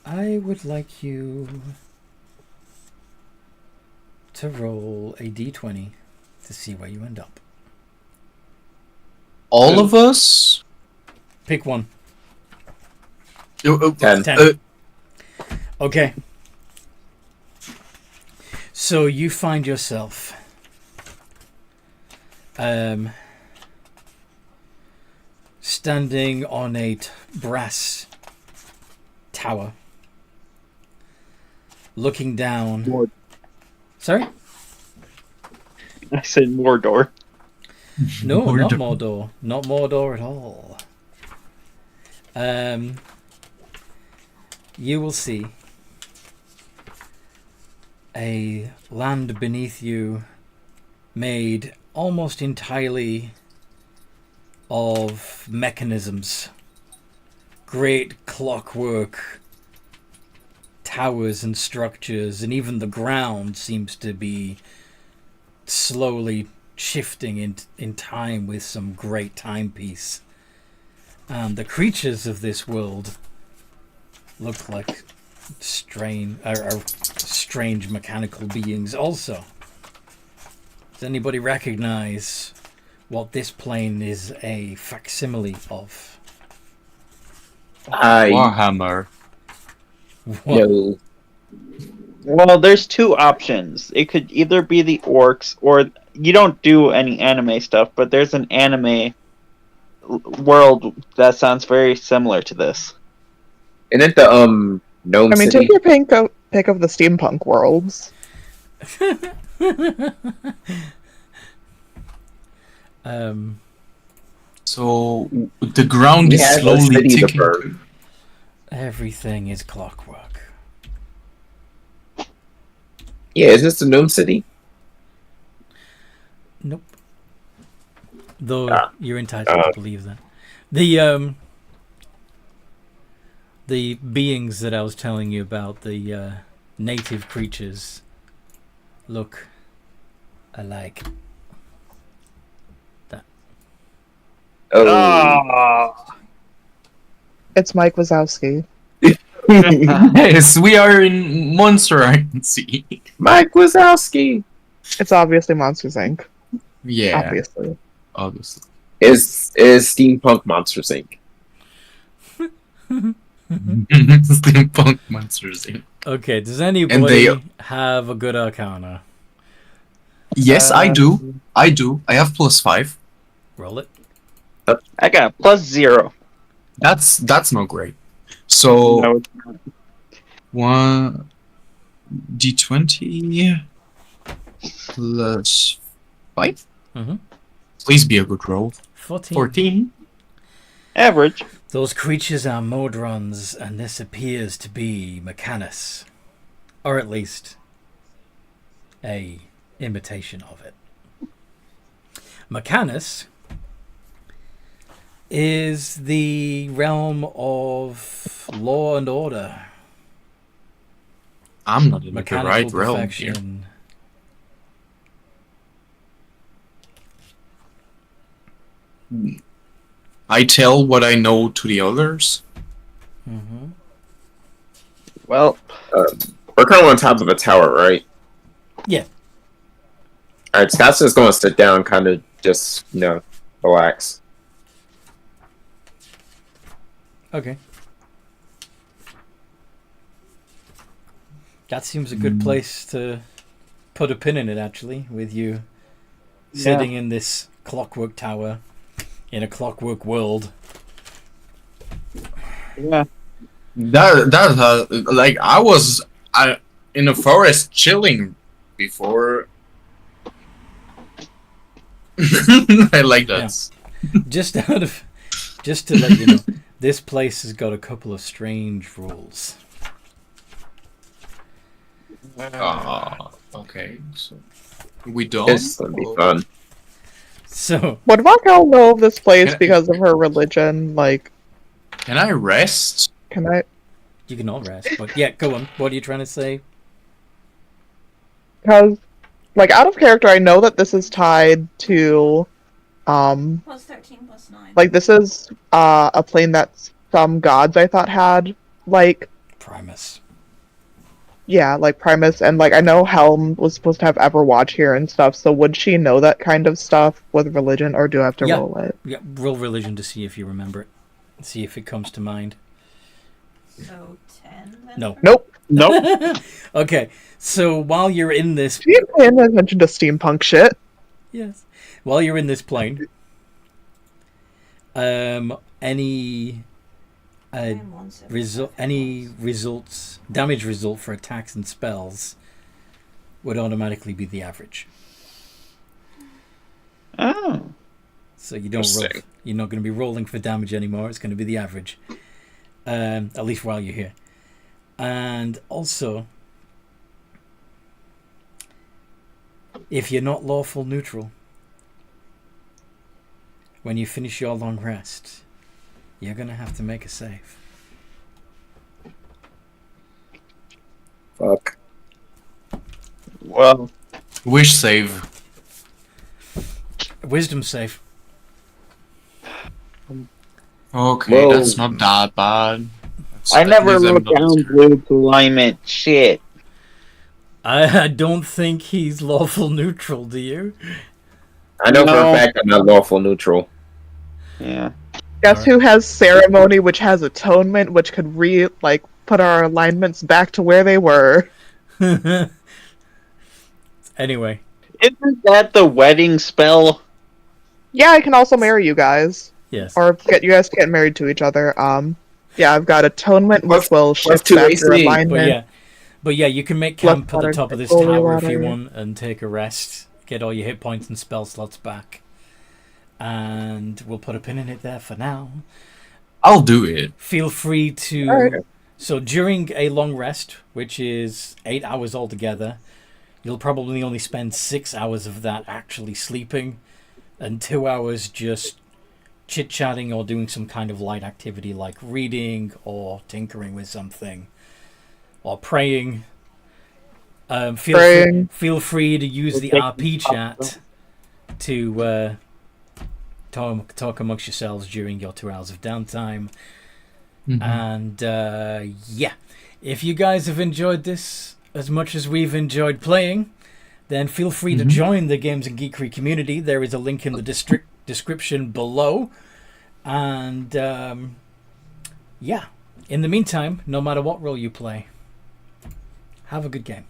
I would like you to roll a d20 to see where you end up. All of us? Pick one. 10. 10. Okay. So you find yourself standing on a brass tower, looking down. Mord- Sorry? I said Mordor. No, not Mordor. Mordor. Not Mordor at all. You will see a land beneath you made almost entirely of mechanisms. Great clockwork towers and structures, and even the ground seems to be slowly shifting in time with some great timepiece. And the creatures of this world look like strange mechanical beings also. Does anybody recognize what this plane is a facsimile of? Warhammer. What? No. Well, there's two options. It could either be the orcs, or you don't do any anime stuff, but there's an anime world that sounds very similar to this. Isn't it the gnome I mean, city? take your pick of the steampunk worlds. So the ground We is have a slowly city to ticking. burn. Everything is clockwork. Yeah, is this the gnome city? Nope. Though Ah. you're entitled to believe that. The beings that I was telling you about, the native creatures, look alike. That. Oh. It's Mike Wazowski. Yes, we are in Monster Agency. Mike Wazowski It's obviously Monsters Inc. Yeah, Obviously. obviously. is steampunk Monsters Inc. Steampunk Monsters Inc. Okay, does anybody they- have a good arcana? Yes, I do. I do. I have +5. Roll it. I got +0. That's not great. So No, 1d20 +5. Mm-hmm. Please be a good roll. 14. 14. average. Those creatures are Modrons, and this appears to be Mechanus. Or at least a imitation of it. Mechanus is the realm of law and order. I'm not in the Mechanical right realm here. perfection. I tell what I know to the others. Mm-hmm. Well, We're currently on top of a tower, right? Yeah. Alright, Scott's just gonna sit down, kind of just, relax. Okay. That seems a good place to put a pin in it, actually, with you sitting in this clockwork tower in a clockwork world. yeah. Like I was in a forest chilling before. I like that. Just to let you know, this place has got a couple of strange rules. Okay. So we don't. It's gonna be fun. So, Would Raquel know of this place Can I- because of her religion? Like, Can I rest? can I? you can all rest. But yeah, go on. What are you trying to say? Because, like, out of character, I know that this is tied to, +13 +9. like, this is a plane that some gods I thought had, like, Primus. Yeah, like Primus, and like I know Helm was supposed to have Everwatch here and stuff. So would she know that kind of stuff with religion, or do I have to Yeah. roll it? Yeah, roll religion to see if you remember it. See if it comes to mind. So 10 then? No. Nope. Nope. Okay, so while you're in this... She ain't paying attention to steampunk shit. Yes. While you're in this plane, any I'm 175. results, damage result for attacks and spells would automatically be the average. Oh. So you don't roll. Interesting. You're not going to be rolling for damage anymore. It's going to be the average, at least while you're here. And also, if you're not lawful neutral, when you finish your long rest, you're going to have to make a save. Fuck. Well, Wish save. Wisdom save. Okay, Whoa. that's not that bad. That's I at never least I'm wrote not down scared. blue climate shit. I don't think he's lawful neutral, do you? I know for No. a fact I'm not lawful neutral. Yeah. Guess who has ceremony, which has atonement, which could put our alignments back to where they were. Anyway, Isn't that the wedding spell? Yeah, I can also marry you guys, yes. or get you guys to get married to each other. Yeah, I've got atonement, which Plus- will plus shift 2 back your AC. alignment. But yeah, you can make Blood camp at the water, top of this holy tower if you water. want and take a rest. Get all your hit points and spell slots back. And we'll put a pin in it there for now. I'll do it. Feel free to... Alright. So during a long rest, which is 8 hours altogether, you'll probably only spend 6 hours of that actually sleeping and 2 hours just chit-chatting or doing some kind of light activity like reading or tinkering with something or praying. Feel free to use the RP chat to talk amongst yourselves during your 2 hours of downtime. Mhm. And yeah, if you guys have enjoyed this as much as we've enjoyed playing, then feel free to join the Games and Geekery community. There is a link in the description below. And yeah, in the meantime, no matter what role you play, have a good game.